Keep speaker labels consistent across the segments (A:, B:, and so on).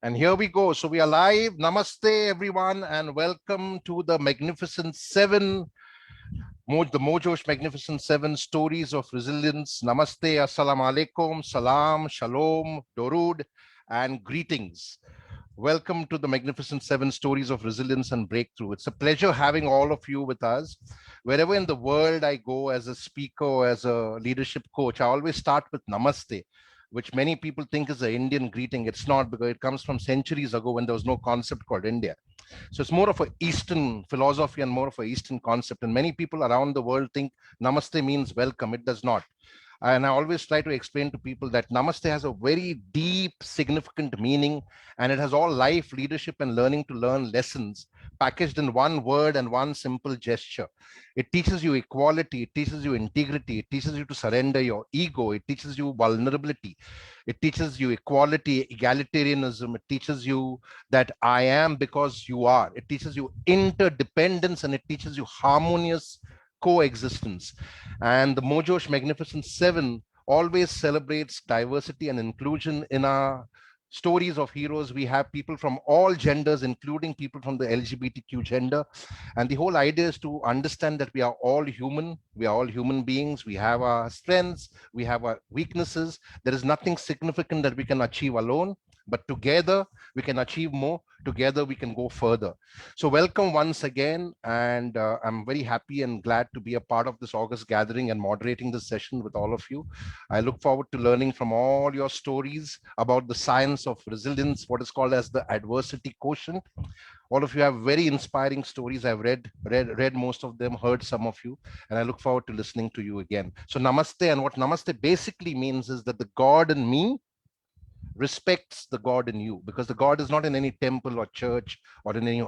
A: And here we go. So we are live. Namaste, everyone, and welcome to the Magnificent Seven, the Mojosh Magnificent Seven Stories of Resilience. Namaste, Assalamu Alaikum, Salam, Shalom, Dorud, and greetings. Welcome to the Magnificent Seven Stories of Resilience and Breakthrough. It's a pleasure having all of you with us. Wherever in the world I go as a speaker or as a leadership coach, I always start with Namaste, which many people think is an Indian greeting. It's not, because it comes from centuries ago when there was no concept called India. So it's more of an Eastern philosophy and more of an Eastern concept. And many people around the world think Namaste means welcome. It does not. And I always try to explain to people that Namaste has a very deep, significant meaning, and it has all life, leadership, and learning to learn lessons packaged in one word and one simple gesture. It teaches you equality, it teaches you integrity, it teaches you to surrender your ego, it teaches you vulnerability, it teaches you equality, egalitarianism, it teaches you that I am because you are, it teaches you interdependence, and it teaches you harmonious coexistence. And the Mojosh Magnificent Seven always celebrates diversity and inclusion. In our stories of heroes, we have people from all genders, including people from the LGBTQ gender. And the whole idea is to understand that we are all human. We are all human beings. We have our strengths. We have our weaknesses. There is nothing significant that we can achieve alone, but together we can achieve more. Together we can go further. So welcome once again, and I'm very happy and glad to be a part of this August gathering and moderating this session with all of you. I look forward to learning from all your stories about the science of resilience, what is called as the adversity quotient. All of you have very inspiring stories. I've read most of them, heard some of you, and I look forward to listening to you again. So namaste, and what namaste basically means is that the God in me respects the God in you, because the God is not in any temple or church or in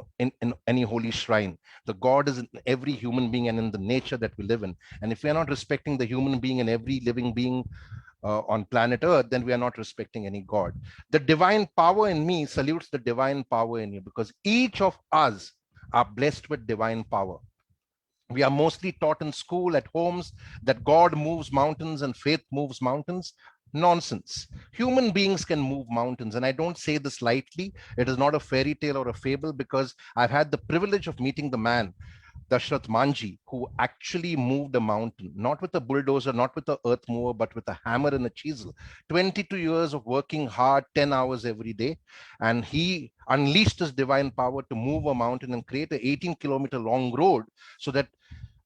A: any holy shrine. The God is in every human being and in the nature that we live in. And if we are not respecting the human being and every living being on planet Earth, then we are not respecting any God. The divine power in me salutes the divine power in you, because each of us are blessed with divine power. We are mostly taught in school, at homes, that God moves mountains and faith moves mountains. Nonsense. Human beings can move mountains. And I don't say this lightly. It is not a fairy tale or a fable, because I've had the privilege of meeting the man, Dashrath Manji, who actually moved a mountain, not with a bulldozer, not with an earth mover, but with a hammer and a chisel. 22 years of working hard, 10 hours every day. And he unleashed his divine power to move a mountain and create an 18-kilometer long road so that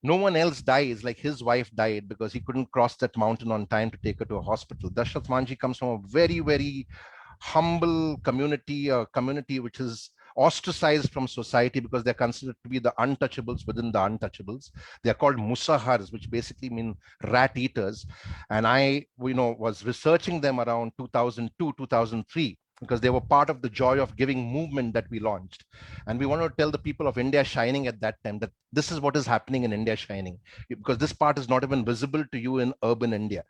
A: no one else dies like his wife died because he couldn't cross that mountain on time to take her to a hospital. Dashrath Manji comes from a very, very humble community, a community which is ostracized from society because they're considered to be the untouchables within the untouchables. They're called musahars, which basically mean rat eaters. And I, was researching them around 2002, 2003, because they were part of the Joy of Giving movement that we launched. And we want to tell the people of India Shining at that time that this is what is happening in India Shining, because this part is not even visible to you in urban India.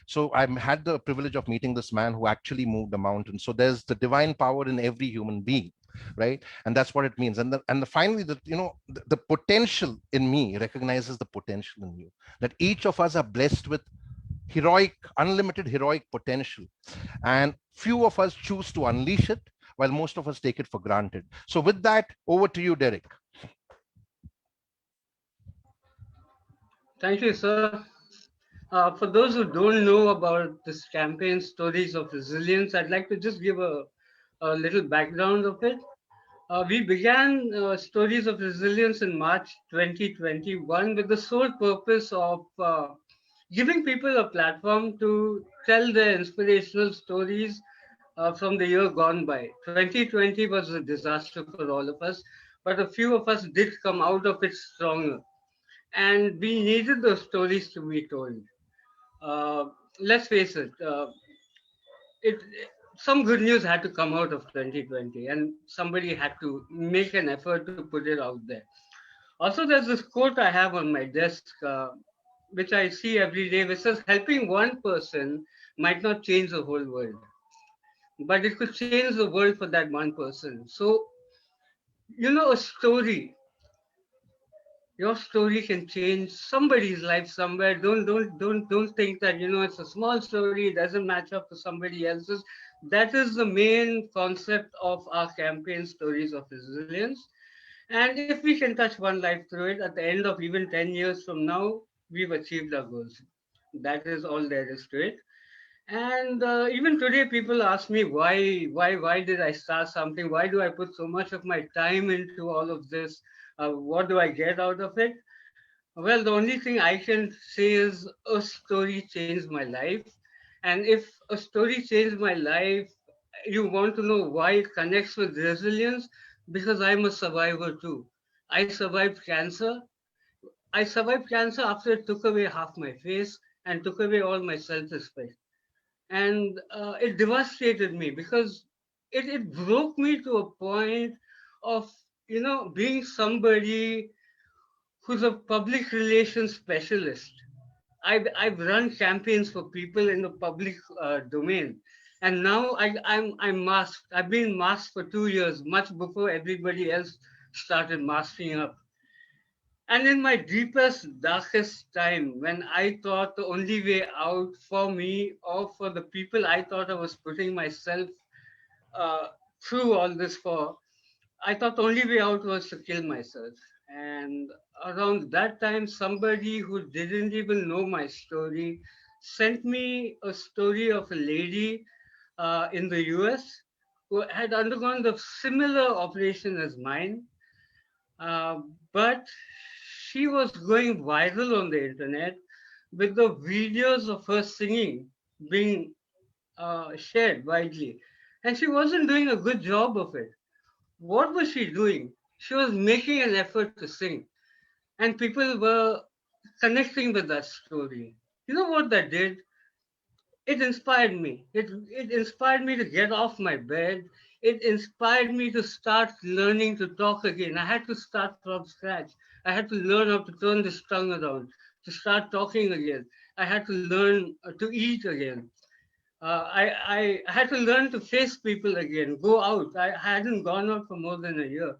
A: So I had the privilege of meeting this man who actually moved the mountain. So there's the divine power in every human being, right? And that's what it means. And finally, the potential in me recognizes the potential in you, that each of us are blessed with heroic, unlimited heroic potential. And few of us choose to unleash it, while most of us take it for granted. So with that, over to you, Derek.
B: Thank you, sir. For those who don't know about this campaign, Stories of Resilience, I'd like to just give a little background of it. We began Stories of Resilience in March 2021 with the sole purpose of giving people a platform to tell their inspirational stories from the year gone by. 2020 was a disaster for all of us, but a few of us did come out of it stronger. And we needed those stories to be told. Uh, let's face it, it some good news had to come out of 2020, and somebody had to make an effort to put it out there. Also, there's this quote I have on my desk, which I see every day, which says, "Helping one person might not change the whole world, but it could change the world for that one person." So, a story your story can change somebody's life somewhere. Don't think that it's a small story, it doesn't match up to somebody else's. That is the main concept of our campaign, Stories of Resilience. And if we can touch one life through it, at the end of even 10 years from now, we've achieved our goals. That is all there is to it. And even today, people ask me why did I start something? Why do I put so much of my time into all of this? What do I get out of it? Well, the only thing I can say is a story changed my life. And if a story changed my life, you want to know why it connects with resilience? Because I'm a survivor too. I survived cancer. I survived cancer after it took away half my face and took away all my self respect. And it devastated me because it broke me to a point of, being somebody who's a public relations specialist. I've run campaigns for people in the public domain, and now I'm masked. I've been masked for 2 years, much before everybody else started masking up. And in my deepest, darkest time, when I thought the only way out for me or for the people I thought I was putting myself uh, through all this for, I thought the only way out was to kill myself. And around that time, somebody who didn't even know my story sent me a story of a lady in the US who had undergone the similar operation as mine, but she was going viral on the internet with the videos of her singing being shared widely. And she wasn't doing a good job of it. What was she doing? She was making an effort to sing, and people were connecting with that story. You know what that did? It inspired me. It inspired me to get off my bed. It inspired me to start learning to talk again. I had to start from scratch. I had to learn how to turn this tongue around, to start talking again. I had to learn to eat again. I had to learn to face people again, go out. I hadn't gone out for more than a year.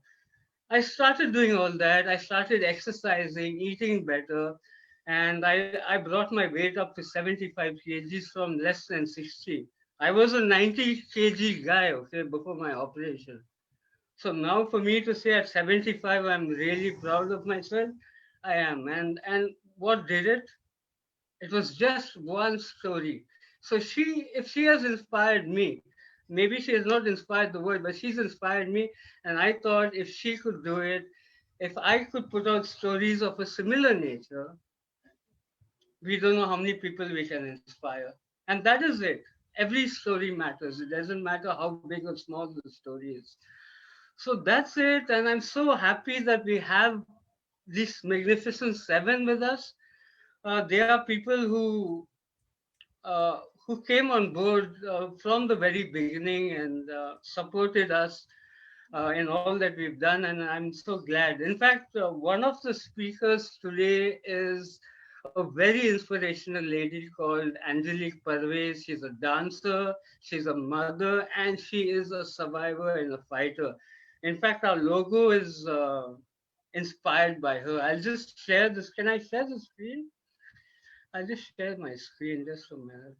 B: I started doing all that. I started exercising, eating better, and I brought my weight up to 75 kgs from less than 60. I was a 90 kg guy, okay, before my operation. So now for me to say at 75, I'm really proud of myself. I am. And what did it? It was just one story. So if she has inspired me, maybe she has not inspired the world, but she's inspired me. And I thought if she could do it, if I could put out stories of a similar nature, we don't know how many people we can inspire. And that is it. Every story matters. It doesn't matter how big or small the story is. So that's it. And I'm so happy that we have this magnificent seven with us. They are people who came on board from the very beginning and supported us in all that we've done. And I'm so glad. In fact, one of the speakers today is a very inspirational lady called Angelique Parvez. She's a dancer, she's a mother, and she is a survivor and a fighter. In fact, our logo is inspired by her. I'll just share this. Can I share the screen? I'll just share my screen just a minute.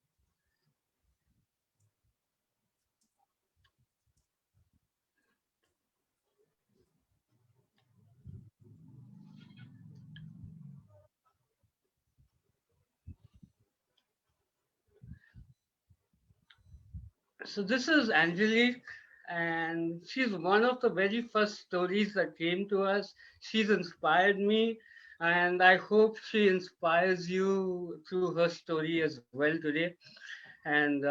B: So this is Angelique, and she's one of the very first stories that came to us. She's inspired me, and I hope she inspires you through her story as well today. And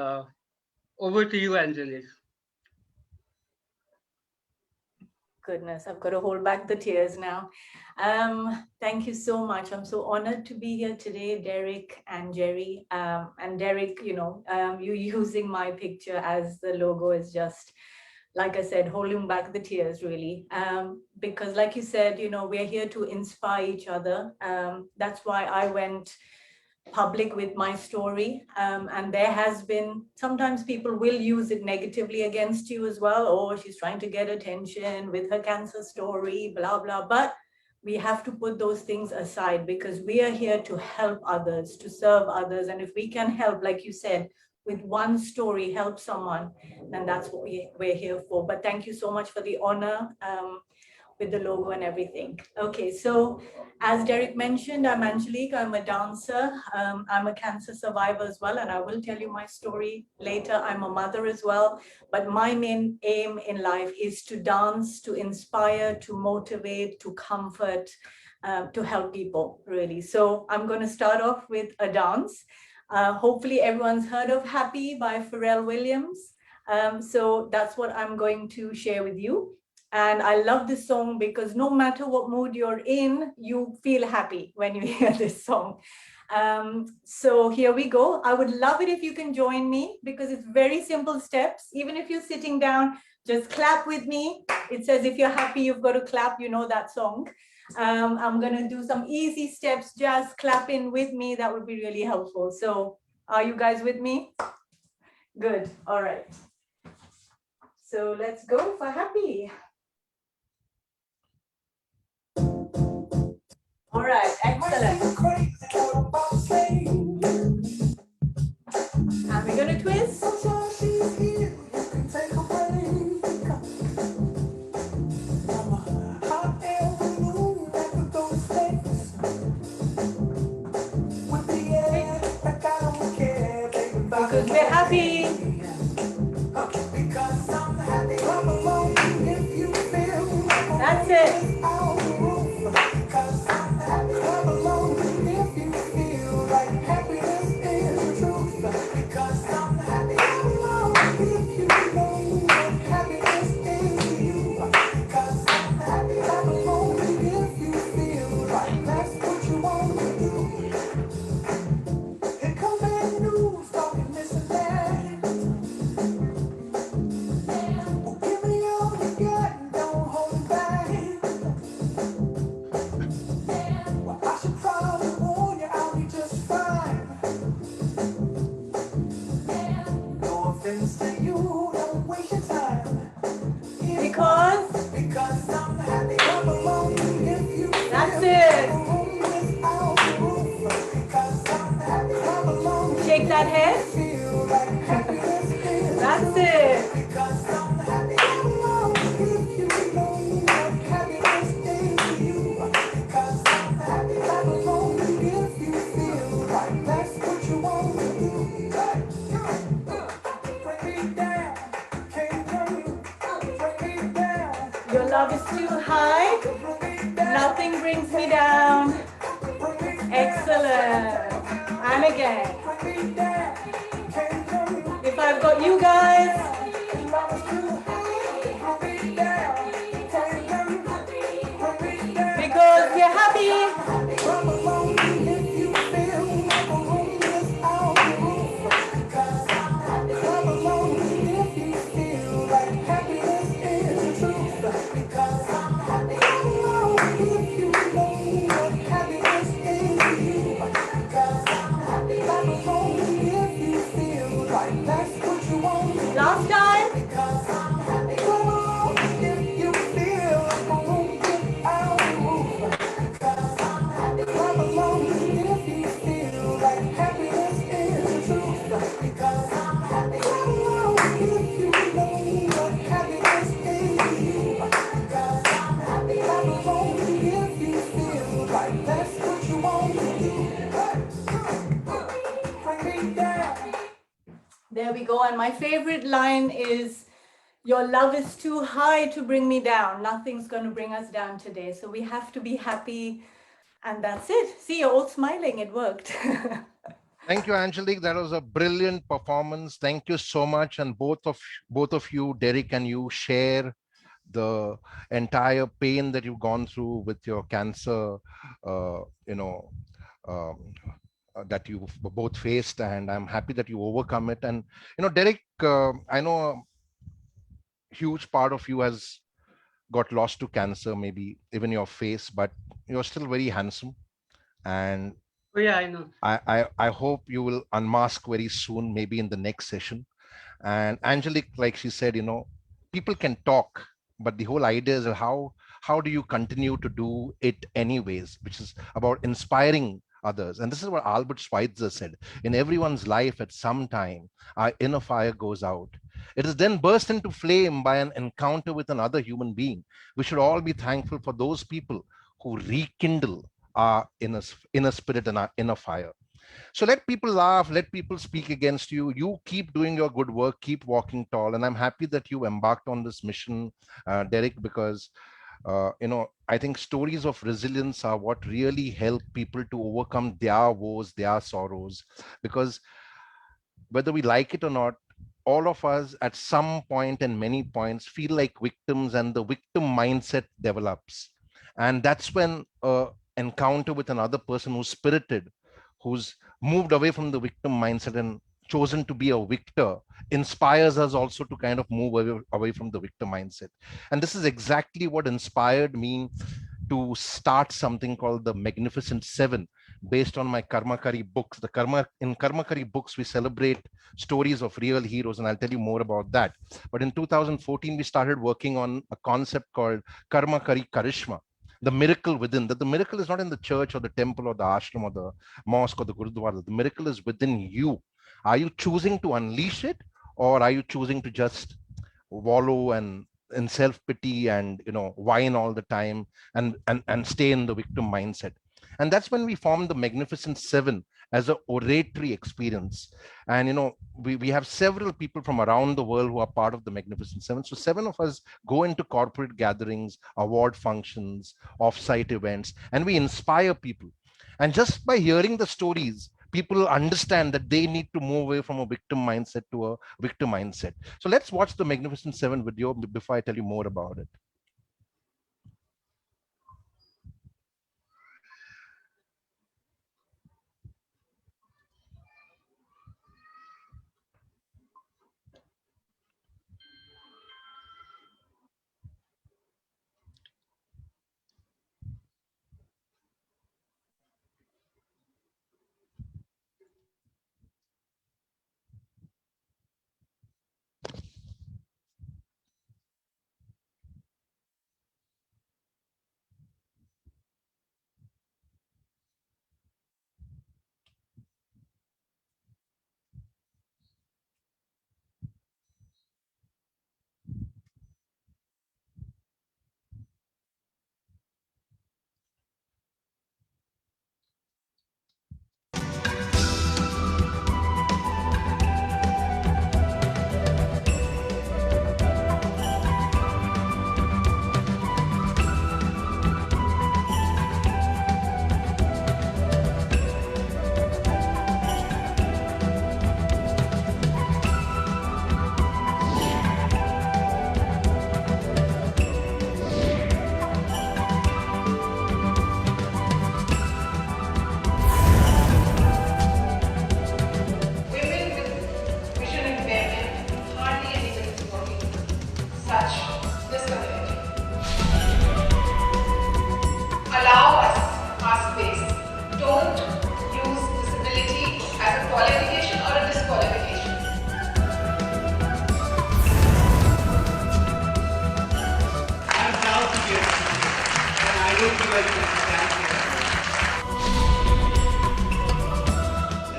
B: over to you, Angelique.
C: Goodness, I've got to hold back the tears now. Thank you so much. I'm so honored to be here today, Derek and Jerry. And Derek, you using my picture as the logo is just, like I said, holding back the tears really. Because like you said, we're here to inspire each other. That's why I went public with my story, and there has been, sometimes people will use it negatively against you as well. Oh, she's trying to get attention with her cancer story, blah blah. But we have to put those things aside because we are here to help others, to serve others. And if we can help, like you said, with one story, help someone, then that's what we're here for. But thank you so much for the honor. With the logo and everything. Okay, so as Derek mentioned, I'm Angelique, I'm a dancer. I'm a cancer survivor as well, and I will tell you my story later. I'm a mother as well, but my main aim in life is to dance, to inspire, to motivate, to comfort, to help people, really. So I'm gonna start off with a dance. Hopefully everyone's heard of Happy by Pharrell Williams. So that's what I'm going to share with you. And I love this song because no matter what mood you're in, you feel happy when you hear this song. So here we go. I would love it if you can join me because it's very simple steps. Even if you're sitting down, just clap with me. It says if you're happy, you've got to clap, you know that song. I'm going to do some easy steps, just clap in with me. That would be really helpful. So are you guys with me? Good. All right. So let's go for happy. All right, excellent. And we're gonna twist. Because we're happy. That's it. That's it. Shake that head. That's it. Your love is too high. Nothing brings me down. Excellent. And again. If I've got you guys. Because we're happy. Last time. There we go. And my favorite line is, your love is too high to bring me down. Nothing's going to bring us down today. So we have to be happy. And that's it. See, you're all smiling. It worked.
A: Thank you, Angelique. That was a brilliant performance. Thank you so much. And both of you, Derek and you, share the entire pain that you've gone through with your cancer, um, that you've both faced. And I'm happy that you overcome it. And, Derek, I know a huge part of you has got lost to cancer, maybe even your face, but you're still very handsome. And
B: Oh, yeah, I know.
A: I hope you will unmask very soon, maybe in the next session. And Angelique, like she said, people can talk, but the whole idea is how how do you continue to do it anyways, which is about inspiring others. And this is what Albert Schweitzer said: in everyone's life at some time, our inner fire goes out. It is then burst into flame by an encounter with another human being. We should all be thankful for those people who rekindle our inner spirit and our inner fire. So let people laugh, let people speak against you. You keep doing your good work, keep walking tall. And I'm happy that you embarked on this mission, Derek, because I think stories of resilience are what really help people to overcome their woes, their sorrows. Because whether we like it or not, all of us at some point and many points feel like victims, and the victim mindset develops. And that's when encounter with another person who's spirited, who's moved away from the victim mindset and chosen to be a victor, inspires us also to kind of move away from the victim mindset. And this is exactly what inspired me to start something called the Magnificent Seven, based on my Karmakari books. In Karmakari books, we celebrate stories of real heroes, and I'll tell you more about that. But in 2014, we started working on a concept called Karmakari Karishma, the miracle within. That the miracle is not in the church or the temple or the ashram or the mosque or the gurudwara. The miracle is within you. Are you choosing to unleash it, or are you choosing to just wallow and in self-pity and whine all the time and stay in the victim mindset? And that's when we formed the Magnificent Seven as a oratory experience. And we have several people from around the world who are part of the Magnificent Seven. So 7 of us go into corporate gatherings, award functions, off-site events, and we inspire people. And just by hearing the stories, people understand that they need to move away from a victim mindset to a victor mindset. So let's watch the Magnificent Seven video before I tell you more about it.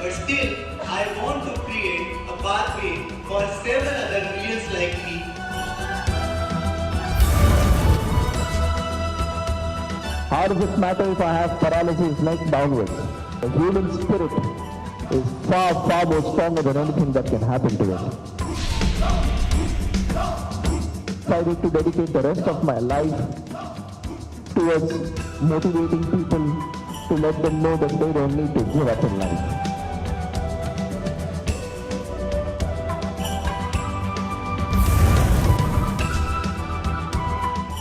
D: But still, I want to create a pathway for several other millions like me.
E: How does it matter if I have paralysis neck downwards? The human spirit is far, far more stronger than anything that can happen to it. I need to dedicate the rest of my life towards motivating people to let them know that they don't need to give up in life.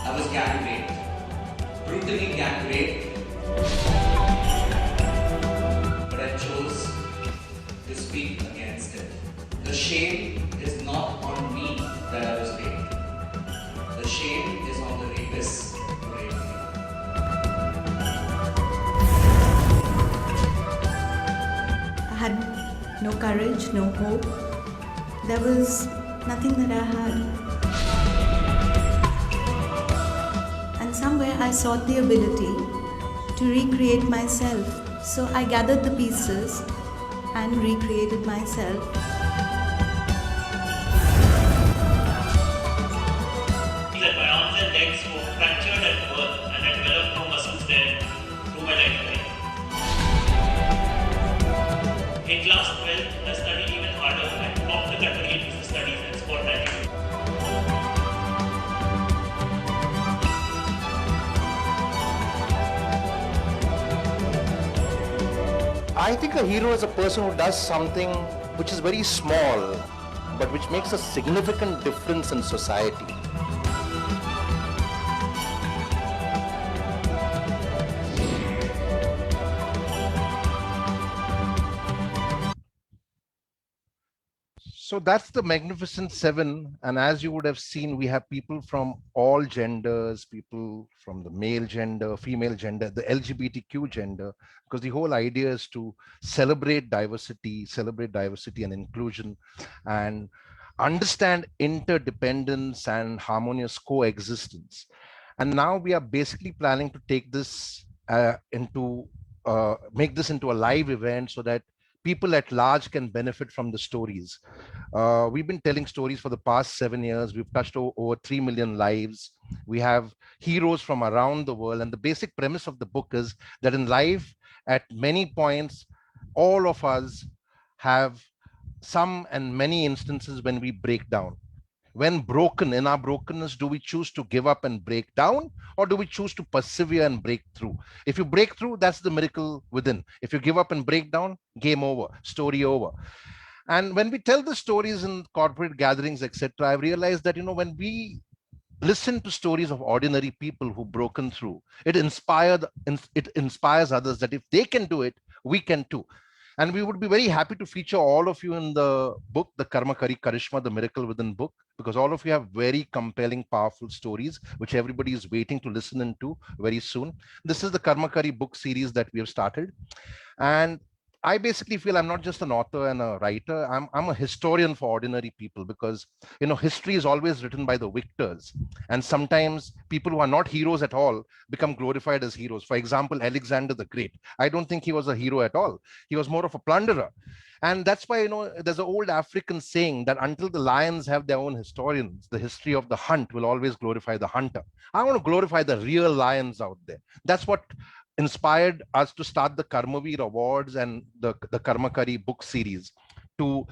D: I was gang raped, brutally gang raped, but I chose to speak against it. The shame is not on me that I was raped. The shame is on the rapist who raped me.
F: I had no courage, no hope. There was nothing that I had. And somewhere I sought the ability to recreate myself. So I gathered the pieces and recreated myself.
G: That my arms and legs were fractured at birth and I developed no muscles there through my lifetime. In class 12, I studied even harder and topped the country in business studies and sport writing.
A: I think a hero is a person who does something which is very small, but which makes a significant difference in society. So that's the Magnificent Seven. And as you would have seen, we have people from all genders, people from the male gender, female gender, the LGBTQ gender, because the whole idea is to celebrate diversity and inclusion, and understand interdependence and harmonious coexistence. And now we are basically planning to take this make this into a live event so that people at large can benefit from the stories. We've been telling stories for the past 7 years. We've touched over 3 million lives. We have heroes from around the world. And the basic premise of the book is that in life, at many points, all of us have some and many instances when we break down. When broken, in our brokenness, do we choose to give up and break down, or do we choose to persevere and break through? If you break through, that's the miracle within. If you give up and break down, game over, story over. And when we tell the stories in corporate gatherings, etc., I've realized that, when we listen to stories of ordinary people who've broken through, it inspires others that if they can do it, we can too. And we would be very happy to feature all of you in the book, The Karma Kari Karishma, The Miracle Within book, because all of you have very compelling, powerful stories, which everybody is waiting to listen into very soon. This is the Karma Kari book series that we have started. And I basically feel I'm not just an author and a writer. I'm a historian for ordinary people, because history is always written by the victors, and sometimes people who are not heroes at all become glorified as heroes. For example, Alexander the Great. I don't think he was a hero at all. He was more of a plunderer. And that's why there's an old African saying that until the lions have their own historians, the history of the hunt will always glorify the hunter. I want to glorify the real lions out there. That's what inspired us to start the Karmavir Awards and the Karma Kari book series, to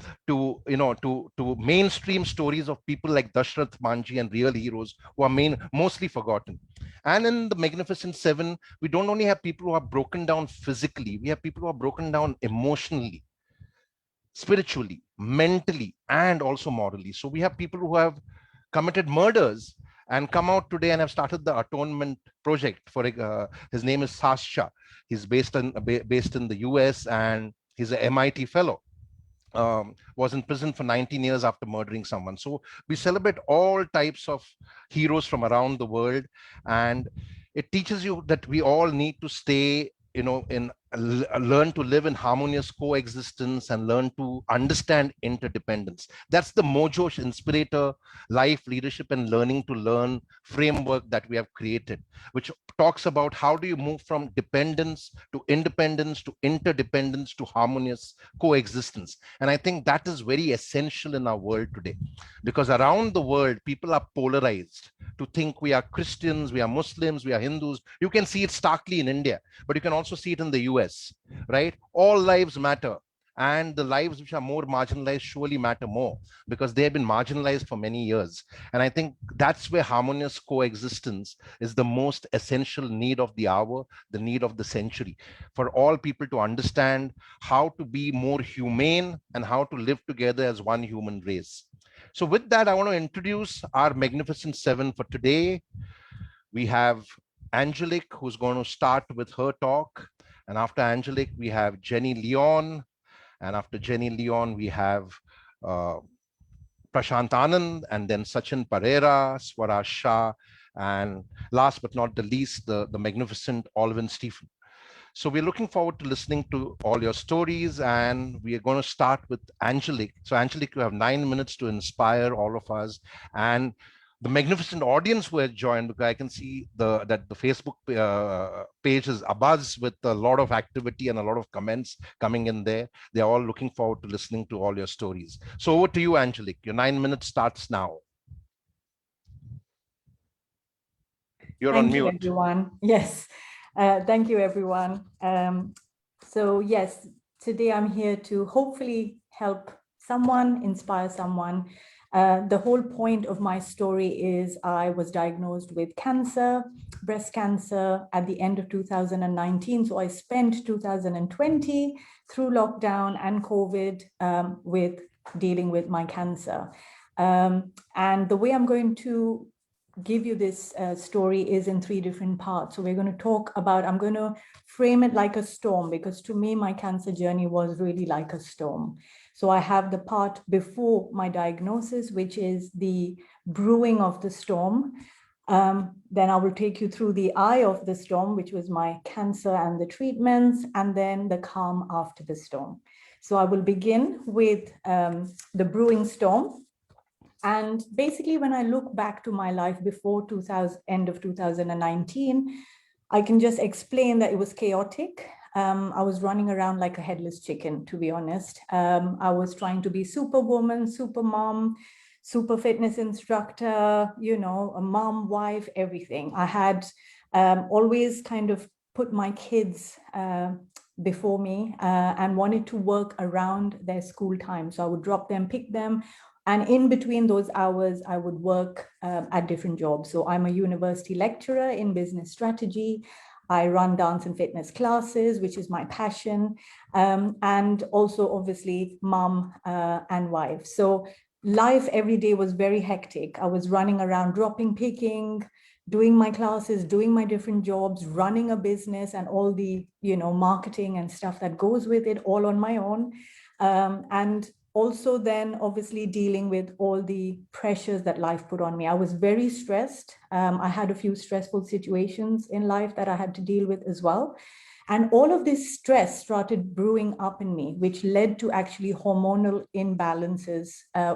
A: mainstream stories of people like Dashrath Manji and real heroes who are mostly forgotten. And in the Magnificent Seven, we don't only have people who are broken down physically, we have people who are broken down emotionally, spiritually, mentally, and also morally. So we have people who have committed murders and come out today and have started the atonement project for his name is Sasha. He's based in the US, and he's an MIT fellow. Was in prison for 19 years after murdering someone. So we celebrate all types of heroes from around the world, and it teaches you that we all need to stay learn to live in harmonious coexistence and learn to understand interdependence. That's the Mojo Inspirator life leadership and learning to learn framework that we have created, which talks about how do you move from dependence to independence to interdependence to harmonious coexistence. And I think that is very essential in our world today, because around the world people are polarized to think we are Christians, we are Muslims, we are Hindus. You can see it starkly in India, but you can also see it in the US, right? All lives matter, and the lives which are more marginalized surely matter more, because they have been marginalized for many years. And I think that's where harmonious coexistence is the most essential need of the hour, the need of the century, for all people to understand how to be more humane and how to live together as one human race. So with that, I want to introduce our Magnificent Seven for today. We have Angelique, who's going to start with her talk. And after Angelique, we have Jenny Leon. And after Jenny Leon, we have Prashant Anand, and then Sachin Pereira, Swara Shah, and last but not the least, the magnificent Alvin Stephen. So we're looking forward to listening to all your stories, and we are going to start with Angelique. So Angelique, you have 9 minutes to inspire all of us. And the magnificent audience who has joined, because I can see that the Facebook page is abuzz with a lot of activity and a lot of comments coming in there. They're all looking forward to listening to all your stories. So over to you, Angelique. Your 9 minutes starts now. You're on
C: Thank you,
A: mute.
C: everyone. Yes, thank you, everyone. So yes, today I'm here to hopefully help someone, inspire someone. The whole point of my story is I was diagnosed with cancer, breast cancer, at the end of 2019. So I spent 2020 through lockdown and COVID with dealing with my cancer. And the way I'm going to give you this story is in 3 different parts. So we're going to talk about, I'm going to frame it like a storm, because to me, my cancer journey was really like a storm. So I have the part before my diagnosis, which is the brewing of the storm. Then I will take you through the eye of the storm, which was my cancer and the treatments, and then the calm after the storm. So I will begin with the brewing storm. And basically, when I look back to my life before end of 2019, I can just explain that it was chaotic. I was running around like a headless chicken, to be honest. I was trying to be superwoman, super mom, super fitness instructor, you know, a mom, wife, everything. I had always kind of put my kids before me and wanted to work around their school time. So I would drop them, pick them. And in between those hours, I would work at different jobs. So I'm a university lecturer in business strategy. I run dance and fitness classes, which is my passion. And also obviously mom and wife. So life every day was very hectic. I was running around, dropping, picking, doing my classes, doing my different jobs, running a business and all the, you know, marketing and stuff that goes with it, all on my own. And also then obviously dealing with all the pressures that life put on me. I was very stressed. I had a few stressful situations in life that I had to deal with as well. And all of this stress started brewing up in me, which led to actually hormonal imbalances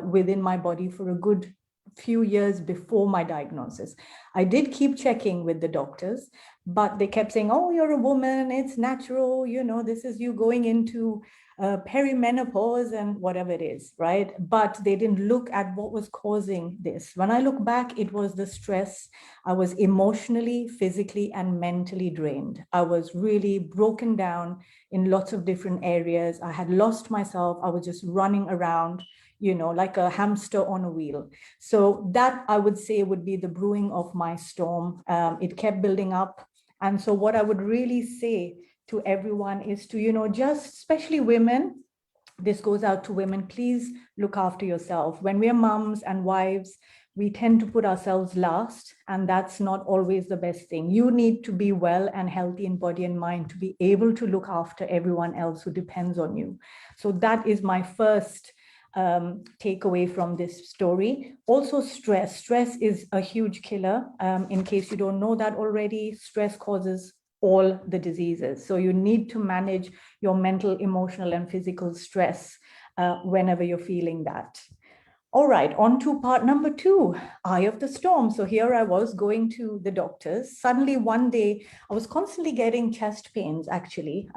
C: within my body for a good few years before my diagnosis. I did keep checking with the doctors, but they kept saying, oh, you're a woman, it's natural, you know, this is you going into perimenopause and whatever it is, right? But they didn't look at what was causing this. When I look back, it was the stress. I was emotionally, physically, and mentally drained. I was really broken down in lots of different areas. I had lost myself. I was just running around, you know, like a hamster on a wheel. So that I would say would be the brewing of my storm. It kept building up. And so what I would really say to everyone is to, you know, just especially women, this goes out to women, please look after yourself. When we're moms and wives, we tend to put ourselves last, and that's not always the best thing. You need to be well and healthy in body and mind to be able to look after everyone else who depends on you. So that is my first takeaway from this story. Also stress. Stress is a huge killer. In case you don't know that already, stress causes all the diseases. So you need to manage your mental, emotional, and physical stress whenever you're feeling that. All right, on to part number 2, eye of the storm. So here I was going to the doctors. Suddenly one day, I was constantly getting chest pains, actually,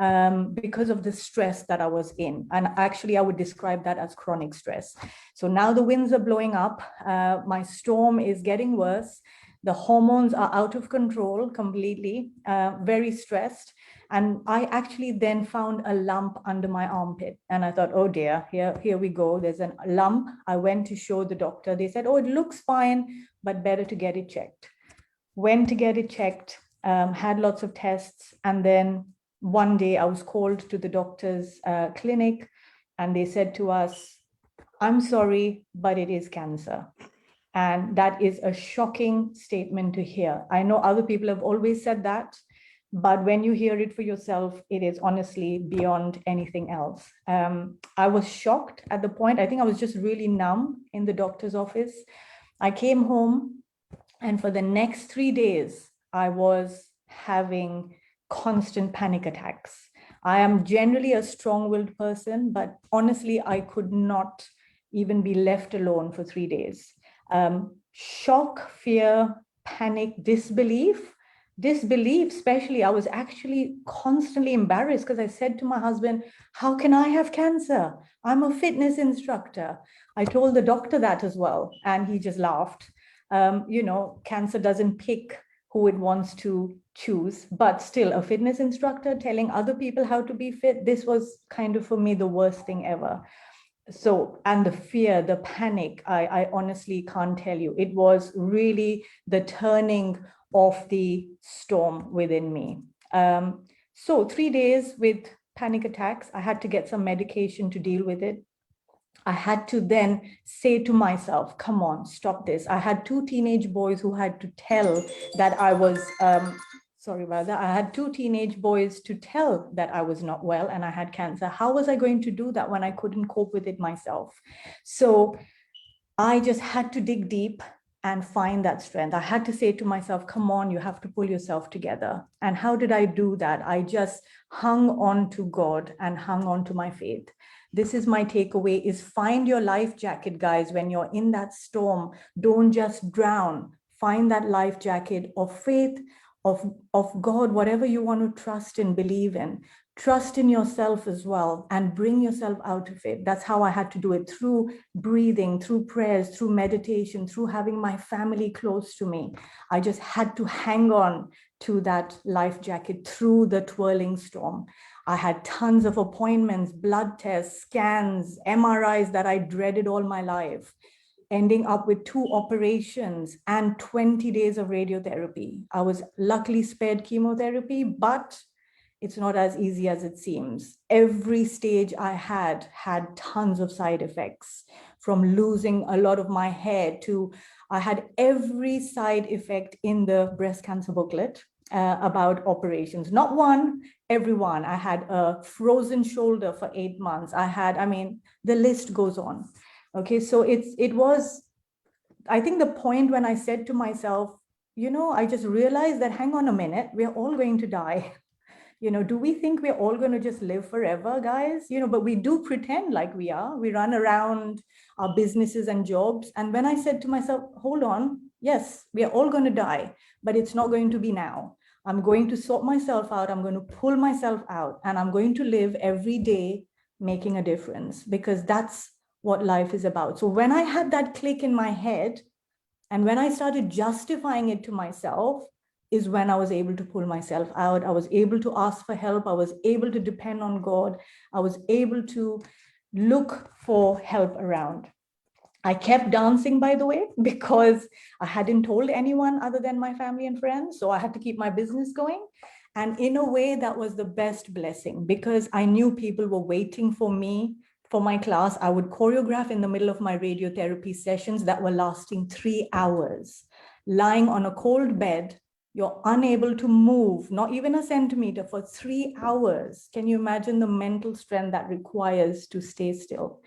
C: because of the stress that I was in. And actually, I would describe that as chronic stress. So now the winds are blowing up. My storm is getting worse. The hormones are out of control completely, very stressed. And I actually then found a lump under my armpit. And I thought, oh dear, here we go. There's a lump. I went to show the doctor. They said, oh, it looks fine, but better to get it checked. Went to get it checked, had lots of tests. And then one day I was called to the doctor's clinic, and they said to us, I'm sorry, but it is cancer. And that is a shocking statement to hear. I know other people have always said that, but when you hear it for yourself, it is honestly beyond anything else. I was shocked at the point. I think I was just really numb in the doctor's office. I came home, and for the next 3 days, I was having constant panic attacks. I am generally a strong-willed person, but honestly, I could not even be left alone for 3 days. shock, fear, panic, disbelief. Disbelief, especially, I was actually constantly embarrassed because I said to my husband, how can I have cancer? I'm a fitness instructor. I told the doctor that as well, and he just laughed. Cancer doesn't pick who it wants to choose, but still, a fitness instructor telling other people how to be fit, this was kind of for me the worst thing ever. So, and the fear, the panic, I honestly can't tell you. It was really the turning of the storm within me. So 3 days with panic attacks, I had to get some medication to deal with it. I had to then say to myself, come on, stop this. I had 2 teenage boys who had to tell that I was, sorry about that. I had 2 teenage boys to tell that I was not well and I had cancer. How was I going to do that when I couldn't cope with it myself? So I just had to dig deep and find that strength. I had to say to myself, come on, you have to pull yourself together. And how did I do that? I just hung on to God and hung on to my faith. This is my takeaway, is find your life jacket, guys. When you're in that storm, don't just drown. Find that life jacket of faith, of God, whatever you want to trust and believe in. Trust in yourself as well and bring yourself out of it. That's how I had to do it, through breathing, through prayers, through meditation, through having my family close to me. I just had to hang on to that life jacket through the twirling storm. I had tons of appointments, blood tests, scans, MRIs that I dreaded all my life, ending up with 2 operations and 20 days of radiotherapy. I was luckily spared chemotherapy, but it's not as easy as it seems. Every stage I had tons of side effects, from losing a lot of my hair to I had every side effect in the breast cancer booklet about operations. Not one, every one. I had a frozen shoulder for 8 months. The list goes on. Okay, so it was, I think, the point when I said to myself, I just realized that, hang on a minute, we're all going to die. Do we think we're all going to just live forever, guys? But we do pretend like we are. We run around our businesses and jobs. And when I said to myself, hold on, yes, we are all going to die, but it's not going to be now. I'm going to sort myself out. I'm going to pull myself out, and I'm going to live every day making a difference, because that's what life is about. So when I had that click in my head, and when I started justifying it to myself, is when I was able to pull myself out. I was able to ask for help. I was able to depend on God. I was able to look for help around. I kept dancing, by the way, because I hadn't told anyone other than my family and friends. So I had to keep my business going. And in a way, that was the best blessing, because I knew people were waiting for me for my class. I would choreograph in the middle of my radiotherapy sessions that were lasting 3 hours, lying on a cold bed. You're unable to move, not even a centimeter, for 3 hours. Can you imagine the mental strength that requires to stay still?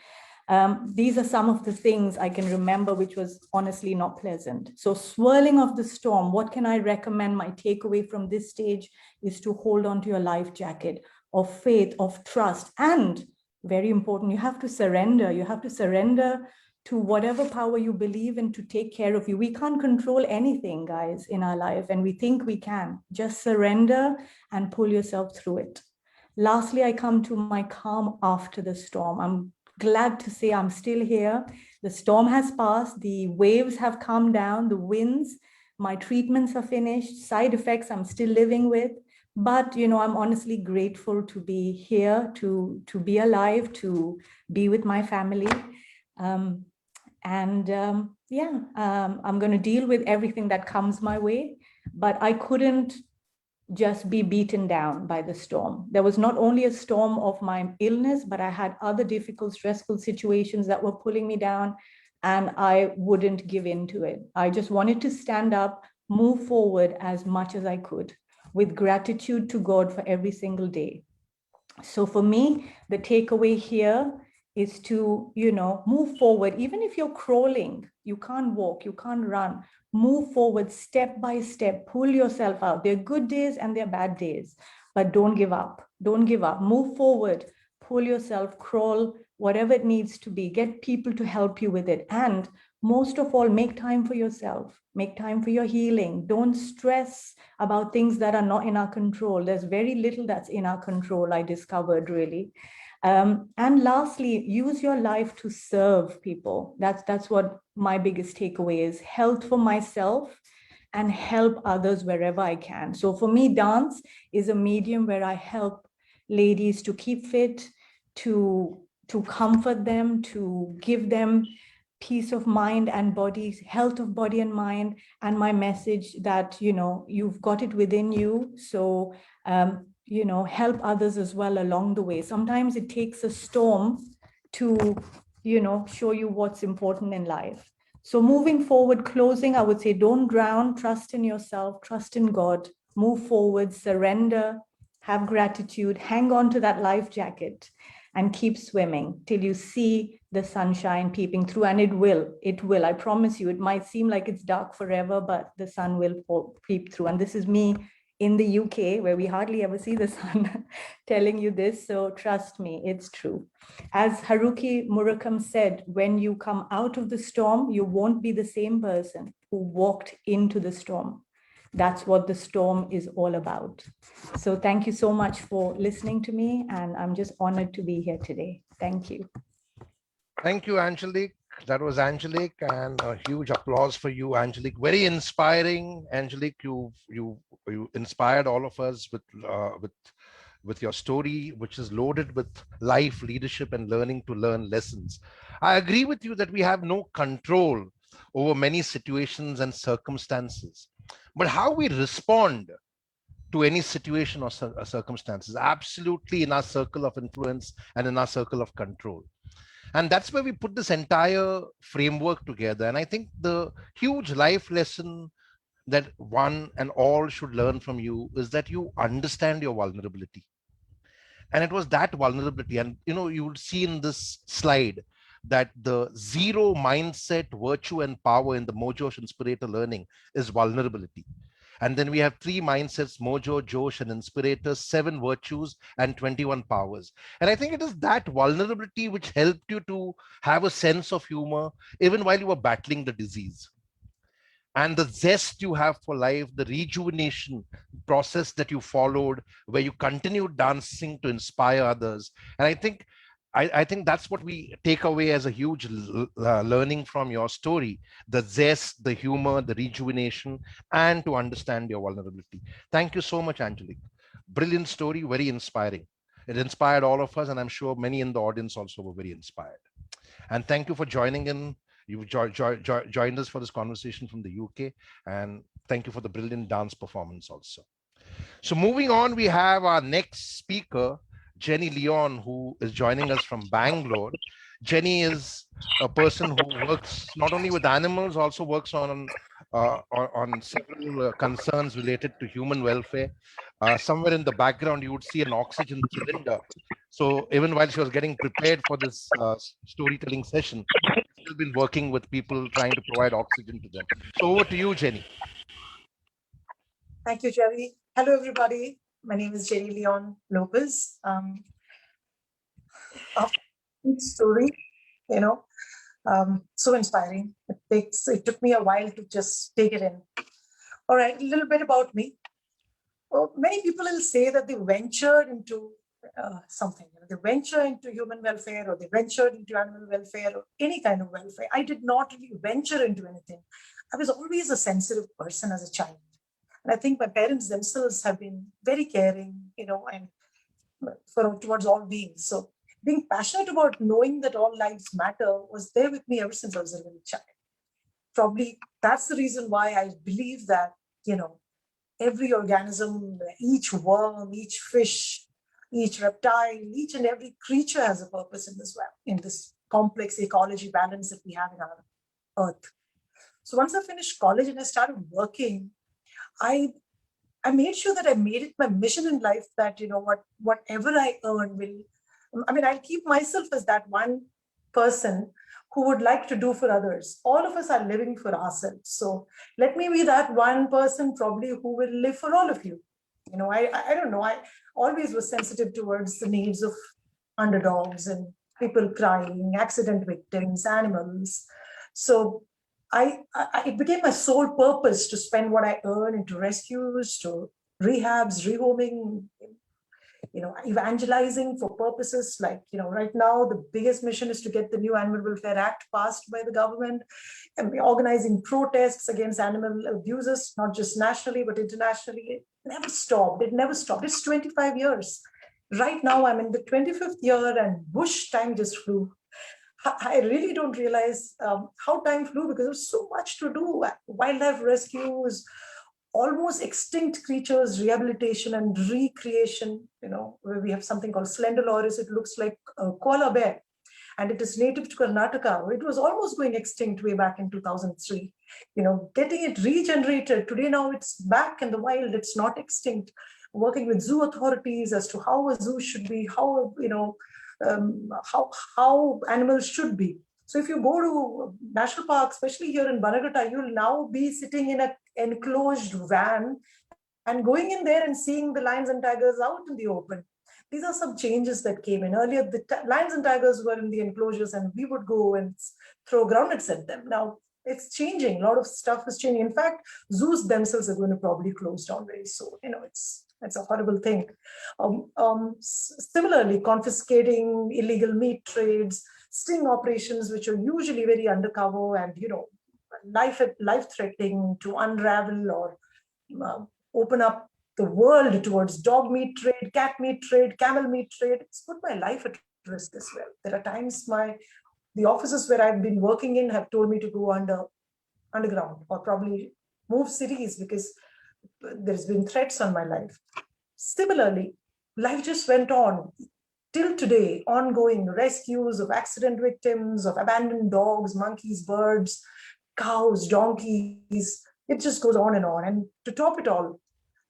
C: These are some of the things I can remember, which was honestly not pleasant. So swirling of the storm, what can I recommend? My takeaway from this stage is to hold on to your life jacket of faith, of trust, and very important, you have to surrender. You have to surrender to whatever power you believe in to take care of you. We can't control anything, guys, in our life, and we think we can. Just surrender and pull yourself through it. Lastly, I come to my calm after the storm. I'm glad to say I'm still here. The storm has passed. The waves have calmed down, the winds. My treatments are finished. Side effects I'm still living with. But, I'm honestly grateful to be here, to be alive, to be with my family. I'm going to deal with everything that comes my way. But I couldn't just be beaten down by the storm. There was not only a storm of my illness, but I had other difficult, stressful situations that were pulling me down, and I wouldn't give in to it. I just wanted to stand up, move forward as much as I could, with gratitude to God for every single day. So for me, the takeaway here is to, move forward. Even if you're crawling, you can't walk, you can't run, move forward step by step, pull yourself out. There are good days and there are bad days, but don't give up. Don't give up. Move forward, pull yourself, crawl, whatever it needs to be. Get people to help you with it. And most of all, make time for yourself, make time for your healing. Don't stress about things that are not in our control. There's very little that's in our control, I discovered, really. And lastly, use your life to serve people. That's what my biggest takeaway is. Health for myself and help others wherever I can. So for me, dance is a medium where I help ladies to keep fit, to comfort them, to give them peace of mind and body, health of body and mind, and my message that, you've got it within you. So, help others as well along the way. Sometimes it takes a storm to, show you what's important in life. So moving forward, closing, I would say, don't drown, trust in yourself, trust in God, move forward, surrender, have gratitude, hang on to that life jacket and keep swimming till you see the sunshine peeping through. And it will, I promise you. It might seem like it's dark forever, but the sun will peep through. And this is me in the UK, where we hardly ever see the sun, telling you this. So trust me, it's true. As Haruki Murakami said, when you come out of the storm, you won't be the same person who walked into the storm. That's what the storm is all about. So thank you so much for listening to me, and I'm just honored to be here today. Thank you.
A: Thank you, Angelique. That was Angelique, and a huge applause for you, Angelique. Very inspiring, Angelique. You inspired all of us with your story, which is loaded with life, leadership, and learning to learn lessons. I agree with you that we have no control over many situations and circumstances, but how we respond to any situation or circumstances, absolutely in our circle of influence and in our circle of control. And that's where we put this entire framework together. And I think the huge life lesson that one and all should learn from you is that you understand your vulnerability. And it was that vulnerability. And you would see in this slide that the zero mindset, virtue, and power in the Mojo Inspirator learning is vulnerability. And then we have 3 mindsets: Mojo, Josh, and Inspirator, 7 virtues, and 21 powers. And I think it is that vulnerability which helped you to have a sense of humor even while you were battling the disease. And the zest you have for life, the rejuvenation process that you followed, where you continued dancing to inspire others. And I think that's what we take away as a huge learning from your story: the zest, the humor, the rejuvenation, and to understand your vulnerability. Thank you so much, Angelique. Brilliant story, very inspiring. It inspired all of us, and I'm sure many in the audience also were very inspired. And thank you for joining in. You've joined us for this conversation from the UK, and thank you for the brilliant dance performance also. So moving on, we have our next speaker, Jenny Leon, who is joining us from Bangalore. Jenny is a person who works not only with animals, also works on several concerns related to human welfare. Somewhere in the background, you would see an oxygen cylinder. So even while she was getting prepared for this storytelling session, she's still been working with people trying to provide oxygen to them. So over to you, Jenny.
H: Thank you, Jerry. Hello, everybody. My name is Jenny Leon Lopez. Story, so inspiring. It took me a while to just take it in. All right, a little bit about me. Well, many people will say that they ventured into something. They venture into human welfare, or they ventured into animal welfare, or any kind of welfare. I did not really venture into anything. I was always a sensitive person as a child. And I think my parents themselves have been very caring, and towards all beings. So being passionate about knowing that all lives matter was there with me ever since I was a little child. Probably that's the reason why I believe that, every organism, each worm, each fish, each reptile, each and every creature has a purpose in this complex ecology balance that we have in our earth. So once I finished college and I started working, I made sure that I made it my mission in life that, whatever I earn I'll keep myself as that one person who would like to do for others. All of us are living for ourselves. So let me be that one person probably who will live for all of you. I don't know. I always was sensitive towards the needs of underdogs and people crying, accident victims, animals. So it became my sole purpose to spend what I earn into rescues, to rehabs, rehoming, evangelizing for purposes like, right now, the biggest mission is to get the new Animal Welfare Act passed by the government, and we're organizing protests against animal abuses, not just nationally, but internationally. It never stopped. It never stopped. It's 25 years. Right now, I'm in the 25th year, and whoosh, time just flew. I really don't realize how time flew because there's so much to do. Wildlife rescues, almost extinct creatures rehabilitation and recreation, where we have something called slender loris. It looks like a koala bear, and it is native to Karnataka. It was almost going extinct way back in 2003. Getting it regenerated. Today now it's back in the wild. It's not extinct. Working with zoo authorities as to how a zoo should be, how, how animals should be. So if you go to national park, especially here in Banagata, you'll now be sitting in an enclosed van and going in there and seeing the lions and tigers out in the open. These are some changes that came in. Earlier, the lions and tigers were in the enclosures and we would go and throw groundnuts at them. Now it's changing. A lot of stuff is changing. In fact, zoos themselves are going to probably close down very soon. It's a horrible thing. Similarly, confiscating illegal meat trades, sting operations, which are usually very undercover and, life-threatening to unravel or open up the world towards dog meat trade, cat meat trade, camel meat trade. It's put my life at risk as well. There are times the offices where I've been working in have told me to go underground or probably move cities because there's been threats on my life. Similarly, life just went on. Till today, ongoing rescues of accident victims, of abandoned dogs, monkeys, birds, cows, donkeys. It just goes on. And to top it all,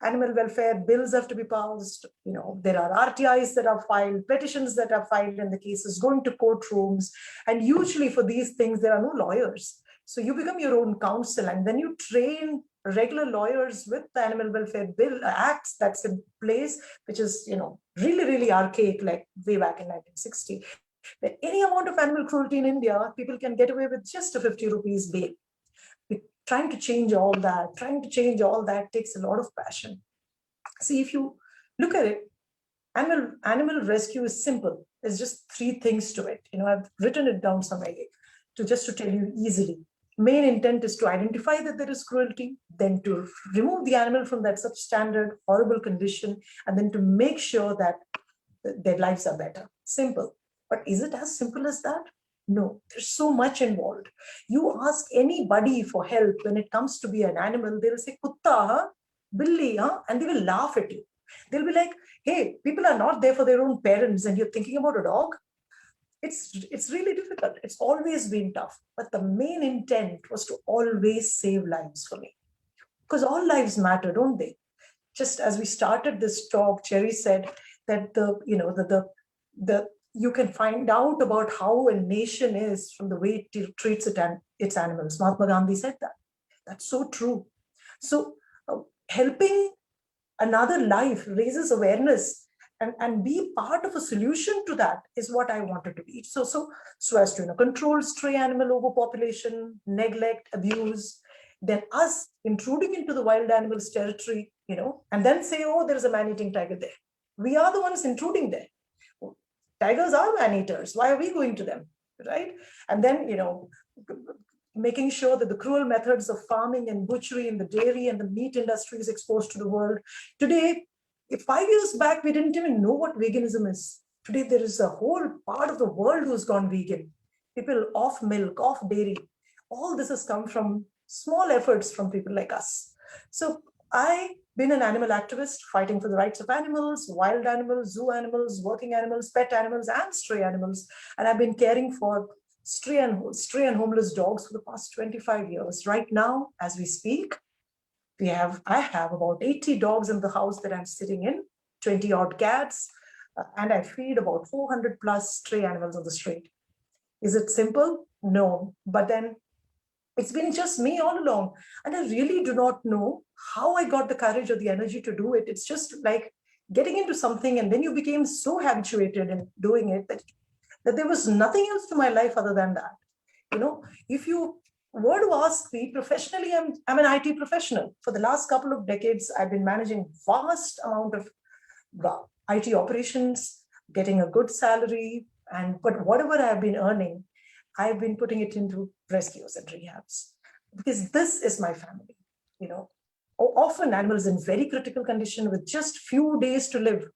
H: animal welfare bills have to be passed. There are RTIs that are filed, petitions that are filed, and the cases going to courtrooms. And usually for these things, there are no lawyers. So you become your own counsel, and then you train regular lawyers with the Animal Welfare Bill Acts that's in place, which is, really, really archaic, like way back in 1960. That any amount of animal cruelty in India, people can get away with just a 50 rupees bail. Trying to change all that takes a lot of passion. See, if you look at it, animal rescue is simple. There's just three things to it. I've written it down somewhere to tell you easily. Main intent is to identify that there is cruelty, then to remove the animal from that substandard, horrible condition, and then to make sure that their lives are better. Simple. But is it as simple as that? No, there's so much involved. You ask anybody for help when it comes to be an animal, they'll say, kutta, huh? Billi, huh? And they will laugh at you. They'll be like, hey, people are not there for their own parents and you're thinking about a dog? It's really difficult. It's always been tough. But the main intent was to always save lives for me. Because all lives matter, don't they? Just as we started this talk, Cherry said that you can find out about how a nation is from the way it treats its animals. Mahatma Gandhi said that. That's so true. So helping another life raises awareness and be part of a solution to that is what I wanted to be. So as to control stray animal overpopulation, neglect, abuse, then us intruding into the wild animals territory, and then say, oh, there is a man-eating tiger there. We are the ones intruding there. Tigers are man-eaters. Why are we going to them, right? And then, making sure that the cruel methods of farming and butchery in the dairy and the meat industry is exposed to the world. Today, 5 years back, we didn't even know what veganism is. Today, there is a whole part of the world who's gone vegan. People off milk, off dairy. All this has come from small efforts from people like us. So I've been an animal activist fighting for the rights of animals, wild animals, zoo animals, working animals, pet animals, and stray animals. And I've been caring for stray and homeless dogs for the past 25 years. Right now, as we speak, I have about 80 dogs in the house that I'm sitting in, 20 odd cats, and I feed about 400 plus stray animals on the street. Is it simple? No, but then it's been just me all along. And I really do not know how I got the courage or the energy to do it. It's just like getting into something and then you became so habituated in doing it that there was nothing else to my life other than that. If you were to ask me professionally, I'm an IT professional. For the last couple of decades, I've been managing vast amount of IT operations, getting a good salary, but whatever I've been earning, I've been putting it into rescues and rehabs because this is my family. You know, often animals in very critical condition with just few days to live.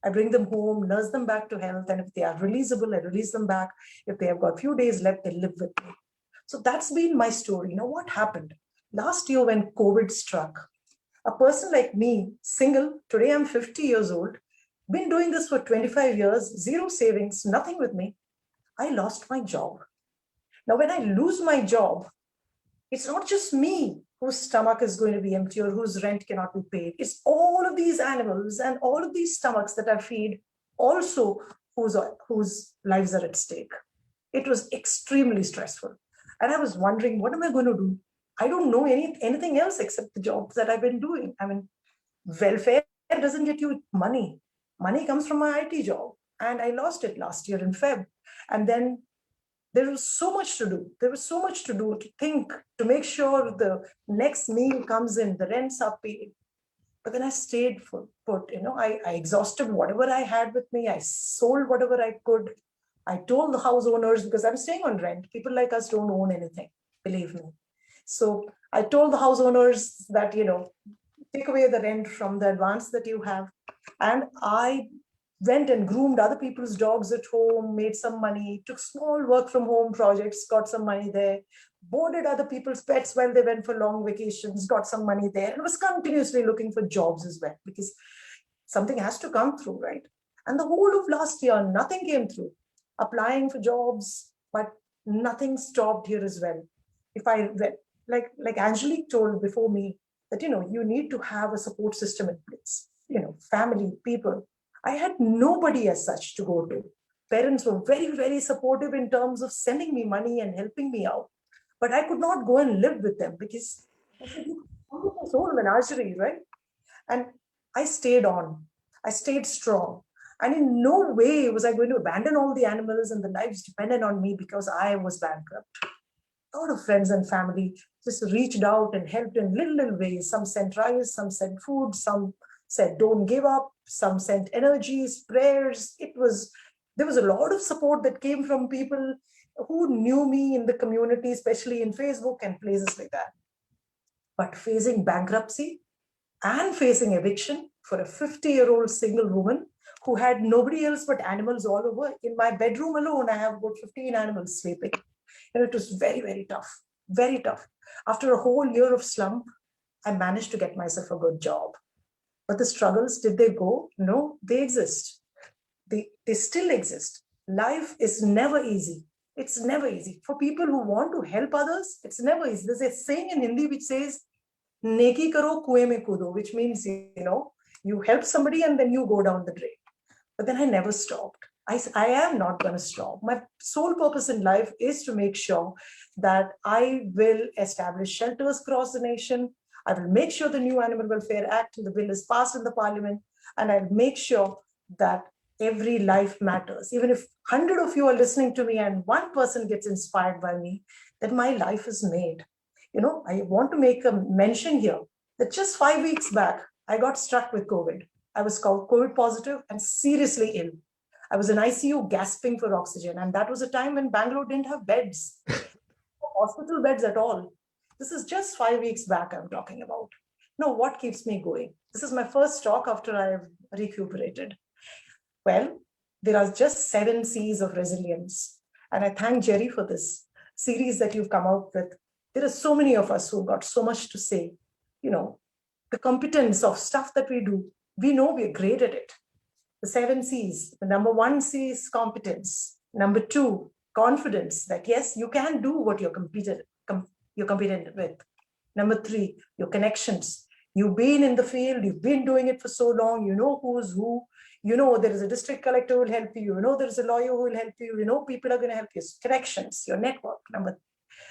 H: I bring them home, nurse them back to health, and if they are releasable, I release them back. If they have got few days left, they live with me. So that's been my story. Now, what happened? Last year when COVID struck, a person like me, single, today I'm 50 years old, been doing this for 25 years, zero savings, nothing with me. I lost my job. Now, when I lose my job, it's not just me whose stomach is going to be empty or whose rent cannot be paid. It's all of these animals and all of these stomachs that I feed also whose lives are at stake. It was extremely stressful. And I was wondering, what am I going to do? I don't know anything else except the jobs that I've been doing. I mean, welfare doesn't get you money. Money comes from my IT job. And I lost it last year in Feb. And then there was so much to do. There was so much to do, to think, to make sure the next meal comes in, the rents are paid. But then I stayed put, I exhausted whatever I had with me. I sold whatever I could. I told the house owners, because I'm staying on rent, people like us don't own anything, believe me. So I told the house owners that, take away the rent from the advance that you have. And I went and groomed other people's dogs at home, made some money, took small work from home projects, got some money there, boarded other people's pets while they went for long vacations, got some money there, and was continuously looking for jobs as well, because something has to come through, right? And the whole of last year, nothing came through. Applying for jobs, but nothing stopped here as well. If I read, like Angelique told before me, that you need to have a support system in place, family, people. I had nobody as such to go to. Parents were very, very supportive in terms of sending me money and helping me out. But I could not go and live with them because I said, it's all menagerie, right? And I stayed on. I stayed strong. And in no way was I going to abandon all the animals and the lives dependent on me because I was bankrupt. A lot of friends and family just reached out and helped in little ways. Some sent rice, some sent food, some said, don't give up. Some sent energies, prayers. There was a lot of support that came from people who knew me in the community, especially in Facebook and places like that. But facing bankruptcy and facing eviction for a 50-year-old single woman who had nobody else but animals all over. In my bedroom alone, I have about 15 animals sleeping. And it was very, very tough, very tough. After a whole year of slump, I managed to get myself a good job. But the struggles, did they go? No, they exist. They still exist. Life is never easy. It's never easy. For people who want to help others, it's never easy. There's a saying in Hindi which says, Neki karo kuein mein kudo, which means, you help somebody and then you go down the drain. But then I never stopped. I am not going to stop. My sole purpose in life is to make sure that I will establish shelters across the nation. I will make sure the new Animal Welfare Act, the bill is passed in the parliament, and I'll make sure that every life matters. Even if 100 of you are listening to me and one person gets inspired by me, that my life is made. I want to make a mention here that just 5 weeks back, I got struck with COVID. I was COVID positive and seriously ill. I was in ICU gasping for oxygen. And that was a time when Bangalore didn't have beds, hospital beds at all. This is just 5 weeks back I'm talking about. Now, what keeps me going? This is my first talk after I've recuperated. Well, there are just 7 C's of resilience. And I thank Jerry for this series that you've come out with. There are so many of us who got so much to say. The competence of stuff that we do, we know we're great at it. The 7 C's. The number 1 C is competence. Number 2, confidence that yes, you can do what you're competent with. Number 3, your connections. You've been in the field, you've been doing it for so long, you know who's who, there is a district collector who will help you, there is a lawyer who will help you, people are going to help you. Connections, your network.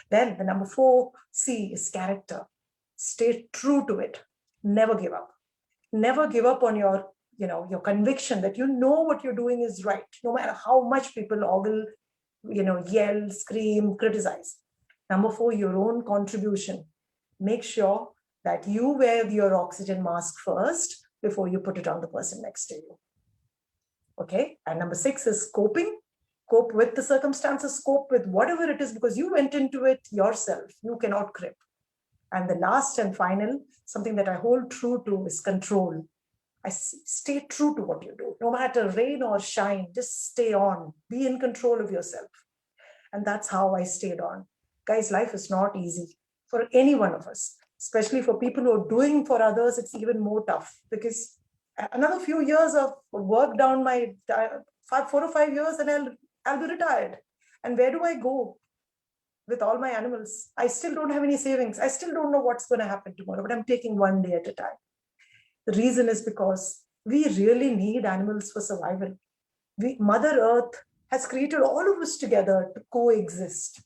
H: Then the number 4 C is character. Stay true to it. Never give up. Never give up on your conviction that what you're doing is right, no matter how much people ogle, yell, scream, criticize. Number 4, your own contribution. Make sure that you wear your oxygen mask first before you put it on the person next to you. Okay. And number 6 is coping. Cope with the circumstances, cope with whatever it is, because you went into it yourself. You cannot crip. And the last and final, something that I hold true to, is control. Stay true to what you do. No matter rain or shine, just stay on. Be in control of yourself. And that's how I stayed on. Guys, life is not easy for any one of us, especially for people who are doing for others. It's even more tough, because another few years of work down my 4 or 5 years, and I'll be retired. And where do I go with all my animals? I still don't have any savings. I still don't know what's going to happen tomorrow, but I'm taking one day at a time. The reason is because we really need animals for survival. Mother Earth has created all of us together to coexist.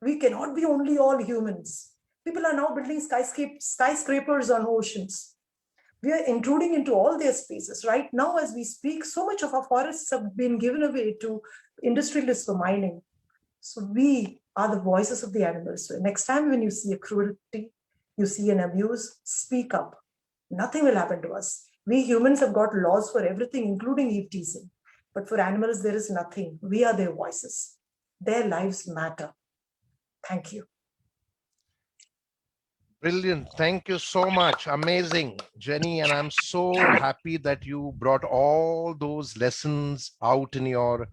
H: We cannot be only all humans. People are now building skyscrapers on oceans. We are intruding into all their spaces. Right now, as we speak, so much of our forests have been given away to industrialists for mining. So we are the voices of the animals. So next time when you see a cruelty, you see an abuse, speak up. Nothing will happen to us. We humans have got laws for everything, including eve teasing. But for animals, there is nothing. We are their voices. Their lives matter. Thank you.
A: Brilliant. Thank you so much. Amazing, Jenny. And I'm so happy that you brought all those lessons out in your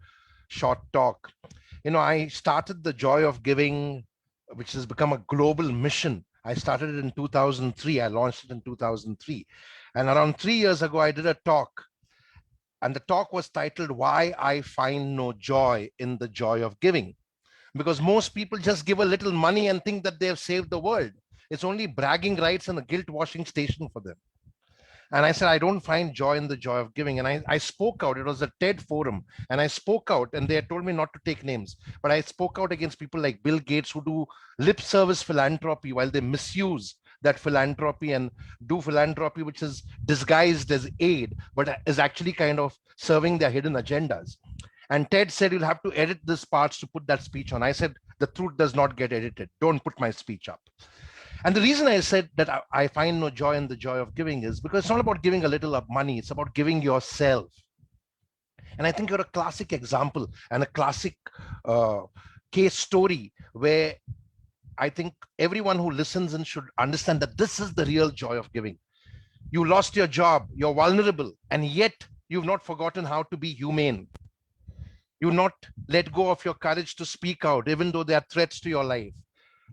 A: short talk. You know, I started the Joy of Giving, which has become a global mission. I started it in 2003. I launched it in 2003. And around 3 years ago, I did a talk. And the talk was titled, Why I Find No Joy in the Joy of Giving. Because most people just give a little money and think that they have saved the world. It's only bragging rights and a guilt washing station for them. And I said, I don't find joy in the joy of giving. And I spoke out. It was a TED forum. And I spoke out, and they had told me not to take names. But I spoke out against people like Bill Gates, who do lip service philanthropy while they misuse that philanthropy and do philanthropy which is disguised as aid, but is actually kind of serving their hidden agendas. And Ted said, you'll have to edit this parts to put that speech on. I said, the truth does not get edited. Don't put my speech up. And the reason I said that I find no joy in the joy of giving is because it's not about giving a little of money. It's about giving yourself. And I think you're a classic example and a classic case story where I think everyone who listens in should understand that this is the real joy of giving. You lost your job, you're vulnerable, and yet you've not forgotten how to be humane. You not let go of your courage to speak out, even though there are threats to your life.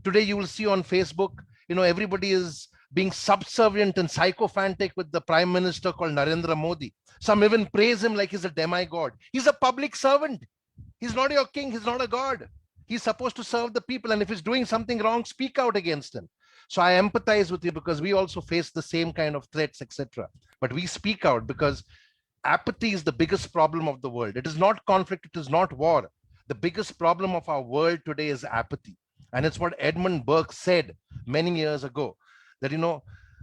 A: Today, you will see on Facebook, you know, everybody is being subservient and sycophantic with the Prime Minister called Narendra Modi. Some even praise him like he's a demigod. He's a public servant. He's not your king. He's not a god. He's supposed to serve the people. And if he's doing something wrong, speak out against him. So I empathize with you because we also face the same kind of threats, etc. But we speak out because apathy is the biggest problem of the world. It is not conflict. It is not war. The biggest problem of our world today is apathy. And it's what Edmund Burke said many years ago, that, you know,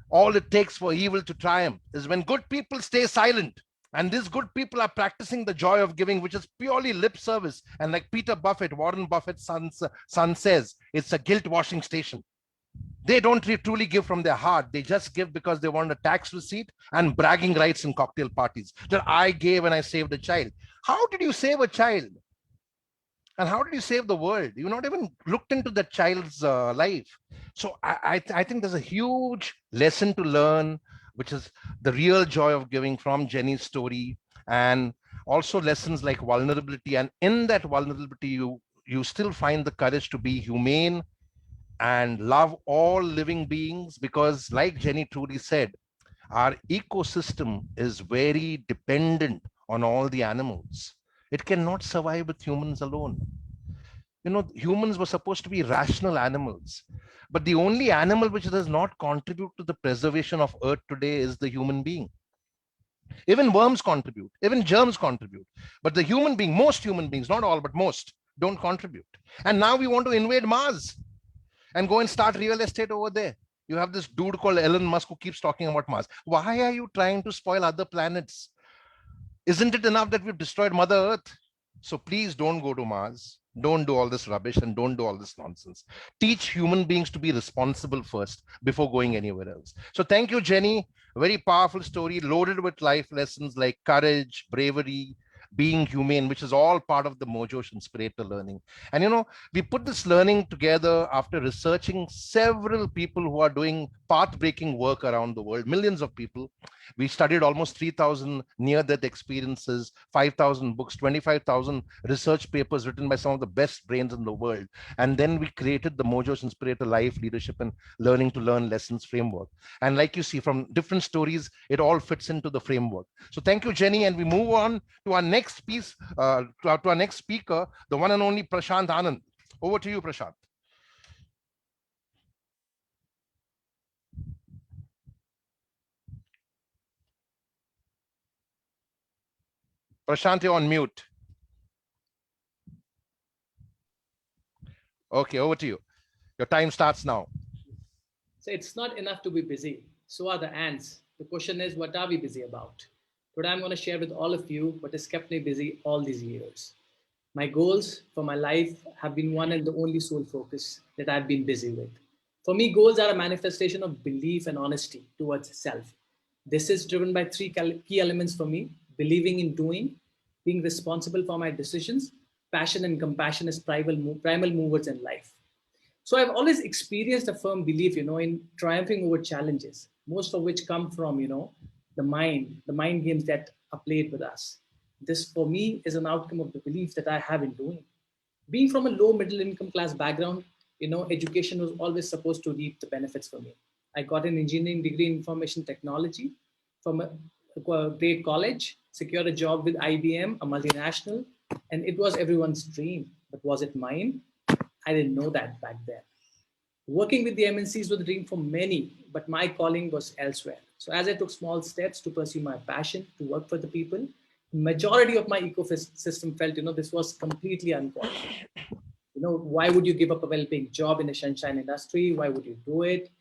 A: all it takes for evil to triumph is when good people stay silent. And these good people are practicing the joy of giving, which is purely lip service. And like Peter Buffett, Warren Buffett's son says, it's a guilt washing station. They don't truly give from their heart. They just give because they want a tax receipt and bragging rights in cocktail parties. That I gave and I saved a child. How did you save a child? And how did you save the world? You've not even looked into that child's life. So I think there's a huge lesson to learn, which is the real joy of giving from Jenny's story, and also lessons like vulnerability. And in that vulnerability, you still find the courage to be humane and love all living beings, because like Jenny truly said, our ecosystem is very dependent on all the animals. It cannot survive with humans alone. You know, humans were supposed to be rational animals, but the only animal which does not contribute to the preservation of Earth today is the human being. Even worms contribute, even germs contribute, but the human being, most human beings, not all, but most, don't contribute. And now we want to invade Mars and go and start real estate over there. You have this dude called Elon Musk who keeps talking about Mars. Why are you trying to spoil other planets? Isn't it enough that we've destroyed Mother Earth? So please don't go to Mars. Don't do all this rubbish and don't do all this nonsense. Teach human beings to be responsible first before going anywhere else. So thank you, Jenny. Very powerful story loaded with life lessons like courage, bravery, being humane, which is all part of the Mojosh Inspirator learning. And we put this learning together after researching several people who are doing path-breaking work around the world, millions of people. We studied almost 3,000 near-death experiences, 5,000 books, 25,000 research papers written by some of the best brains in the world. And then we created the Mojosh Inspirator Life Leadership and Learning to Learn Lessons framework. And like you see, from different stories, it all fits into the framework. So thank you, Jenny. And we move on to our next piece, to our next speaker, the one and only Prashant Anand. Over to you, Prashant. Prashant, you're on mute. Okay, over to you. Your time starts now.
I: So it's not enough to be busy. So are the ants. The question is, what are we busy about? Today I'm going to share with all of you what has kept me busy all these years. My goals for my life have been one and the only sole focus that I've been busy with. For me, goals are a manifestation of belief and honesty towards self. This is driven by three key elements for me: believing in doing, being responsible for my decisions, passion and compassion as primal movers in life. So I've always experienced a firm belief, in triumphing over challenges, most of which come from, the mind games that are played with us. This for me is an outcome of the belief that I have in doing. Being from a low middle income class background, education was always supposed to reap the benefits for me. I got an engineering degree in information technology from a great college, secured a job with IBM, a multinational, and it was everyone's dream. But was it mine? I didn't know that back then. Working with the MNCs was a dream for many, but my calling was elsewhere. So as I took small steps to pursue my passion, to work for the people, the majority of my ecosystem felt, this was completely unqualified. Why would you give up a well-paying job in the sunshine industry? Why would you do it?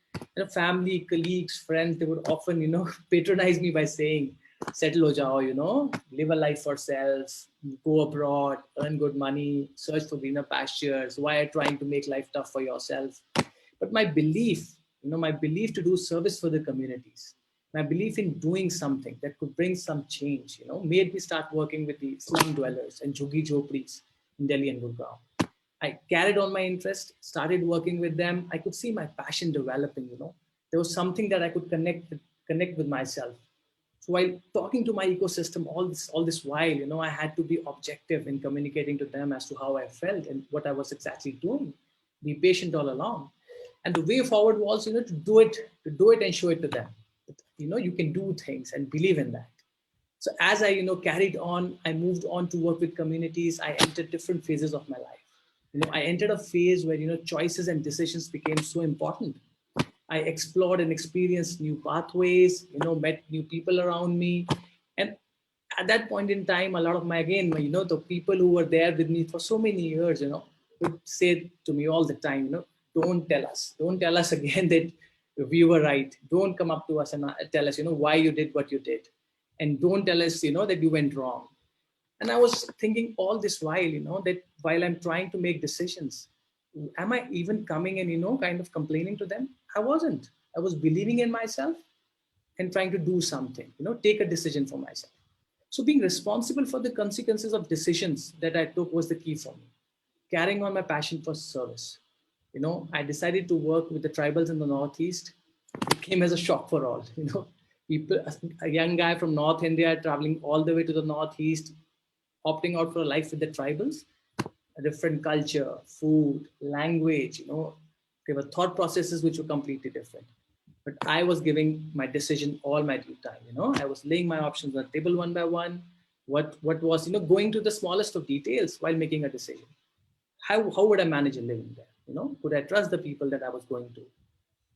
I: Family, colleagues, friends, they would often, patronize me by saying, settle ho jao, live a life for self, go abroad, earn good money, search for greener pastures. Why are you trying to make life tough for yourself? But my belief, my belief to do service for the communities, my belief in doing something that could bring some change, made me start working with the slum dwellers and jhuggi jhopris in Delhi and Gurgaon. I carried on my interest, started working with them. I could see my passion developing, There was something that I could connect with myself. So while talking to my ecosystem all this while, I had to be objective in communicating to them as to how I felt and what I was exactly doing. Be patient all along. And the way forward was, to do it and show it to them. You can do things and believe in that. So as I, carried on, I moved on to work with communities. I entered different phases of my life. I entered a phase where, choices and decisions became so important. I explored and experienced new pathways, met new people around me. And at that point in time, a lot of the people who were there with me for so many years, would say to me all the time, don't tell us again that we were right. Don't come up to us and tell us, why you did what you did. And don't tell us, that you went wrong. And I was thinking all this while, that while I'm trying to make decisions, am I even coming and, kind of complaining to them? I wasn't. I was believing in myself and trying to do something, take a decision for myself. So being responsible for the consequences of decisions that I took was the key for me. Carrying on my passion for service. I decided to work with the tribals in the Northeast. It came as a shock for all, people, a young guy from North India traveling all the way to the Northeast, opting out for a life with the tribals, a different culture, food, language, there were thought processes which were completely different. But I was giving my decision all my due time, I was laying my options on the table one by one, what was, going to the smallest of details while making a decision. How would I manage a living there? Could I trust the people that I was going to?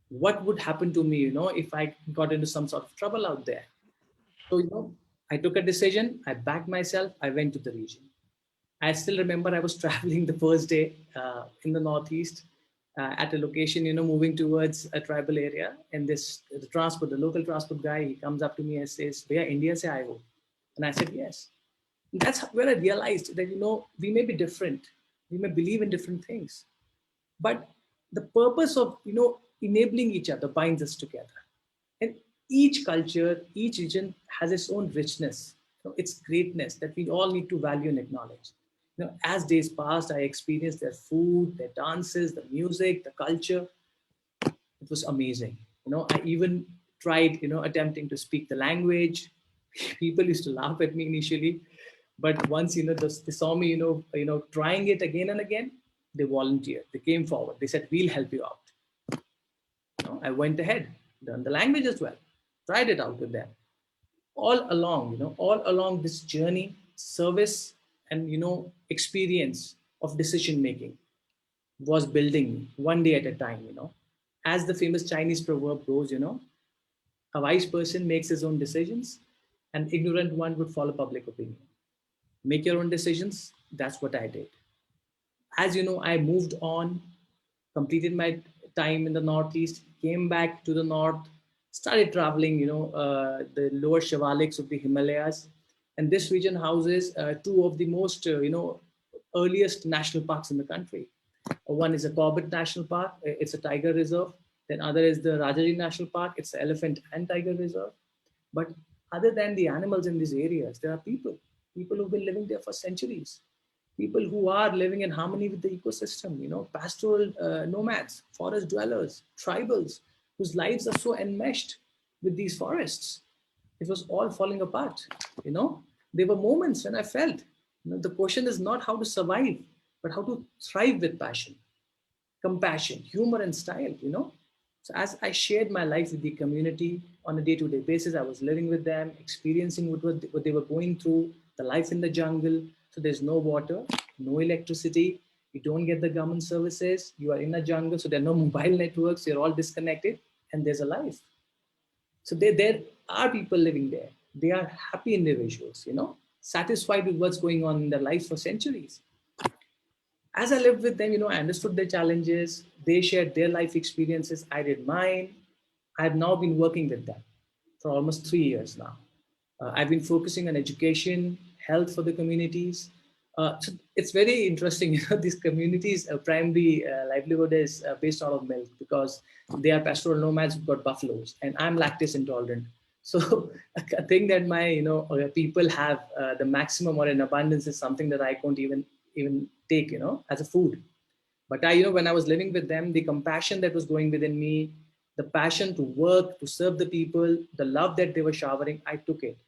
I: What would happen to me, if I got into some sort of trouble out there? So, I took a decision, I backed myself, I went to the region. I still remember I was traveling the first day in the Northeast at a location, moving towards a tribal area. And the local transport guy, he comes up to me and says, "Bhaiya, India se aaye ho?" And I said, "Yes." And that's where I realized that, we may be different. We may believe in different things, but the purpose of, enabling each other binds us together. And each culture, each region has its own richness, its greatness that we all need to value and acknowledge. As days passed, I experienced their food, their dances, the music, the culture. It was amazing. I even tried, attempting to speak the language. People used to laugh at me initially, but once, they saw me, trying it again and again, they volunteered. They came forward. They said, "We'll help you out." I went ahead, learned the language as well, tried it out with them. All along this journey, service and, experience of decision making was building me one day at a time. As the famous Chinese proverb goes, a wise person makes his own decisions, an ignorant one would follow public opinion. Make your own decisions. That's what I did. As you know, I moved on, completed my time in the Northeast, came back to the North, started traveling, the lower Shivaliks of the Himalayas. And this region houses two of the most, earliest national parks in the country. One is a Corbett National Park. It's a tiger reserve. Then other is the Rajaji National Park. It's an elephant and tiger reserve. But other than the animals in these areas, there are people who've been living there for centuries, people who are living in harmony with the ecosystem, pastoral nomads, forest dwellers, tribals, whose lives are so enmeshed with these forests. It was all falling apart. There were moments when I felt, the question is not how to survive, but how to thrive with passion, compassion, humor, and style. So as I shared my life with the community on a day-to-day basis, I was living with them, experiencing what they were going through, the life in the jungle. So there's no water, no electricity, you don't get the government services, you are in a jungle, so there are no mobile networks, you're all disconnected, and there's a life. So there are people living there. They are happy individuals, satisfied with what's going on in their lives for centuries. As I lived with them, I understood their challenges. They shared their life experiences. I did mine. I have now been working with them for almost 3 years now. I've been focusing on education, health for the communities. So it's very interesting. These communities' primary livelihood is based out of milk because they are pastoral nomads who've got buffaloes, and I'm lactose intolerant. So a thing that my people have the maximum or in abundance is something that I can't even take as a food. But I when I was living with them, the compassion that was going within me, the passion to work, to serve the people, the love that they were showering, I took it.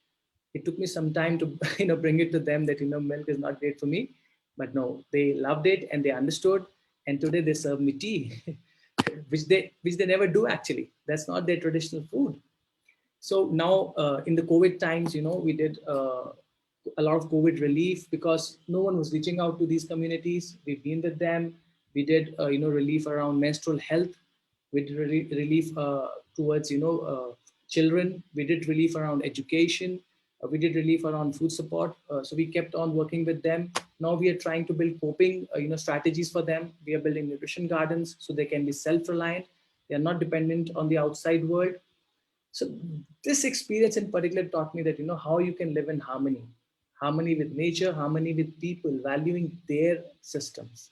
I: It took me some time to bring it to them that milk is not great for me, but no, they loved it and they understood, and today they serve me tea which they never do. Actually, that's not their traditional food. So now in the COVID times, we did a lot of COVID relief because no one was reaching out to these communities. We've been with them. We did, relief around menstrual health. We did relief towards, children. We did relief around education. We did relief around food support. So we kept on working with them. Now we are trying to build coping, strategies for them. We are building nutrition gardens so they can be self-reliant. They are not dependent on the outside world. So this experience in particular taught me that, how you can live in harmony with nature, harmony with people, valuing their systems,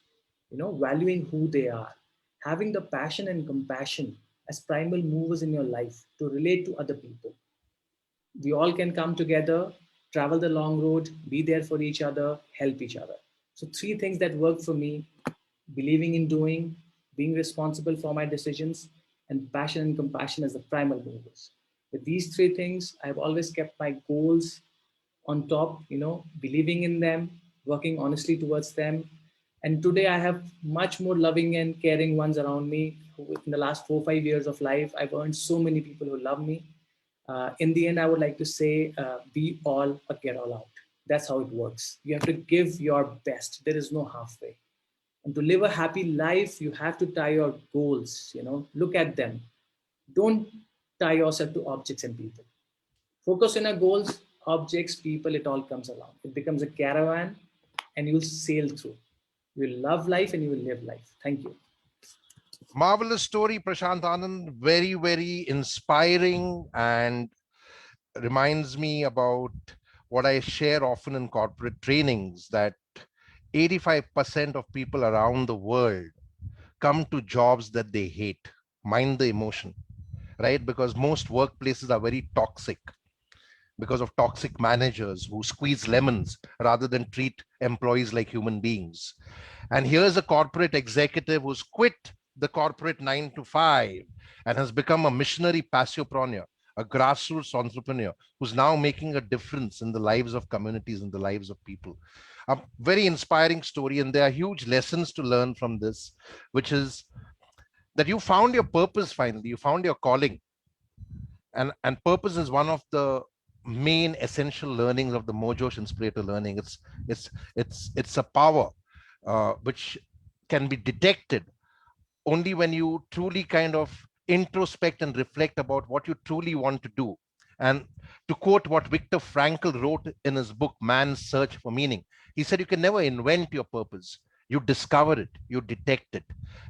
I: valuing who they are, having the passion and compassion as primal movers in your life to relate to other people. We all can come together, travel the long road, be there for each other, help each other. So 3 things that work for me: believing in doing, being responsible for my decisions, and passion and compassion as the primal movers. With these 3 things, I've always kept my goals on top, believing in them, working honestly towards them. And today I have much more loving and caring ones around me. In the last 4-5 years of life, I've earned so many people who love me. In the end, I would like to say, be all or get all out. That's how it works. You have to give your best. There is no halfway. And to live a happy life, you have to tie your goals, look at them. Don't tie yourself to objects and people. Focus on your goals, objects, people, it all comes along. It becomes a caravan and you'll sail through. You'll love life and you will live life. Thank you.
A: Marvelous story, Prashant Anand. Very, very inspiring, and reminds me about what I share often in corporate trainings, that 85% of people around the world come to jobs that they hate. Mind the emotion, right? Because most workplaces are very toxic because of toxic managers who squeeze lemons rather than treat employees like human beings. And here's a corporate executive who's quit the corporate 9 to 5 and has become a missionary passionpreneur, a grassroots entrepreneur who's now making a difference in the lives of communities and the lives of people. A very inspiring story, and there are huge lessons to learn from this, which is that you found your purpose finally, you found your calling, and purpose is one of the main essential learnings of the Mojosh inspirator learning. It's a power which can be detected only when you truly kind of introspect and reflect about what you truly want to do. And to quote what Viktor Frankl wrote in his book Man's Search for Meaning, he said you can never invent your purpose, you discover it, you detect it.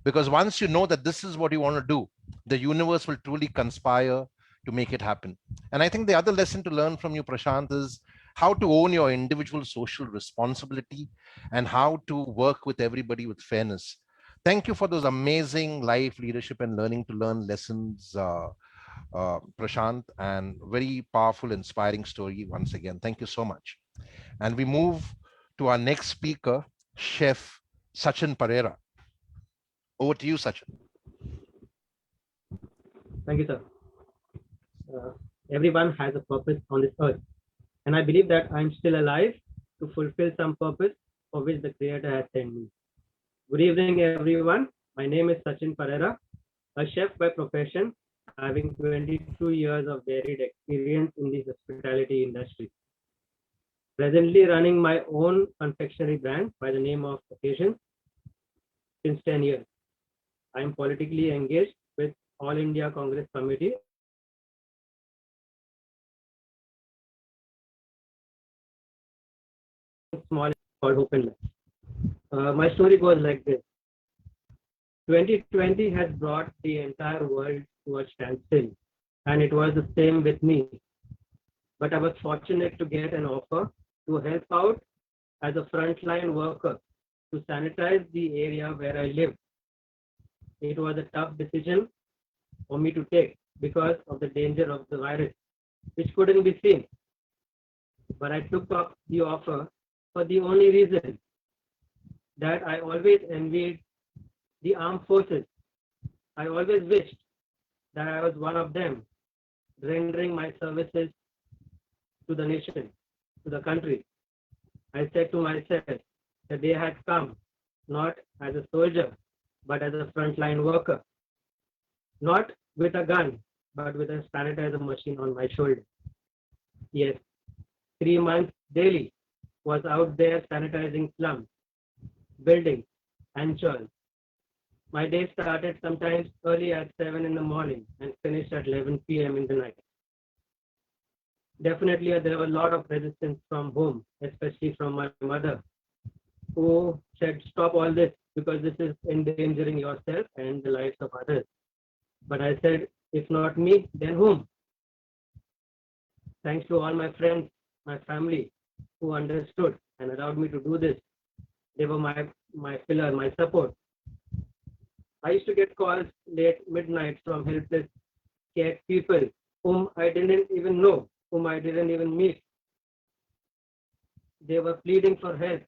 A: Because once you know that this is what you want to do, the universe will truly conspire to make it happen. And I think the other lesson to learn from you, Prashant, is how to own your individual social responsibility and how to work with everybody with fairness. Thank you for those amazing life leadership and learning to learn lessons, Prashant, and very powerful, inspiring story once again. Thank you so much. And we move to our next speaker, Chef Sachin Pereira. Over to you, Sachin.
J: Thank you, sir. Everyone has a purpose on this earth, and I believe that I'm still alive to fulfill some purpose for which the Creator has sent me. Good evening, everyone. My name is Sachin Pereira, a chef by profession, having 22 years of varied experience in the hospitality industry. Presently running my own confectionery brand by the name of Occasions since 10 years. I am politically engaged with All India Congress Committee small called Open Life. My story goes like this. 2020 has brought the entire world to a standstill, and it was the same with me. But I was fortunate to get an offer to help out as a frontline worker to sanitize the area where I live. It was a tough decision for me to take because of the danger of the virus, which couldn't be seen. But I took up the offer for the only reason that I always envied the armed forces. I always wished that I was one of them, rendering my services to the nation, to the country. I said to myself that they had come not as a soldier, but as a frontline worker, not with a gun, but with a sanitizer machine on my shoulder. Yes, 3 months daily was out there sanitizing slums, buildings, and churches. My day started sometimes early at 7 in the morning and finished at 11 p.m. in the night. Definitely, there was a lot of resistance from home, especially from my mother, who said, stop all this because this is endangering yourself and the lives of others. But I said, if not me, then whom? Thanks to all my friends, my family, who understood and allowed me to do this. They were my pillar, my support. I used to get calls late midnight from helpless, scared people whom I didn't even know, whom I didn't even meet. They were pleading for help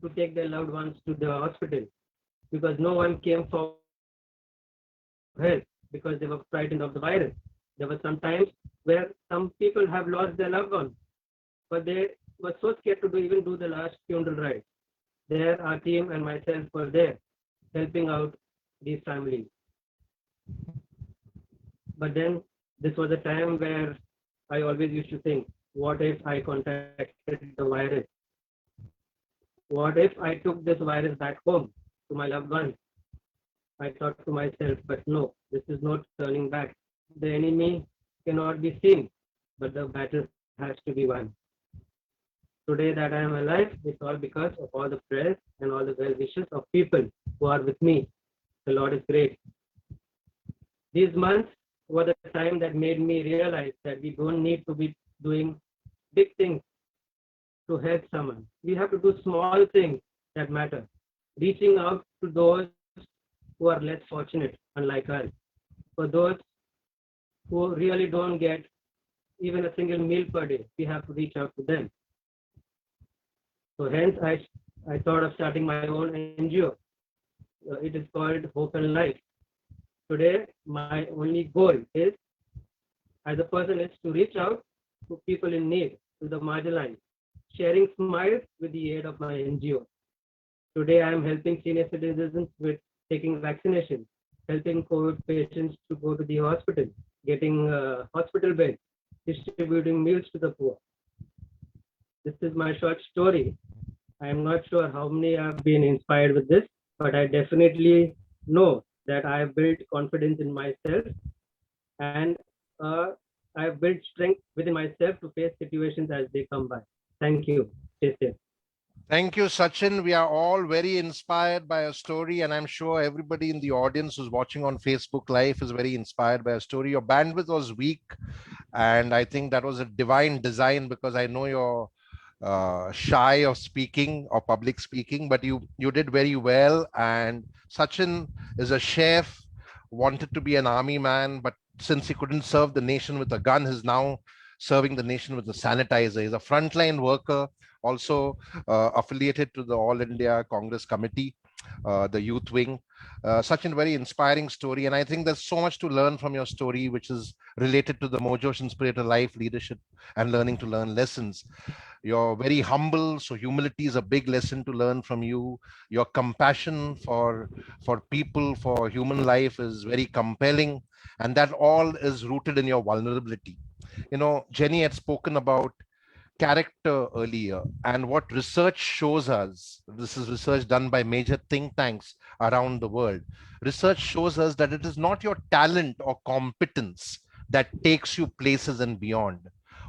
J: to take their loved ones to the hospital because no one came for help because they were frightened of the virus. There were some times where some people have lost their loved ones, but they were so scared to even do the last funeral rite. There, our team and myself were there, helping out these families. But then this was a time where I always used to think, what if I contacted the virus? What if I took this virus back home to my loved ones? I thought to myself, but no, this is not turning back. The enemy cannot be seen, but the battle has to be won. Today that I am alive, it's all because of all the prayers and all the well wishes of people who are with me. The Lord is great. These months were the time that made me realize that we don't need to be doing big things to help someone. We have to do small things that matter. Reaching out to those who are less fortunate, unlike us. For those who really don't get even a single meal per day, we have to reach out to them. So hence I thought of starting my own NGO. It is called Hope and Life. Today, my only goal is, as a person, is to reach out to people in need, to the marginalized, sharing smiles with the aid of my NGO. Today, I am helping senior citizens with taking vaccination, helping COVID patients to go to the hospital, getting hospital beds, distributing meals to the poor. This is my short story. I am not sure how many have been inspired with this, but I definitely know that I have built confidence in myself, and I have built strength within myself to face situations as they come by. Thank you. Stay safe.
A: Thank you, Sachin. We are all very inspired by a story, and I'm sure everybody in the audience who's watching on Facebook Live is very inspired by a story. Your bandwidth was weak, and I think that was a divine design, because I know you're shy of speaking or public speaking, but you did very well. And Sachin is a chef, wanted to be an army man, but since he couldn't serve the nation with a gun, he's now serving the nation with a sanitizer. He's a frontline worker, also affiliated to the All India Congress Committee, the youth wing. Such a very inspiring story, and I think there's so much to learn from your story, which is related to the Mojosh Inspirator life, leadership, and learning to learn lessons. You're very humble, so humility is a big lesson to learn from you. Your compassion for people, for human life, is very compelling, and that all is rooted in your vulnerability. You know, Jenny had spoken about character earlier, and what research shows us, this is research done by major think tanks around the world, research shows us that it is not your talent or competence that takes you places and beyond.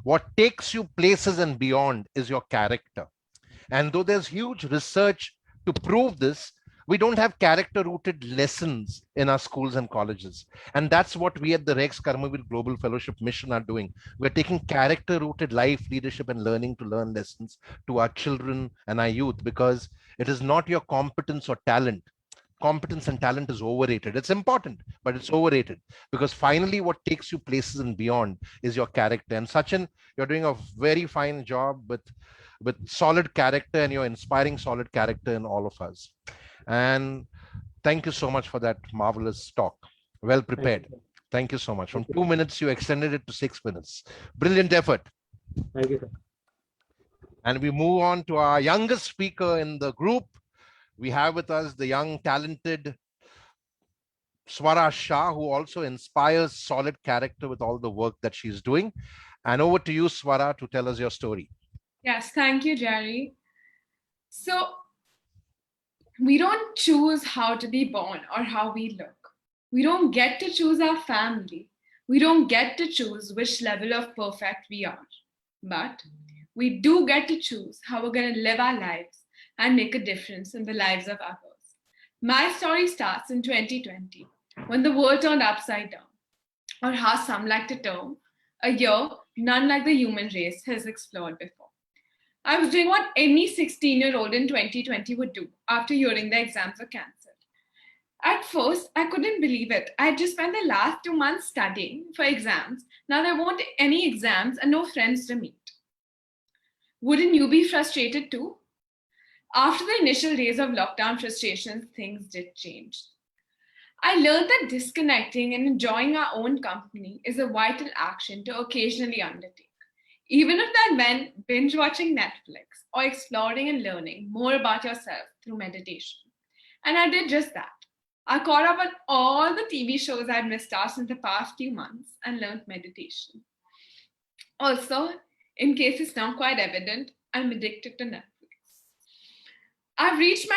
A: What takes you places and beyond is your character. And though there's huge research to prove this, we don't have character rooted lessons in our schools and colleges. And that's what we at the Rex Karmavir Global Fellowship Mission are doing. We're taking character rooted life, leadership, and learning to learn lessons to our children and our youth, because it is not your competence or talent. Competence and talent is overrated. It's important, but it's overrated, because finally what takes you places and beyond is your character. And Sachin, you're doing a very fine job with solid character, and you're inspiring solid character in all of us. And thank you so much for that marvelous talk. Well prepared. Thank you so much. From 2 minutes, you extended it to 6 minutes. Brilliant effort.
J: Thank you, sir.
A: And we move on to our youngest speaker in the group. We have with us the young, talented Swara Shah, who also inspires solid character with all the work that she's doing. And over to you, Swara, to tell us your story.
K: Yes, thank you, Jerry. So, we don't choose how to be born or how we look. We don't get to choose our family. We don't get to choose which level of perfect we are. But we do get to choose how we're going to live our lives and make a difference in the lives of others. My story starts in 2020, when the world turned upside down, or how some like to term, a year none like the human race has explored before. I was doing what any 16-year-old in 2020 would do after hearing the exams were cancelled. At first, I couldn't believe it. I had just spent the last 2 months studying for exams. Now there weren't any exams and no friends to meet. Wouldn't you be frustrated too? After the initial days of lockdown frustrations, things did change. I learned that disconnecting and enjoying our own company is a vital action to occasionally undertake. Even if that meant binge watching Netflix or exploring and learning more about yourself through meditation. And I did just that. I caught up on all the TV shows I'd missed out in the past few months and learned meditation. Also, in case it's not quite evident, I'm addicted to Netflix. I had reached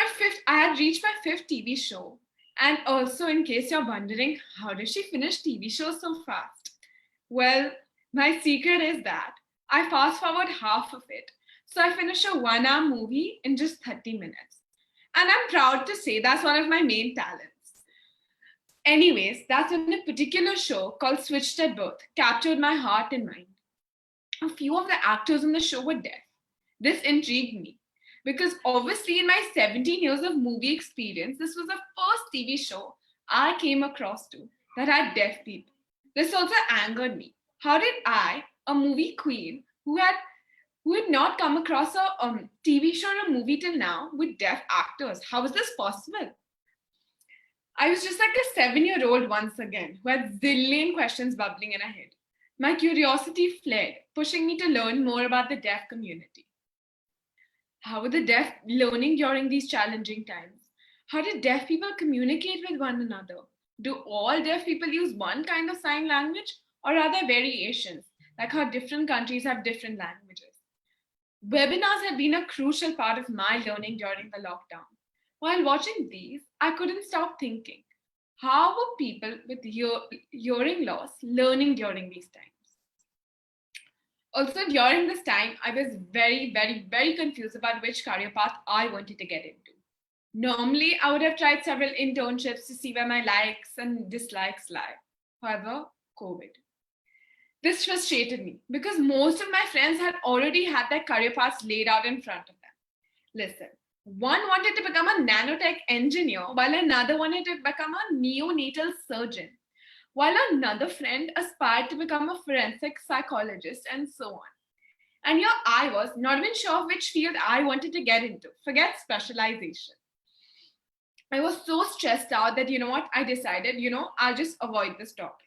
K: my fifth TV show. And also, in case you're wondering, how does she finish TV shows so fast? Well, my secret is that I fast forward half of it. So I finish a 1-hour movie in just 30 minutes. And I'm proud to say that's one of my main talents. Anyways, that's when a particular show called Switched at Birth captured my heart and mind. A few of the actors in the show were deaf. This intrigued me because obviously in my 17 years of movie experience, this was the first TV show I came across to that had deaf people. This also angered me. How did I, a movie queen who had not come across a TV show or a movie till now with deaf actors, how is this possible? I was just like a 7-year-old once again who had zillion questions bubbling in her head. My curiosity fled, pushing me to learn more about the deaf community. How are the deaf learning during these challenging times? How do deaf people communicate with one another? Do all deaf people use one kind of sign language, or are there variations, like how different countries have different languages? Webinars have been a crucial part of my learning during the lockdown. While watching these, I couldn't stop thinking, how were people with hearing loss learning during these times? Also, during this time, I was very, very, very confused about which career path I wanted to get into. Normally, I would have tried several internships to see where my likes and dislikes lie. However, COVID. This frustrated me because most of my friends had already had their career paths laid out in front of them. Listen, one wanted to become a nanotech engineer while another wanted to become a neonatal surgeon, while another friend aspired to become a forensic psychologist, and so on. And here I was, not even sure of which field I wanted to get into. Forget specialization. I was so stressed out that, you know what, I decided, I'll just avoid this topic.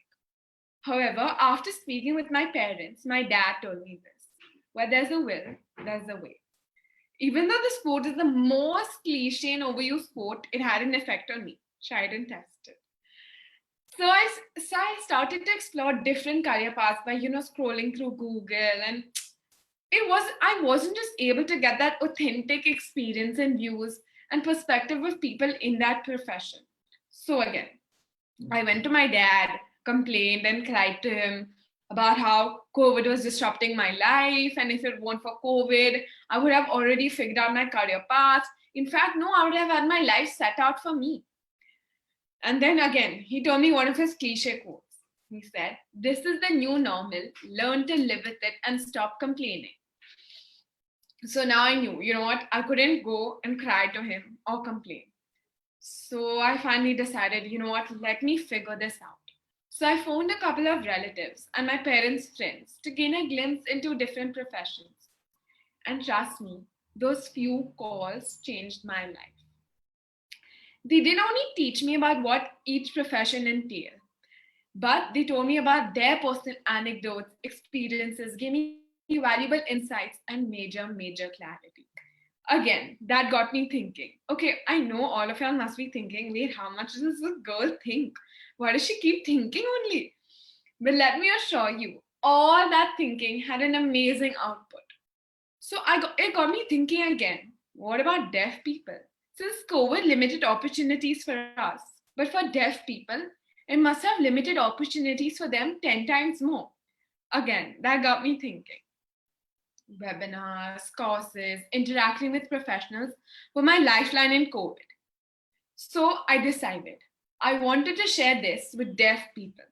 K: However, after speaking with my parents, my dad told me this: where there's a will, there's a way. Even though the sport is the most cliche and overused sport, it had an effect on me. Tried and tested. So I started to explore different career paths by, scrolling through Google, and I wasn't just able to get that authentic experience and views and perspective of people in that profession. So again, I went to my dad, complained and cried to him about how COVID was disrupting my life. And if it weren't for COVID, I would have already figured out my career path. In fact, no, I would have had my life set out for me. And then again, he told me one of his cliche quotes. He said, "This is the new normal. Learn to live with it and stop complaining." So now I knew, you know what, I couldn't go and cry to him or complain. So I finally decided, you know what, let me figure this out. So I phoned a couple of relatives and my parents' friends to gain a glimpse into different professions. And trust me, those few calls changed my life. They didn't only teach me about what each profession entailed, but they told me about their personal anecdotes, experiences, gave me valuable insights and major clarity. Again, that got me thinking. Okay, I know all of y'all must be thinking, wait, how much does this girl think? Why does she keep thinking only? But let me assure you, all that thinking had an amazing output. So it got me thinking again, what about deaf people? Since COVID limited opportunities for us, but for deaf people, it must have limited opportunities for them 10 times more. Again, that got me thinking. Webinars, courses, interacting with professionals were my lifeline in COVID. So I decided I wanted to share this with deaf people.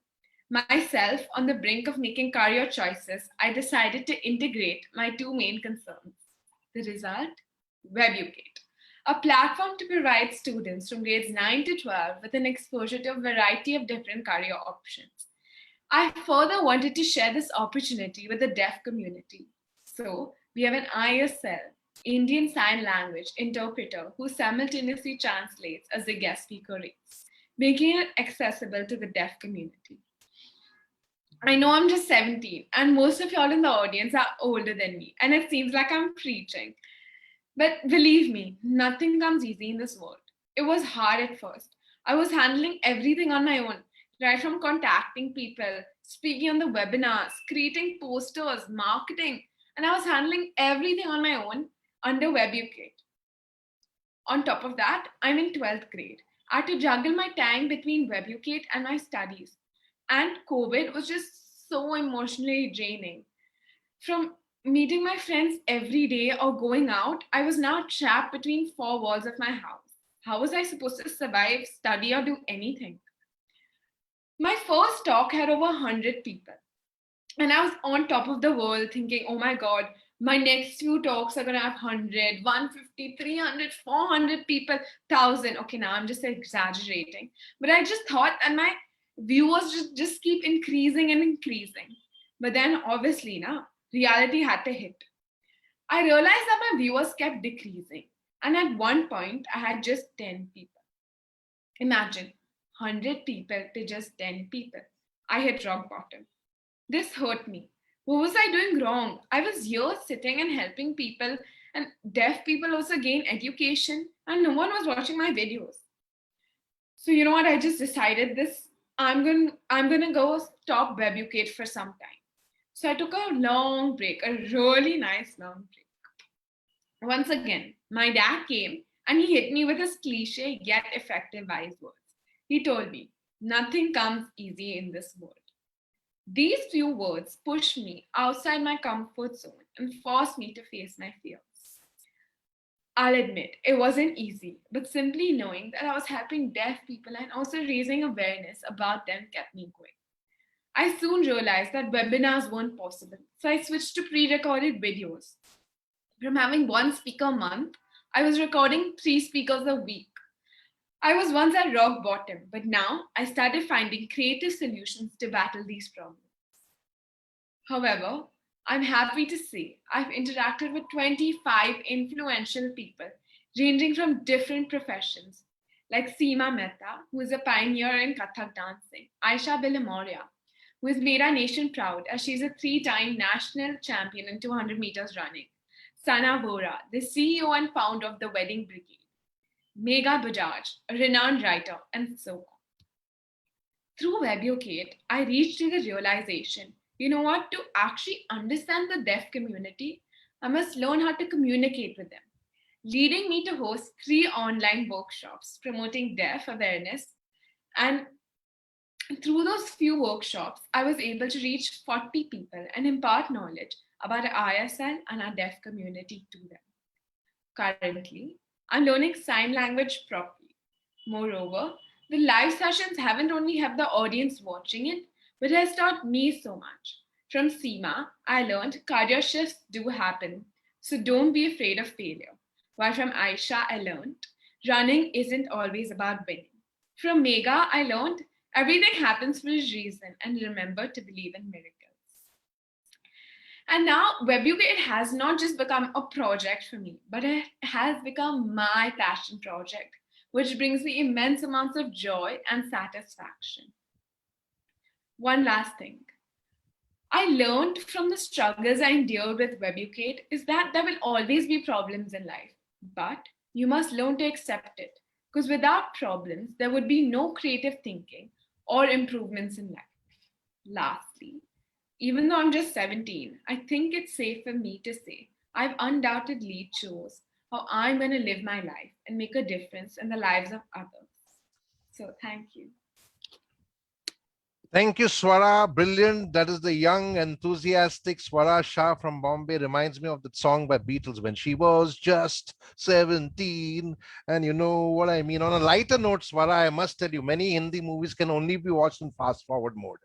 K: Myself, on the brink of making career choices, I decided to integrate my two main concerns. The result? Webucate, a platform to provide students from grades 9 to 12 with an exposure to a variety of different career options. I further wanted to share this opportunity with the deaf community. So we have an ISL, Indian Sign Language interpreter, who simultaneously translates as the guest speaker reads, making it accessible to the deaf community. I know I'm just 17 and most of y'all in the audience are older than me, and it seems like I'm preaching. But believe me, nothing comes easy in this world. It was hard at first. I was handling everything on my own, right from contacting people, speaking on the webinars, creating posters, marketing, and I was handling everything on my own under Webucate. On top of that, I'm in 12th grade. I had to juggle my time between Webucate and my studies. And COVID was just so emotionally draining. From meeting my friends every day or going out, I was now trapped between four walls of my house. How was I supposed to survive, study, or do anything? My first talk had over 100 people. And I was on top of the world thinking, oh my God, My next few talks are going to have 100, 150, 300, 400 people, 1,000. Okay, now I'm just exaggerating. But I just thought, and my viewers just keep increasing and increasing. But then obviously, reality had to hit. I realized that my viewers kept decreasing. And at one point, I had just 10 people. Imagine 100 people to just 10 people. I hit rock bottom. This hurt me. What was I doing wrong? I was here sitting and helping people, and deaf people also gain education, and no one was watching my videos. So you know what? I just decided this. I'm gonna go stop Webucate for some time. So I took a long break, a really nice long break. Once again, my dad came and he hit me with his cliche yet effective wise words. He told me, nothing comes easy in this world. These few words pushed me outside my comfort zone and forced me to face my fears. I'll admit, it wasn't easy, but simply knowing that I was helping deaf people and also raising awareness about them kept me going. I soon realized that webinars weren't possible, so I switched to pre recorded videos. From having one speaker a month, I was recording 3 speakers a week. I was once at rock bottom, but now I started finding creative solutions to battle these problems. However, I'm happy to say I've interacted with 25 influential people ranging from different professions, like Seema Mehta, who is a pioneer in Kathak dancing, Aisha Bilamoria, who has made our nation proud as she's a 3-time national champion in 200 meters running, Sana Vora, the CEO and founder of the Wedding Brigade, Megha Bajaj, a renowned writer, and so on. Through Webucate, I reached to the realization, you know what, to actually understand the deaf community, I must learn how to communicate with them, leading me to host 3 online workshops promoting deaf awareness. And through those few workshops, I was able to reach 40 people and impart knowledge about ISL and our deaf community to them. Currently, I'm learning sign language properly. Moreover, the live sessions haven't only helped the audience watching it, but has taught me so much. From Seema, I learned career shifts do happen, so don't be afraid of failure. While from Aisha, I learned running isn't always about winning. From Megha, I learned everything happens for a reason, and remember to believe in miracles. And now Webucate has not just become a project for me, but it has become my passion project, which brings me immense amounts of joy and satisfaction. One last thing. I learned from the struggles I endured with Webucate is that there will always be problems in life, but you must learn to accept it, because without problems, there would be no creative thinking or improvements in life. Lastly, even though I'm just 17, I think it's safe for me to say I've undoubtedly chose how I'm going to live my life and make a difference in the lives of others. So thank you.
A: Thank you, Swara. Brilliant. That is the young, enthusiastic Swara Shah from Bombay. Reminds me of that song by Beatles, when she was just 17. And you know what I mean. On a lighter note, Swara, I must tell you, many Hindi movies can only be watched in fast forward mode.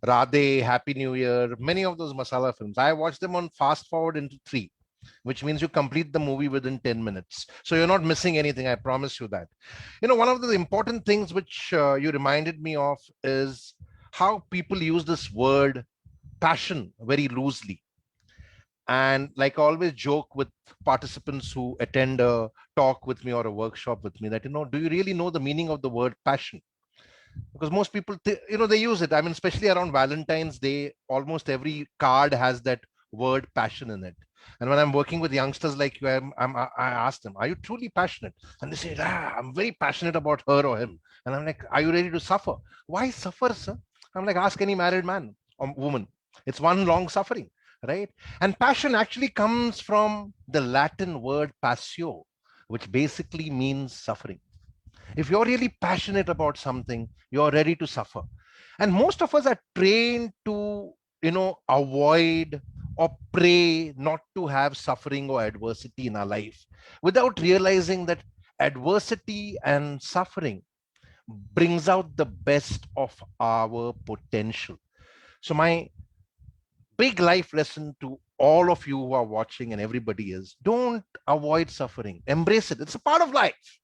A: Radhe, Happy New Year, many of those masala films, I watched them on fast forward into 3, which means you complete the movie within 10 minutes. So you're not missing anything. I promise you that. You know, one of the important things which you reminded me of is how people use this word passion very loosely. And like I always joke with participants who attend a talk with me or a workshop with me that, you know, do you really know the meaning of the word passion? Because most people they use it. I mean, especially around Valentine's Day, almost every card has that word passion in it. And when I'm working with youngsters like you, I ask them, are you truly passionate? And they say, I'm very passionate about her or him. And I'm like, are you ready to suffer? Why suffer, sir? I'm like, ask any married man or woman. It's one long suffering, right? And passion actually comes from the Latin word passio, which basically means suffering. If you're really passionate about something, you're ready to suffer. And most of us are trained to, avoid or pray not to have suffering or adversity in our life, without realizing that adversity and suffering brings out the best of our potential. So my big life lesson to all of you who are watching and everybody is, don't avoid suffering, embrace it. It's a part of life,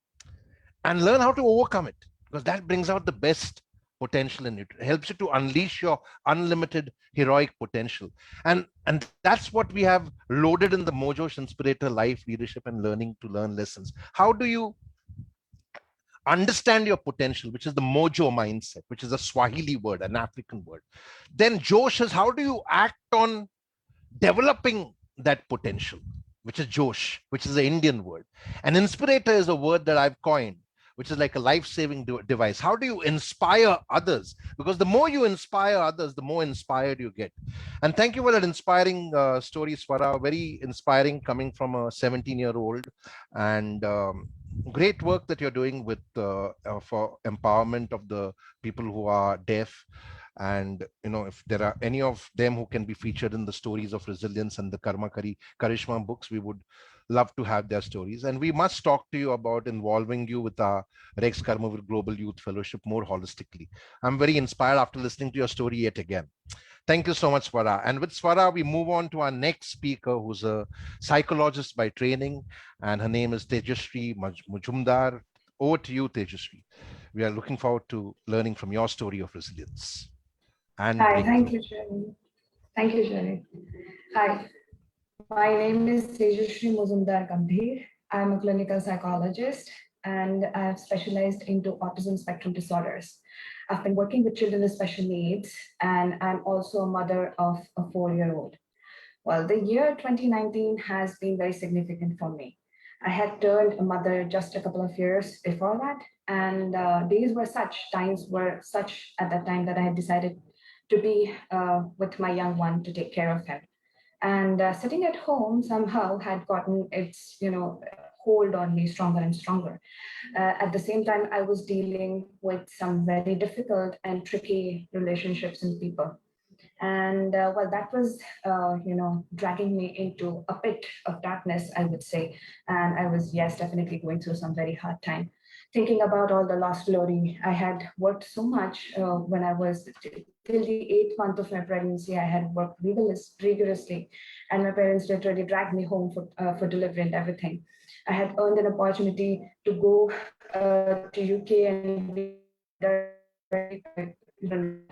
A: and learn how to overcome it, because that brings out the best potential in it. It helps you to unleash your unlimited heroic potential. And that's what we have loaded in the Mojosh Inspirator Life Leadership and Learning to Learn lessons. How do you understand your potential, which is the mojo mindset, which is a Swahili word, an African word? Then Josh is, how do you act on developing that potential, which is Josh, which is an Indian word. And inspirator is a word that I've coined, which is like a life-saving device. How do you inspire others? Because the more you inspire others, the more inspired you get. And thank you for that inspiring story, Swara. Very inspiring, coming from a 17-year-old. And great work that you're doing with for empowerment of the people who are deaf. And if there are any of them who can be featured in the Stories of Resilience and the Karishma books, we would love to have their stories. And we must talk to you about involving you with our Rex Karmavir Global Youth Fellowship more holistically. I'm very inspired after listening to your story yet again. Thank you so much, Swara. And with Swara, we move on to our next speaker, who's a psychologist by training, and her name is Tejashree Majumdar. Over to you, Tejashree. We are looking forward to learning from your story of resilience. And
L: hi, thank you, Jerry. Thank you, Jerry. Hi, my name is Tejashree Majumdar Gambhir. I'm a clinical psychologist and I've specialized into autism spectrum disorders. I've been working with children with special needs, and I'm also a mother of a 4-year-old. Well, the year 2019 has been very significant for me. I had turned a mother just a couple of years before that, and times were such at that time that I had decided to be with my young one to take care of him. And sitting at home somehow had gotten its, hold on me stronger and stronger. At the same time, I was dealing with some very difficult and tricky relationships and people. And that was, dragging me into a pit of darkness, I would say. And I was, yes, definitely going through some very hard time. Thinking about all the lost glory, I had worked so much when I was till the 8th month of my pregnancy. I had worked rigorously, and my parents literally dragged me home for delivery and everything. I had earned an opportunity to go to UK and be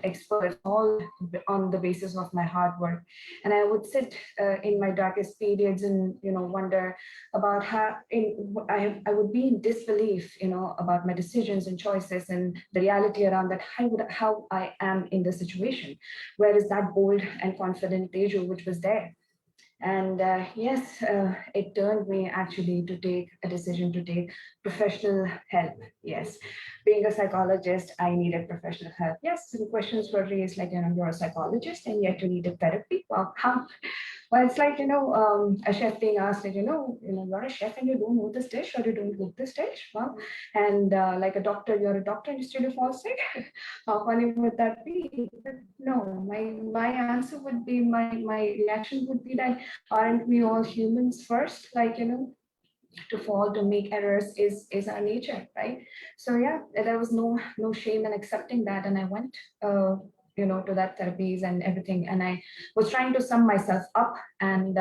L: experts all on the basis of my hard work. And I would sit in my darkest periods and wonder about how I would be in disbelief about my decisions and choices and the reality around that, how I am in the situation. Where is that bold and confident Teju which was there? And yes, it turned me actually to take a decision to take professional help. Yes, being a psychologist, I needed professional help. Yes, some questions were raised like, you're a psychologist and yet you needed therapy. Well, how? Well, it's like, a chef being asked, like, you're a chef and you don't know this dish or you don't cook this dish. Well, and like a doctor, you're a doctor and you still fall sick. How funny would that be? But no, my answer would be, my reaction would be that, aren't we all humans first? Like, to fall, to make errors is our nature, right? So yeah, there was no shame in accepting that, and I went to that therapies and everything, and I was trying to sum myself up. And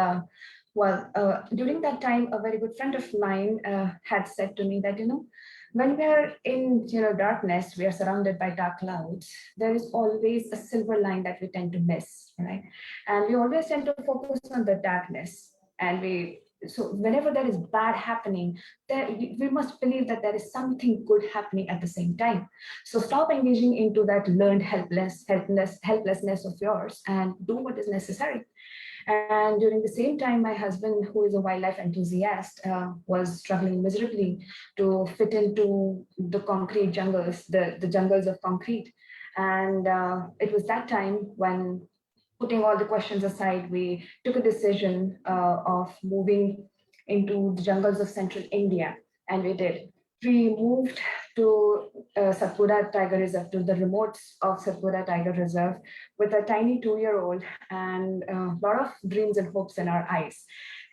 L: during that time, a very good friend of mine had said to me that, when we are in darkness, we are surrounded by dark clouds, there is always a silver line that we tend to miss, right? And we always tend to focus on the darkness, and so whenever there is bad happening, we must believe that there is something good happening at the same time. So stop engaging into that learned helplessness of yours and do what is necessary. And during the same time, my husband, who is a wildlife enthusiast, was struggling miserably to fit into the concrete jungles, the jungles of concrete. And it was that time when, putting all the questions aside, we took a decision of moving into the jungles of central India, and we did. We moved to Satpura Tiger Reserve, to the remotes of Satpura Tiger Reserve, with a tiny 2-year-old and a lot of dreams and hopes in our eyes.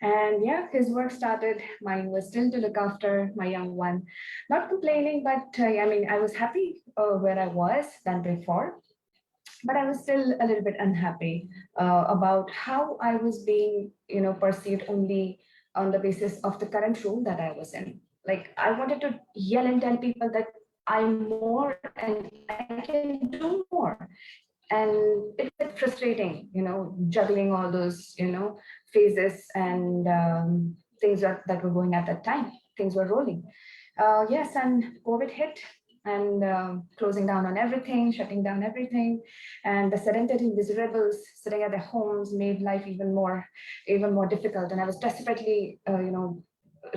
L: And yeah, his work started. Mine was still to look after my young one. Not complaining, but I was happy where I was than before. but I was still a little bit unhappy about how I was being, perceived only on the basis of the current room that I was in. Like I wanted to yell and tell people that I'm more and I can do more. And it's a bit frustrating, juggling all those, phases and things that were going at that time. Things were rolling. Yes, and COVID hit and closing down on everything, shutting down everything, and the sedentary miserables sitting at their homes made life even more difficult. And I was desperately,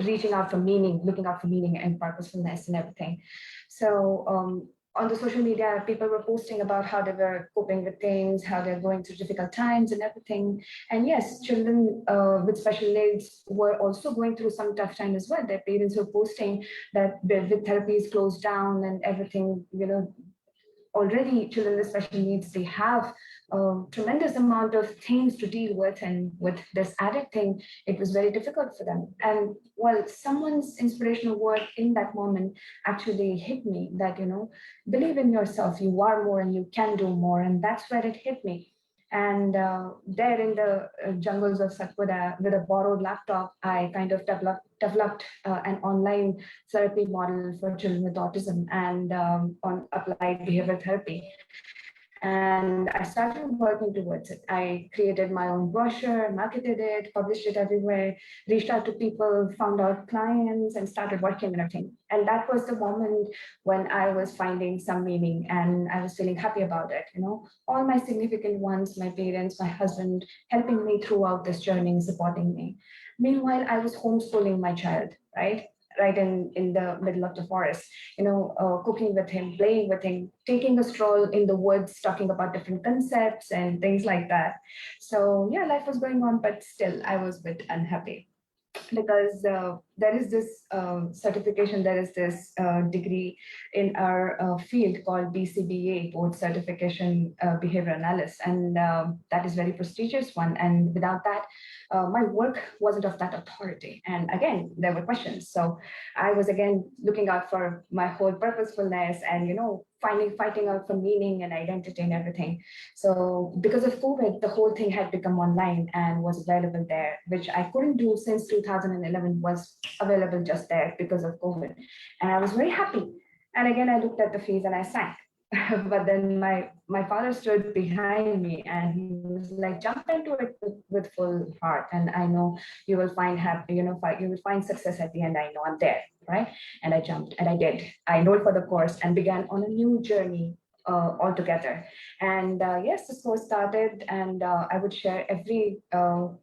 L: reaching out for meaning, looking out for meaning and purposefulness and everything. So on the social media, people were posting about how they were coping with things, how they're going through difficult times and everything. And yes, children with special needs were also going through some tough time as well. Their parents were posting that with therapies closed down and everything, already children with special needs, they have a tremendous amount of things to deal with, and with this added thing, it was very difficult for them. And well, someone's inspirational word in that moment actually hit me that, believe in yourself, you are more and you can do more. And that's where it hit me. And there in the jungles of Satpura, with a borrowed laptop, I kind of developed an online therapy model for children with autism and on applied behavior therapy. And I started working towards it. I created my own brochure, marketed it, published it everywhere, reached out to people, found out clients, and started working on everything. And that was the moment when I was finding some meaning and I was feeling happy about it. All my significant ones, my parents, my husband, helping me throughout this journey, supporting me. Meanwhile, I was homeschooling my child, right in the middle of the forest, cooking with him, playing with him, taking a stroll in the woods, talking about different concepts and things like that. So yeah, life was going on, but still I was a bit unhappy because there is this certification, there is this degree in our field called BCBA, Board Certification Behavior Analyst, and that is very prestigious one. And without that, my work wasn't of that authority. And again, there were questions. So I was again looking out for my whole purposefulness and, fighting out for meaning and identity and everything. So because of COVID, the whole thing had become online and was available there, which I couldn't do since 2011, was available just there because of COVID. And I was very happy. And again, I looked at the fees and I sank. But then my father stood behind me and he was like, jump into it with full heart. And I know you will find happy, you will find success at the end. I know I'm there, right? And I jumped and I did. I enrolled for the course and began on a new journey altogether. And yes, the course started and I would share every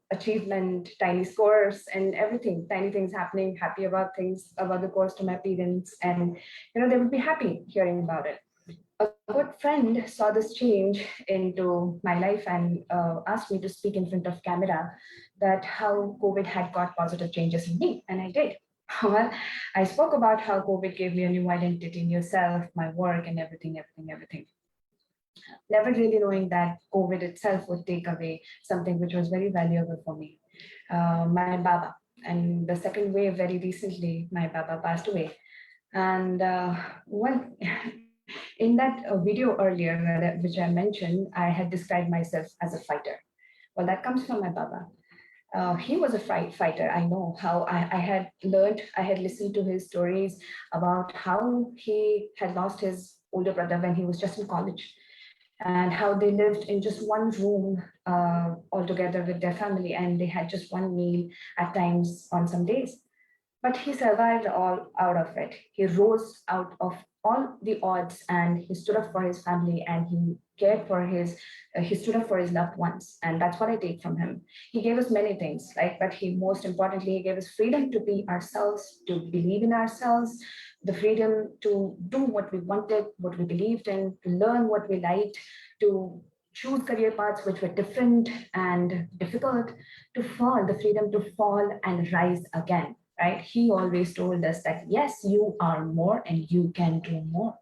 L: achievement, tiny scores and everything, tiny things happening, happy about things about the course to my parents. And, they would be happy hearing about it. A good friend saw this change into my life and asked me to speak in front of camera that how COVID had got positive changes in me, and I did. Well, I spoke about how COVID gave me a new identity, new self, my work, and everything. Never really knowing that COVID itself would take away something which was very valuable for me, my Baba. And the second wave, very recently, my Baba passed away. And well, in that video earlier, which I mentioned, I had described myself as a fighter. Well, that comes from my Baba. He was a fighter. I know how I had learned, I had listened to his stories about how he had lost his older brother when he was just in college, and how they lived in just one room all together with their family, and they had just one meal at times on some days. But he survived all out of it. He rose out of all the odds and he stood up for his family and he cared for he stood up for his loved ones. And that's what I take from him. He gave us many things, but he most importantly, he gave us freedom to be ourselves, to believe in ourselves, the freedom to do what we wanted, what we believed in, to learn what we liked, to choose career paths which were different and difficult, to fall, the freedom to fall and rise again. Right? He always told us that, yes, you are more and you can do more.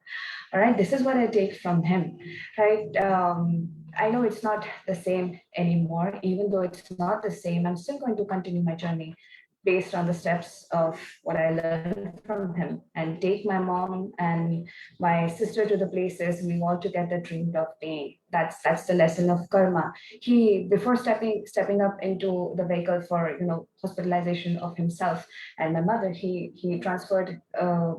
L: All right, this is what I take from him, right? I know it's not the same anymore, even though it's not the same, I'm still going to continue my journey based on the steps of what I learned from him, and take my mom and my sister to the places we all together dreamed of being. That's the lesson of karma. He, before stepping up into the vehicle for hospitalization of himself and my mother, he transferred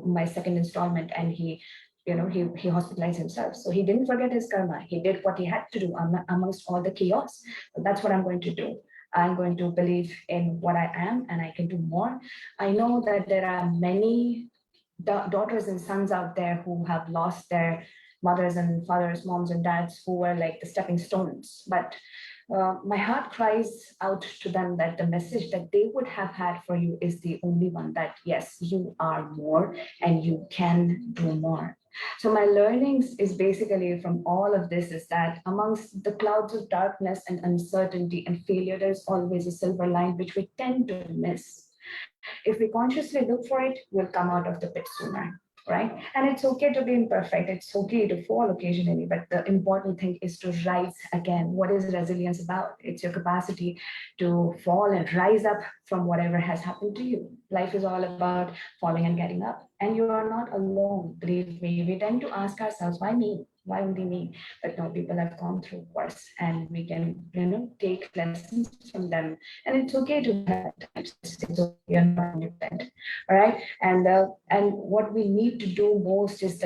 L: my second installment, and he hospitalized himself. So he didn't forget his karma. He did what he had to do amongst all the chaos. So that's what I'm going to do. I'm going to believe in what I am, and I can do more. I know that there are many daughters and sons out there who have lost their mothers and fathers, moms and dads, who were like the stepping stones. But my heart cries out to them that the message that they would have had for you is the only one, that yes, you are more and you can do more. So my learnings is basically from all of this is that amongst the clouds of darkness and uncertainty and failure, there's always a silver line, which we tend to miss. If we consciously look for it, we'll come out of the pit sooner, right? And it's okay to be imperfect. It's okay to fall occasionally, but the important thing is to rise again. What is resilience about? It's your capacity to fall and rise up from whatever has happened to you. Life is all about falling and getting up. And you are not alone. Believe me, we tend to ask ourselves, why me? Why only me? But no, people have gone through worse, and we can, take lessons from them. And it's okay to have times. It's okay, you're not independent. All right. And what we need to do most is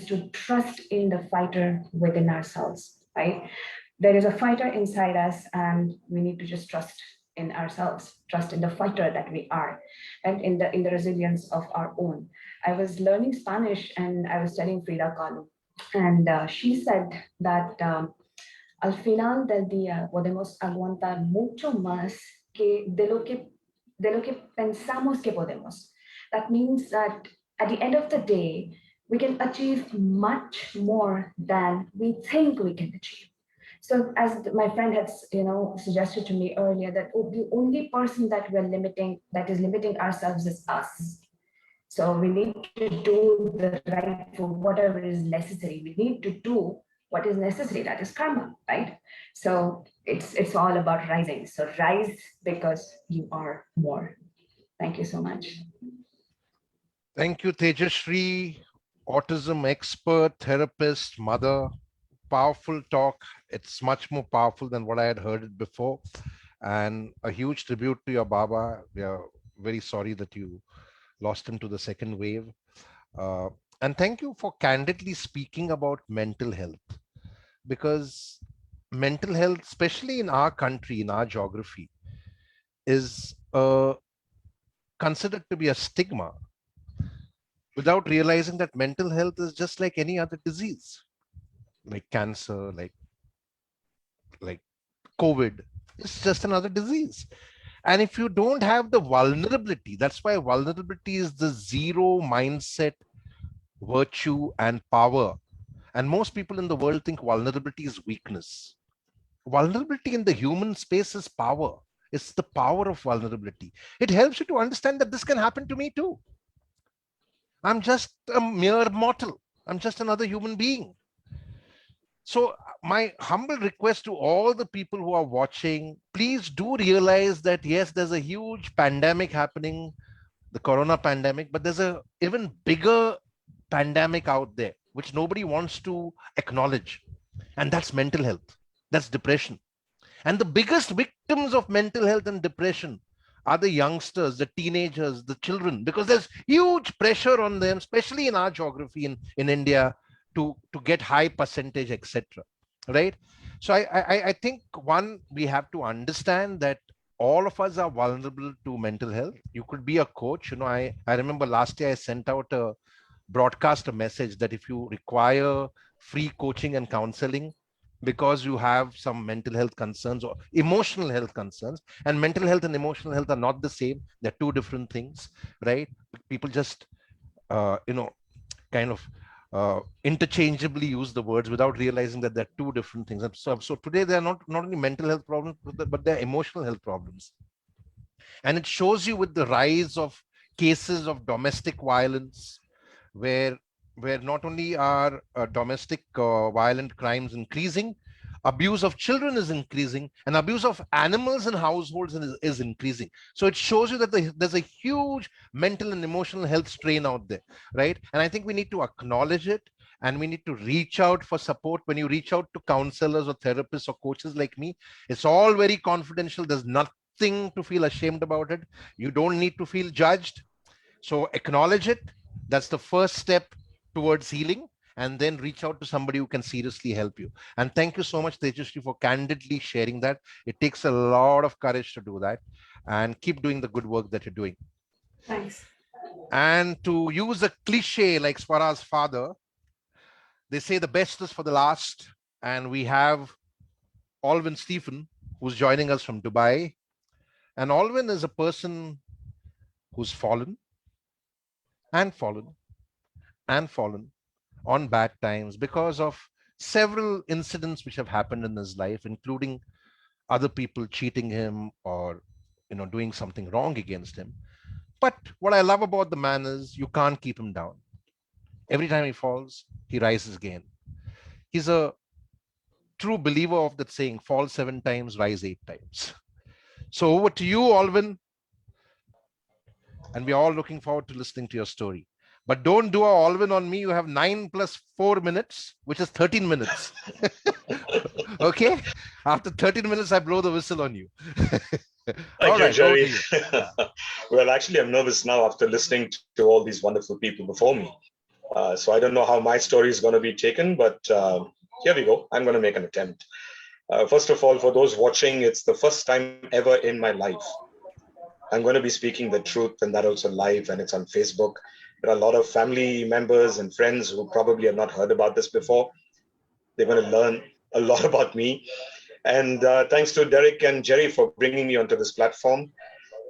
L: to trust in the fighter within ourselves. Right. There is a fighter inside us, and we need to just trust in ourselves, trust in the fighter that we are, and in the resilience of our own. I was learning Spanish, and I was telling Frida Kahlo, and she said that al final del día podemos aguantar mucho más de lo que pensamos que podemos. That means that at the end of the day, we can achieve much more than we think we can achieve. So as my friend had, suggested to me earlier, that the only person that that is limiting ourselves is us. So we need to do the right for whatever is necessary. We need to do what is necessary. That is karma, right? So it's all about rising. So rise because you are more. Thank you so much.
A: Thank you, Tejashree, autism expert, therapist, mother. Powerful talk. It's much more powerful than what I had heard it before. And a huge tribute to your Baba. We are very sorry that you lost him to the second wave. And thank you for candidly speaking about mental health, because mental health, especially in our country, in our geography, is considered to be a stigma, without realizing that mental health is just like any other disease, like cancer, like COVID. It's just another disease. And if you don't have the vulnerability, that's why vulnerability is the zero mindset, virtue, and power. And most people in the world think vulnerability is weakness. Vulnerability in the human space is power. It's the power of vulnerability. It helps you to understand that this can happen to me too. I'm just a mere mortal. I'm just another human being. So my humble request to all the people who are watching, please do realize that yes, there's a huge pandemic happening, the corona pandemic, but there's a even bigger pandemic out there, which nobody wants to acknowledge. And that's mental health. That's depression. And the biggest victims of mental health and depression are the youngsters, the teenagers, the children, because there's huge pressure on them, especially in our geography in India, to get high percentage, etc. Right? So I think one, we have to understand that all of us are vulnerable to mental health. You could be a coach. I remember last year I sent out a broadcast a message that if you require free coaching and counseling because you have some mental health concerns or emotional health concerns, and mental health and emotional health are not the same, they're two different things, right? People just kind of interchangeably use the words without realizing that they're two different things. And so today they're not only mental health problems, but they're emotional health problems. And it shows you with the rise of cases of domestic violence, where not only are domestic violent crimes increasing, abuse of children is increasing, and abuse of animals in households is increasing. So it shows you that there's a huge mental and emotional health strain out there, right? And I think we need to acknowledge it, and we need to reach out for support. When you reach out to counselors or therapists or coaches like me, it's all very confidential. There's nothing to feel ashamed about it. You don't need to feel judged. So acknowledge it. That's the first step towards healing, and then reach out to somebody who can seriously help you. And thank you so much, Tejasvi, for candidly sharing that. It takes a lot of courage to do that, and keep doing the good work that you're doing.
L: Thanks.
A: And to use a cliche like Swara's father, they say the best is for the last. And we have Alvin Stephen, who's joining us from Dubai. And Alvin is a person who's fallen and fallen and fallen on bad times because of several incidents which have happened in his life, including other people cheating him or doing something wrong against him. But what I love about the man is you can't keep him down. Every time he falls, he rises again. He's a true believer of that saying, fall 7 times, rise 8 times. So over to you, Alvin. And we're all looking forward to listening to your story. But don't do a Alvin on me. You have 9 plus 4 minutes, which is 13 minutes. Okay? After 13 minutes, I blow the whistle on you.
M: Thank you, Jerry. Well, actually, I'm nervous now after listening to all these wonderful people before me. So I don't know how my story is going to be taken, but here we go. I'm going to make an attempt. First of all, for those watching, it's the first time ever in my life I'm going to be speaking the truth, and that also live, and it's on Facebook. There are a lot of family members and friends who probably have not heard about this before. They're going to learn a lot about me. And thanks to Derek and Jerry for bringing me onto this platform.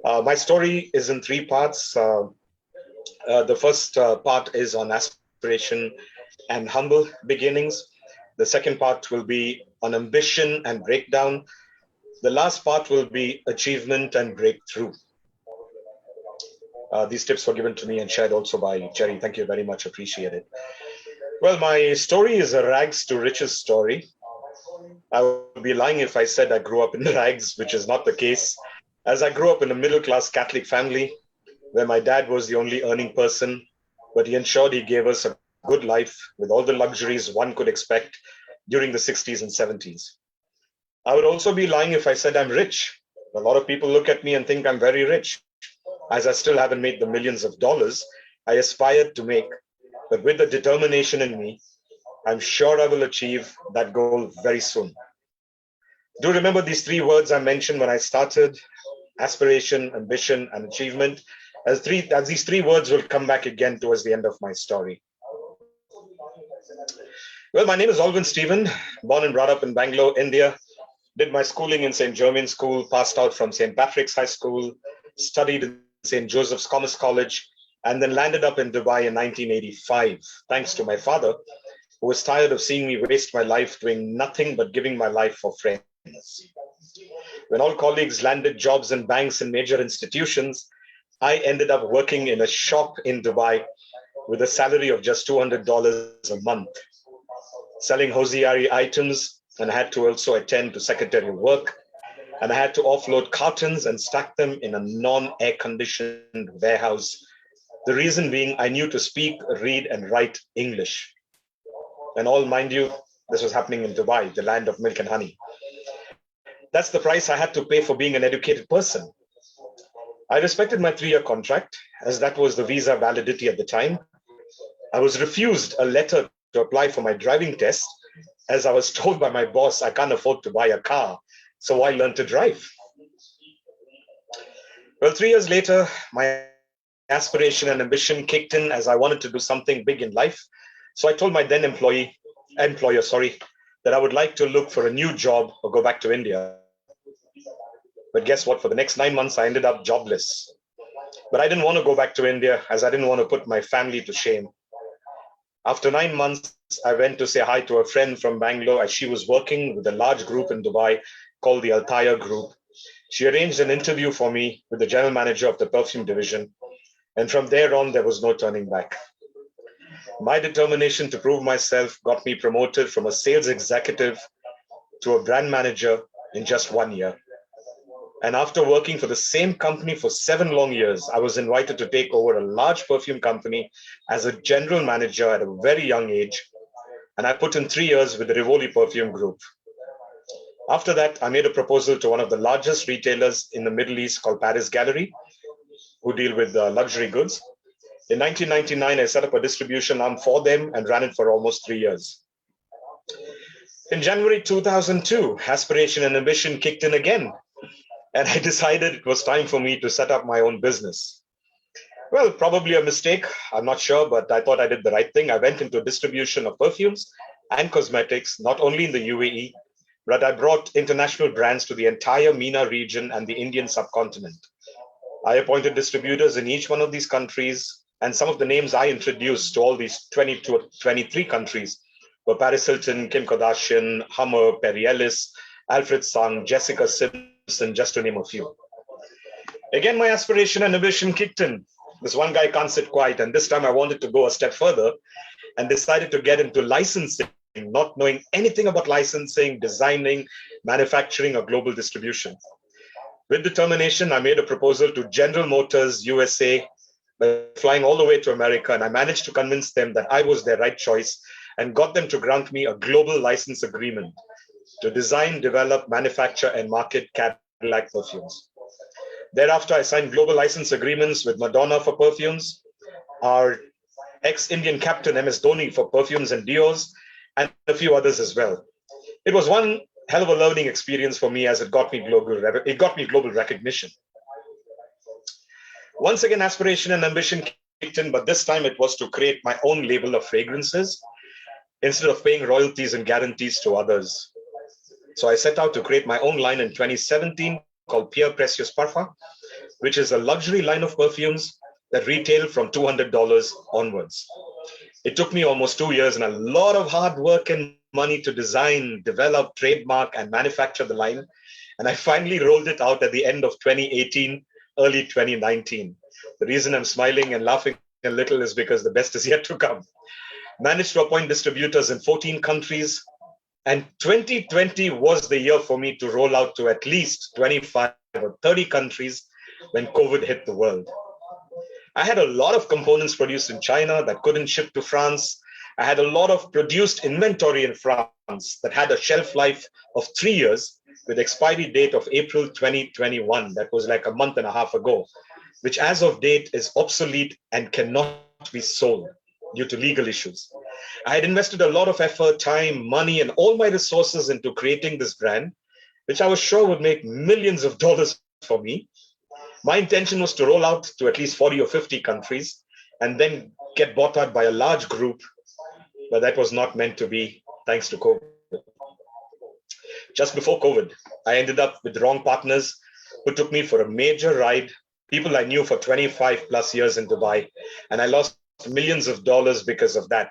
M: My story is in 3 parts. The first part is on aspiration and humble beginnings. The second part will be on ambition and breakdown. The last part will be achievement and breakthrough. These tips were given to me and shared also by Jerry. Thank you very much. Appreciate it. Well, my story is a rags to riches story. I would be lying if I said I grew up in rags, which is not the case, as I grew up in a middle-class Catholic family where my dad was the only earning person, but he ensured he gave us a good life with all the luxuries one could expect during the 60s and 70s. I would also be lying if I said I'm rich. A lot of people look at me and think I'm very rich, as I still haven't made the millions of dollars I aspired to make. But with the determination in me, I'm sure I will achieve that goal very soon. Do remember these 3 words I mentioned when I started: aspiration, ambition, and achievement, as these 3 words will come back again towards the end of my story. Well, my name is Alvin Stephen, born and brought up in Bangalore, India. Did my schooling in St. Germain's School, passed out from St. Patrick's High School, studied in St. Joseph's Commerce College, and then landed up in Dubai in 1985, thanks to my father, who was tired of seeing me waste my life doing nothing but giving my life for friends. When all colleagues landed jobs in banks and major institutions, I ended up working in a shop in Dubai with a salary of just $200 a month, selling hosiery items, and I had to also attend to secretarial work, and I had to offload cartons and stack them in a non-air conditioned warehouse. The reason being I knew to speak, read, and write English. And all, mind you, this was happening in Dubai, the land of milk and honey. That's the price I had to pay for being an educated person. I respected my 3-year contract, as that was the visa validity at the time. I was refused a letter to apply for my driving test, as I was told by my boss I can't afford to buy a car, so I learned to drive. Well, 3 years later, my aspiration and ambition kicked in as I wanted to do something big in life. So I told my then employer, that I would like to look for a new job or go back to India. But guess what? For the next 9 months, I ended up jobless. But I didn't want to go back to India, as I didn't want to put my family to shame. After 9 months, I went to say hi to a friend from Bangalore, as she was working with a large group in Dubai called the Altaya Group. She arranged an interview for me with the general manager of the perfume division. And from there on, there was no turning back. My determination to prove myself got me promoted from a sales executive to a brand manager in just 1 year. And after working for the same company for 7 long years, I was invited to take over a large perfume company as a general manager at a very young age. And I put in 3 years with the Rivoli Perfume Group. After that, I made a proposal to one of the largest retailers in the Middle East called Paris Gallery, who deal with luxury goods. In 1999, I set up a distribution arm for them and ran it for almost 3 years. In January 2002, aspiration and ambition kicked in again, and I decided it was time for me to set up my own business. Well, probably a mistake, I'm not sure, but I thought I did the right thing. I went into distribution of perfumes and cosmetics, not only in the UAE, but I brought international brands to the entire MENA region and the Indian subcontinent. I appointed distributors in each one of these countries, and some of the names I introduced to all these 23 countries were Paris Hilton, Kim Kardashian, Hummer, Perry Ellis, Alfred Sung, Jessica Simpson, just to name a few. Again, my aspiration and ambition kicked in. This one guy can't sit quiet, and this time I wanted to go a step further and decided to get into licensing, not knowing anything about licensing, designing, manufacturing, or global distribution. With determination, I made a proposal to General Motors USA, flying all the way to America, and I managed to convince them that I was their right choice and got them to grant me a global license agreement to design, develop, manufacture, and market Cadillac perfumes. Thereafter, I signed global license agreements with Madonna for perfumes, our ex-Indian captain MS Dhoni for perfumes and deos, and a few others as well. It was one hell of a learning experience for me, as it got me global recognition. Once again, aspiration and ambition kicked in, but this time it was to create my own label of fragrances instead of paying royalties and guarantees to others. So I set out to create my own line in 2017 called Pierre Precious Parfum, which is a luxury line of perfumes that retail from $200 onwards. It took me almost 2 years and a lot of hard work and money to design, develop, trademark, and manufacture the line. And I finally rolled it out at the end of 2018, early 2019. The reason I'm smiling and laughing a little is because the best is yet to come. Managed to appoint distributors in 14 countries. And 2020 was the year for me to roll out to at least 25 or 30 countries when COVID hit the world. I had a lot of components produced in China that couldn't ship to France. I had a lot of produced inventory in France that had a shelf life of 3 years with expiry date of April 2021. That was like a month and a half ago, which as of date is obsolete and cannot be sold due to legal issues. I had invested a lot of effort, time, money, and all my resources into creating this brand, which I was sure would make millions of dollars for me. My intention was to roll out to at least 40 or 50 countries and then get bought out by a large group, but that was not meant to be thanks to COVID. Just before COVID, I ended up with the wrong partners who took me for a major ride, people I knew for 25 plus years in Dubai, and I lost millions of dollars because of that.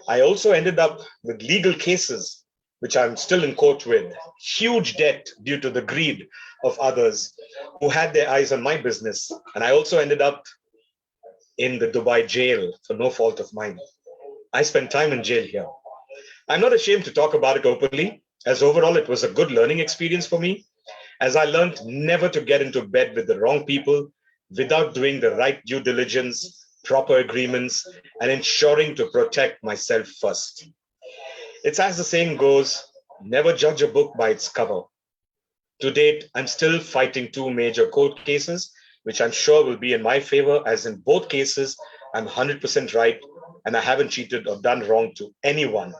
M: I also ended up with legal cases, which I'm still in court with, huge debt due to the greed of others who had their eyes on my business. And I also ended up in the Dubai jail for no fault of mine. I spent time in jail here. I'm not ashamed to talk about it openly, as overall it was a good learning experience for me, as I learned never to get into bed with the wrong people without doing the right due diligence, proper agreements, and ensuring to protect myself first. It's as the saying goes, never judge a book by its cover. To date, I'm still fighting 2 major court cases, which I'm sure will be in my favor, as in both cases, I'm 100% right, and I haven't cheated or done wrong to anyone.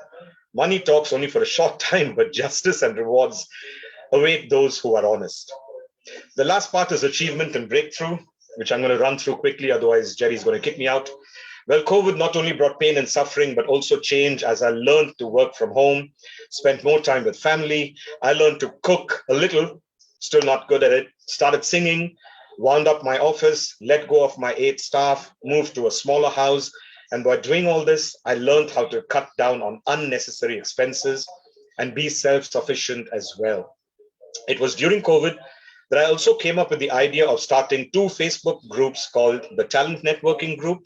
M: Money talks only for a short time, but justice and rewards await those who are honest. The last part is achievement and breakthrough, which I'm going to run through quickly, otherwise Jerry's going to kick me out. Well, COVID not only brought pain and suffering, but also change as I learned to work from home, spent more time with family. I learned to cook a little, still not good at it, started singing, wound up my office, let go of my 8 staff, moved to a smaller house. And by doing all this, I learned how to cut down on unnecessary expenses and be self-sufficient as well. It was during COVID that I also came up with the idea of starting 2 Facebook groups called the Talent Networking Group.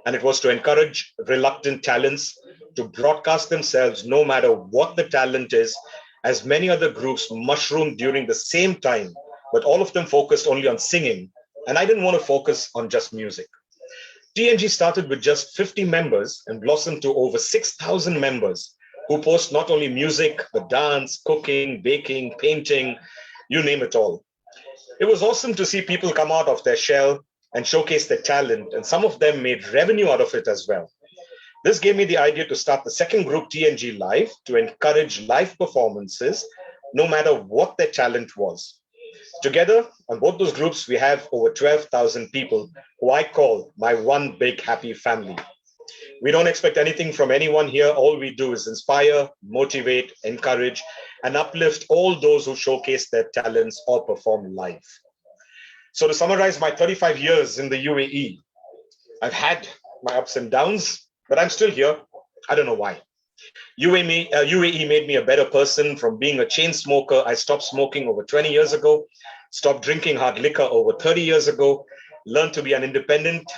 M: And it was to encourage reluctant talents to broadcast themselves no matter what the talent is as many other groups mushroomed during the same time, but all of them focused only on singing. And I didn't want to focus on just music. TNG started with just 50 members and blossomed to over 6,000 members who post not only music, but dance, cooking, baking, painting, you name it all. It was awesome to see people come out of their shell and showcase their talent, and some of them made revenue out of it as well. This gave me the idea to start the second group, TNG Live, to encourage live performances, no matter what their talent was. Together, on both those groups, we have over 12,000 people who I call my one big happy family. We don't expect anything from anyone here. All we do is inspire, motivate, encourage, and uplift all those who showcase their talents or perform live. So to summarize my 35 years in the UAE, I've had my ups and downs, but I'm still here. I don't know why. UAE made me a better person. From being a chain smoker, I stopped smoking over 20 years ago, stopped drinking hard liquor over 30 years ago, learned to be an independent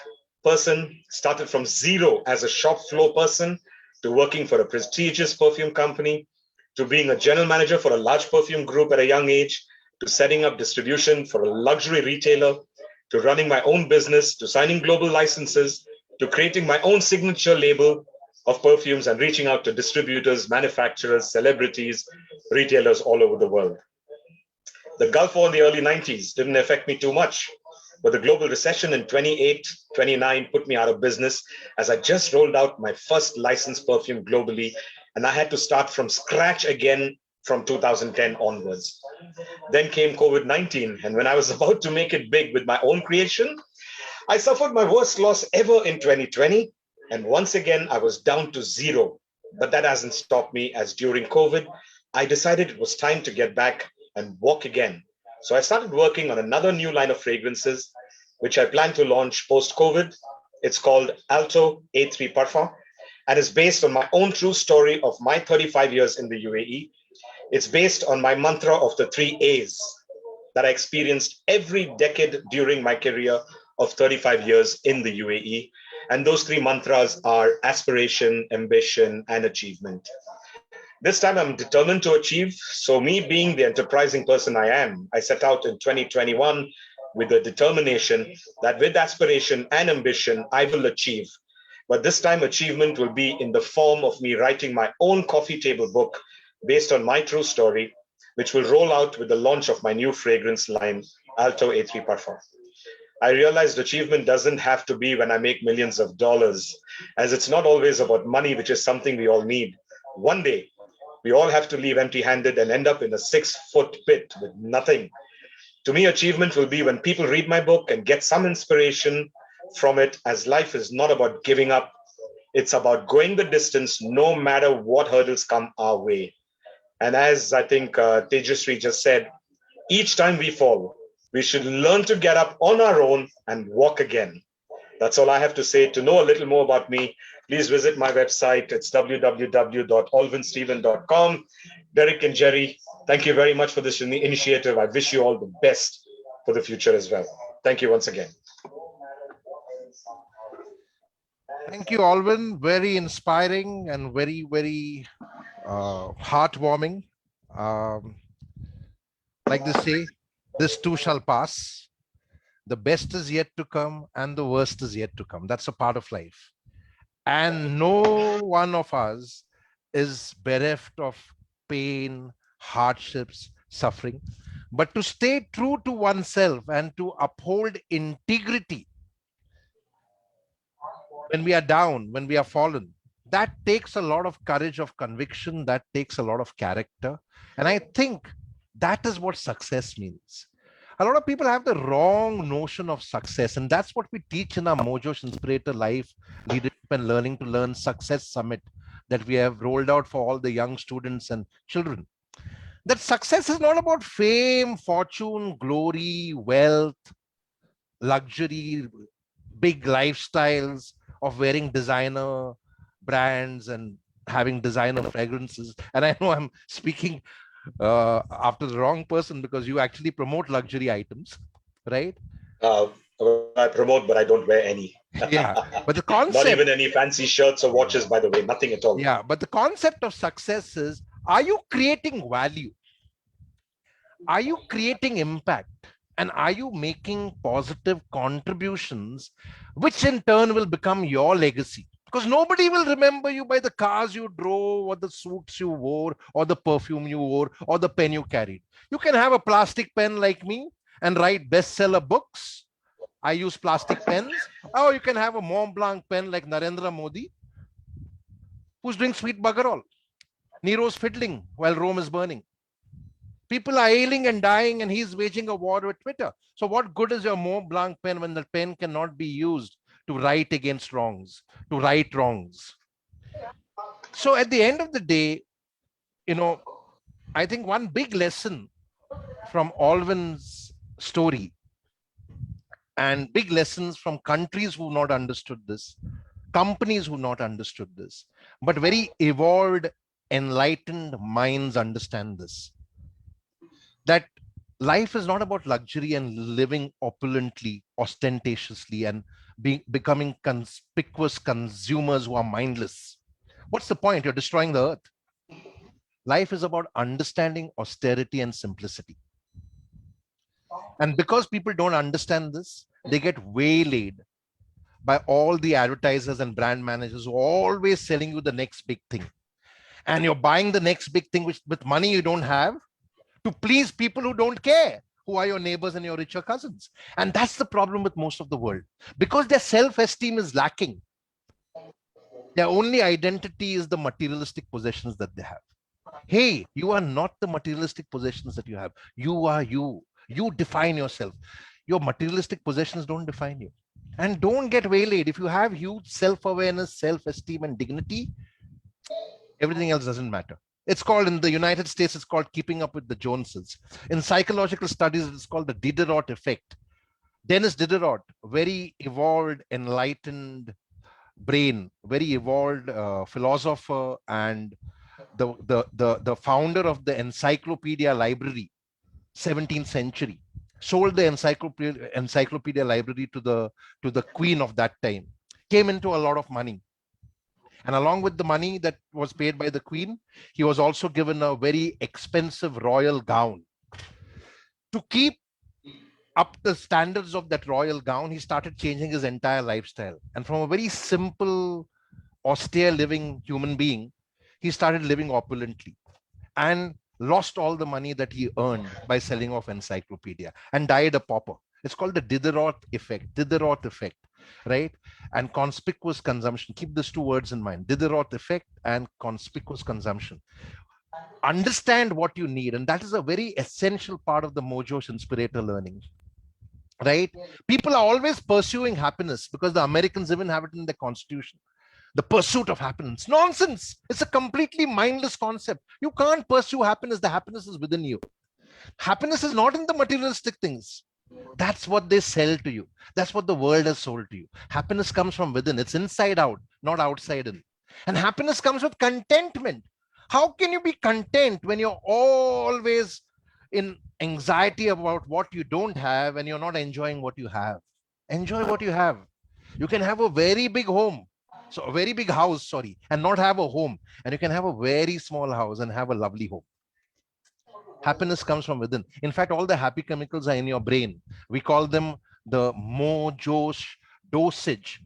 M: person, started from zero as a shop floor person to working for a prestigious perfume company, to being a general manager for a large perfume group at a young age, to setting up distribution for a luxury retailer, to running my own business, to signing global licenses, to creating my own signature label of perfumes and reaching out to distributors, manufacturers, celebrities, retailers all over the world. The Gulf War in the early 90s didn't affect me too much, but the global recession in 28, 29 put me out of business as I just rolled out my first licensed perfume globally, and I had to start from scratch again from 2010 onwards. Then came COVID-19, and when I was about to make it big with my own creation, I suffered my worst loss ever in 2020. And once again, I was down to zero. But that hasn't stopped me, as during COVID, I decided it was time to get back and walk again. So I started working on another new line of fragrances, which I plan to launch post-COVID. It's called Alto A3 Parfum, and is based on my own true story of my 35 years in the UAE. It's based on my mantra of the 3 A's that I experienced every decade during my career of 35 years in the UAE. And those 3 mantras are aspiration, ambition, and achievement. This time I'm determined to achieve. So me being the enterprising person I am, I set out in 2021 with the determination that with aspiration and ambition, I will achieve. But this time achievement will be in the form of me writing my own coffee table book based on my true story, which will roll out with the launch of my new fragrance line, Alto A3 Parfum. I realized achievement doesn't have to be when I make millions of dollars, as it's not always about money, which is something we all need. One day, we all have to leave empty-handed and end up in a 6-foot pit with nothing. To me, achievement will be when people read my book and get some inspiration from it, as life is not about giving up. It's about going the distance, no matter what hurdles come our way. And as I think Tejasri just said, each time we fall, we should learn to get up on our own and walk again. That's all I have to say. To know a little more about me, please visit my website. It's www.alvinsteven.com. Derek and Jerry, thank you very much for this initiative. I wish you all the best for the future as well. Thank you once again.
A: Thank you, Alvin. Very inspiring and very, very heartwarming. Like they say, this too shall pass. The best is yet to come and the worst is yet to come. That's a part of life. And no one of us is bereft of pain, hardships, suffering. But to stay true to oneself and to uphold integrity when we are down, when we are fallen, that takes a lot of courage, of conviction, that takes a lot of character. And I think that is what success means. A lot of people have the wrong notion of success, and that's what we teach in our Mojosh Inspirator Life Leadership and Learning to Learn Success Summit that we have rolled out for all the young students and children. That success is not about fame, fortune, glory, wealth, luxury, big lifestyles of wearing designer brands and having designer fragrances. And I know I'm speaking after the wrong person, because you actually promote luxury items, right?
M: I promote, but I don't wear any.
A: Yeah, but the concept,
M: not even any fancy shirts or watches, by the way, nothing at all.
A: Yeah, but the concept of success is Are you creating value? Are you creating impact? And are you making positive contributions, which in turn will become your legacy? Because nobody will remember you by the cars you drove, or the suits you wore, or the perfume you wore, or the pen you carried. You can have a plastic pen like me and write bestseller books. I use plastic pens. Or you can have a Mont Blanc pen like Narendra Modi, who's doing sweet bugger all. Nero's fiddling while Rome is burning. People are ailing and dying, and he's waging a war with Twitter. So what good is your Mont Blanc pen when the pen cannot be used to write against wrongs, to right wrongs? So at the end of the day, I think one big lesson from Alvin's story, and big lessons from countries who not understood this, companies who not understood this, but very evolved, enlightened minds understand this, that life is not about luxury and living opulently, ostentatiously, and becoming conspicuous consumers who are mindless. What's the point? You're destroying the earth. Life is about understanding austerity and simplicity. And because people don't understand this, they get waylaid by all the advertisers and brand managers who are always selling you the next big thing. And you're buying the next big thing with money you don't have, to please people who don't care, who are your neighbors and your richer cousins. And that's the problem with most of the world. Because their self-esteem is lacking. Their only identity is the materialistic possessions that they have. Hey, you are not the materialistic possessions that you have. You are you. You define yourself. Your materialistic possessions don't define you. And don't get waylaid. If you have huge self-awareness, self-esteem, and dignity, everything else doesn't matter. It's called, in the United States, it's called keeping up with the Joneses. In psychological studies, it's called the Diderot effect. Dennis Diderot, very evolved, enlightened brain, very evolved philosopher, and the founder of the Encyclopedia Library, 17th century, sold the encyclopedia library to the queen of that time, came into a lot of money. And along with the money that was paid by the queen, he was also given a very expensive royal gown. To keep up the standards of that royal gown, he started changing his entire lifestyle. And from a very simple, austere living human being, he started living opulently and lost all the money that he earned by selling off encyclopedia and died a pauper. It's called the Diderot effect, right? And conspicuous consumption. Keep these two words in mind: Diderot effect and conspicuous consumption. Understand what you need, and that is a very essential part of the Mojo's Inspirator learning, right? People are always pursuing happiness because the Americans even have it in their constitution. The pursuit of happiness. Nonsense. It's a completely mindless concept. You can't pursue happiness. The happiness is within you. Happiness is not in the materialistic things. That's what they sell to you. That's what the world has sold to you. Happiness comes from within. It's inside out, not outside in. And happiness comes with contentment. How can you be content when you're always in anxiety about what you don't have and you're not enjoying what you have? Enjoy what you have. You can have a very big home, so a very big house, sorry, and not have a home. And you can have a very small house and have a lovely home. Happiness comes from within. In fact, all the happy chemicals are in your brain. We call them the Mojo's dosage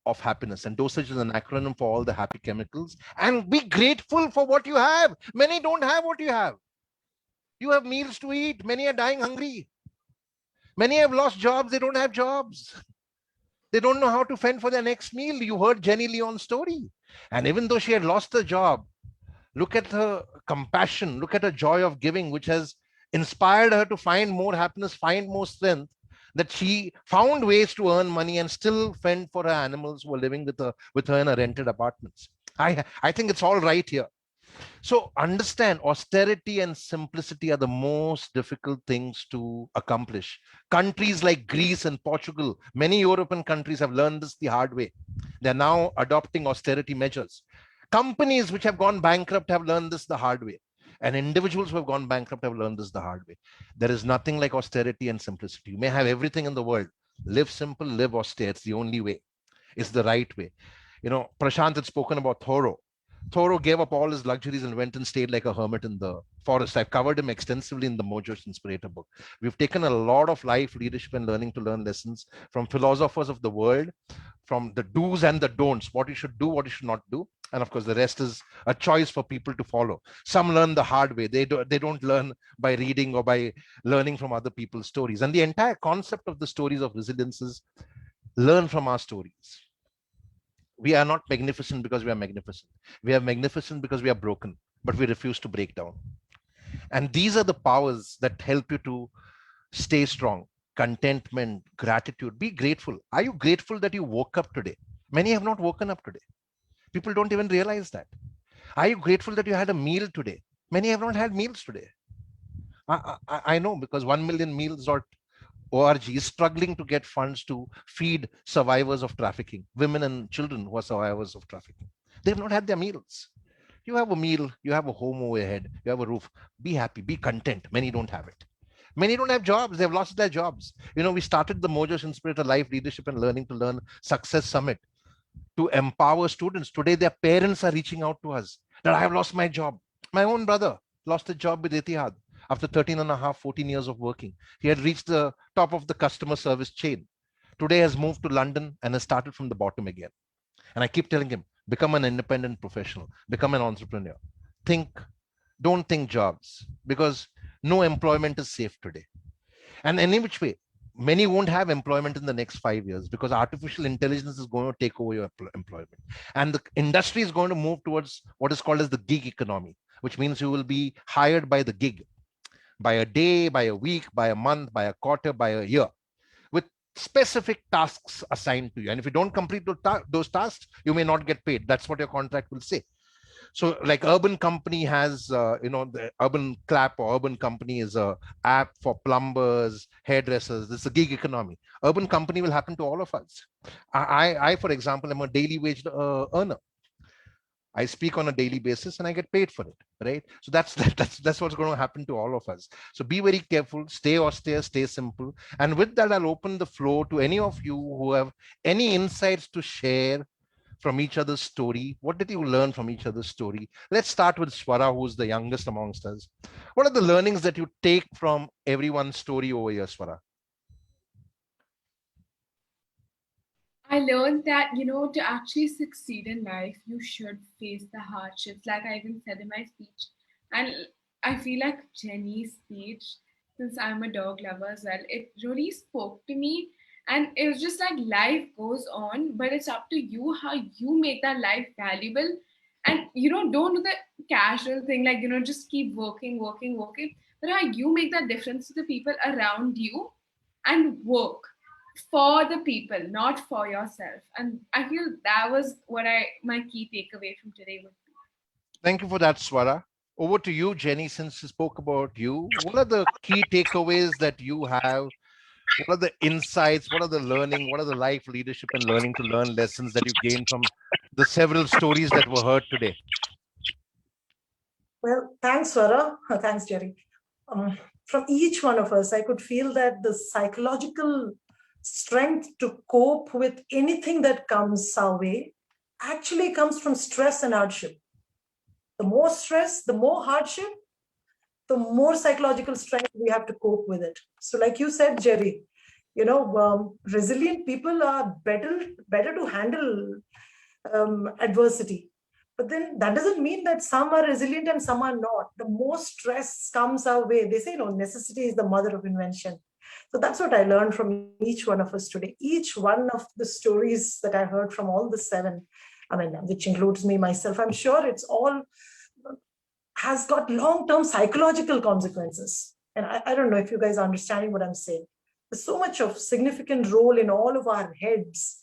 A: of happiness. And dosage is an acronym for all the happy chemicals. And be grateful for what you have. Many don't have what you have. You have meals to eat. Many are dying hungry. Many have lost jobs. They don't have jobs. They don't know how to fend for their next meal. You heard Jenny Leon's story. And even though she had lost her job, look at her compassion, look at her joy of giving, which has inspired her to find more happiness, find more strength, that she found ways to earn money and still fend for her animals who are living with her in a rented apartments. I think it's all right here. So understand, austerity and simplicity are the most difficult things to accomplish. Countries like Greece and Portugal, many European countries have learned this the hard way. They're now adopting austerity measures. Companies which have gone bankrupt have learned this the hard way. And individuals who have gone bankrupt have learned this the hard way. There is nothing like austerity and simplicity. You may have everything in the world. Live simple, live austere. It's the only way. It's the right way. Prashant had spoken about Thoreau. Thoreau gave up all his luxuries and went and stayed like a hermit in the forest. I've covered him extensively in the Mojo's Inspirator book. We've taken a lot of life, leadership, and learning to learn lessons from philosophers of the world, from the do's and the don'ts, what you should do, what you should not do. And of course, the rest is a choice for people to follow. Some learn the hard way. They don't learn by reading or by learning from other people's stories. And the entire concept of the stories of resilience is learn from our stories. We are not magnificent because we are magnificent. We are magnificent because we are broken, but we refuse to break down. And these are the powers that help you to stay strong. Contentment, gratitude, be grateful. Are you grateful that you woke up today? Many have not woken up today. People don't even realize that. Are you grateful that you had a meal today? Many have not had meals today. I know, because 1millionmeals.org is struggling to get funds to feed survivors of trafficking, women and children who are survivors of trafficking. They've not had their meals. You have a meal, you have a home over your head, you have a roof. Be happy, be content. Many don't have it. Many don't have jobs. They've lost their jobs. We started the Mojo's Inspirator Life Leadership and Learning to Learn Success Summit to empower students. Today, their parents are reaching out to us that I have lost my job. My own brother lost a job with Etihad after 13 and a half, 14 years of working. He had reached the top of the customer service chain. Today has moved to London and has started from the bottom again. And I keep telling him, become an independent professional, become an entrepreneur. Don't think jobs, because no employment is safe today. And any which way, many won't have employment in the next 5 years because artificial intelligence is going to take over your employment. And the industry is going to move towards what is called as the gig economy, which means you will be hired by the gig, by a day, by a week, by a month, by a quarter, by a year, with specific tasks assigned to you. And if you don't complete those tasks, you may not get paid. That's what your contract will say. So like Urban Company has, the Urban Clap or Urban Company is a app for plumbers, hairdressers. This is a gig economy. Urban Company will happen to all of us. I for example, am a daily wage earner. I speak on a daily basis and I get paid for it, right? So that's what's going to happen to all of us. So be very careful, stay austere, stay simple. And with that, I'll open the floor to any of you who have any insights to share from each other's story. What did you learn from each other's story? Let's start with Swara, who's the youngest amongst us. What are the learnings that you take from everyone's story over here, Swara?
K: I learned that, to actually succeed in life, you should face the hardships, like I even said in my speech. And I feel like Jenny's speech, since I'm a dog lover as well, it really spoke to me. And it was just like life goes on, but it's up to you how you make that life valuable. And, don't do the casual thing, like, just keep working, but how you make that difference to the people around you and work for the people, not for yourself. And I feel that was what my key takeaway from today would be.
A: Thank you for that, Swara. Over to you, Jenny, since you spoke about you. What are the key takeaways that you have? What are the insights? What are the learning? What are the life leadership and learning to learn lessons that you gained from the several stories that were heard today?
H: Well, thanks, Swara. Thanks, Jerry. From each one of us, I could feel that the psychological strength to cope with anything that comes our way actually comes from stress and hardship. The more stress, the more hardship, the more psychological strength we have to cope with it. So like you said, Jerry, resilient people are better to handle adversity. But then that doesn't mean that some are resilient and some are not. The more stress comes our way, they say, necessity is the mother of invention. So that's what I learned from each one of us today. Each one of the stories that I heard from all the 7, which includes me, myself, I'm sure it's all has got long-term psychological consequences. And I don't know if you guys are understanding what I'm saying. There's so much of significant role in all of our heads.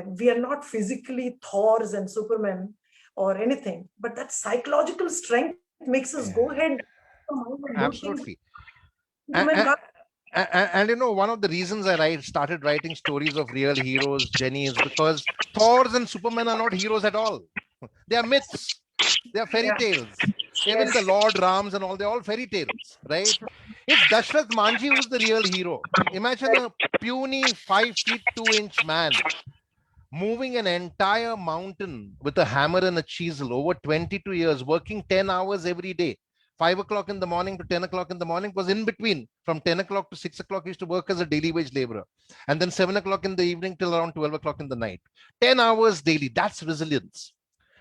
H: We are not physically Thors and Supermen or anything, but that psychological strength makes us go ahead.
A: Absolutely. And one of the reasons I started writing stories of real heroes, Jenny, is because Thors and Supermen are not heroes at all. They are myths. They are fairy tales. Even the Lord Rams and all, they're all fairy tales, right? It's Dashrath Manji who's the real hero. Imagine a puny 5 feet 2 inch man moving an entire mountain with a hammer and a chisel over 22 years, working 10 hours every day. 5 o'clock in the morning to 10 o'clock in the morning was in between. From 10 o'clock to 6 o'clock, he used to work as a daily wage laborer. And then 7 o'clock in the evening till around 12 o'clock in the night. 10 hours daily. That's resilience.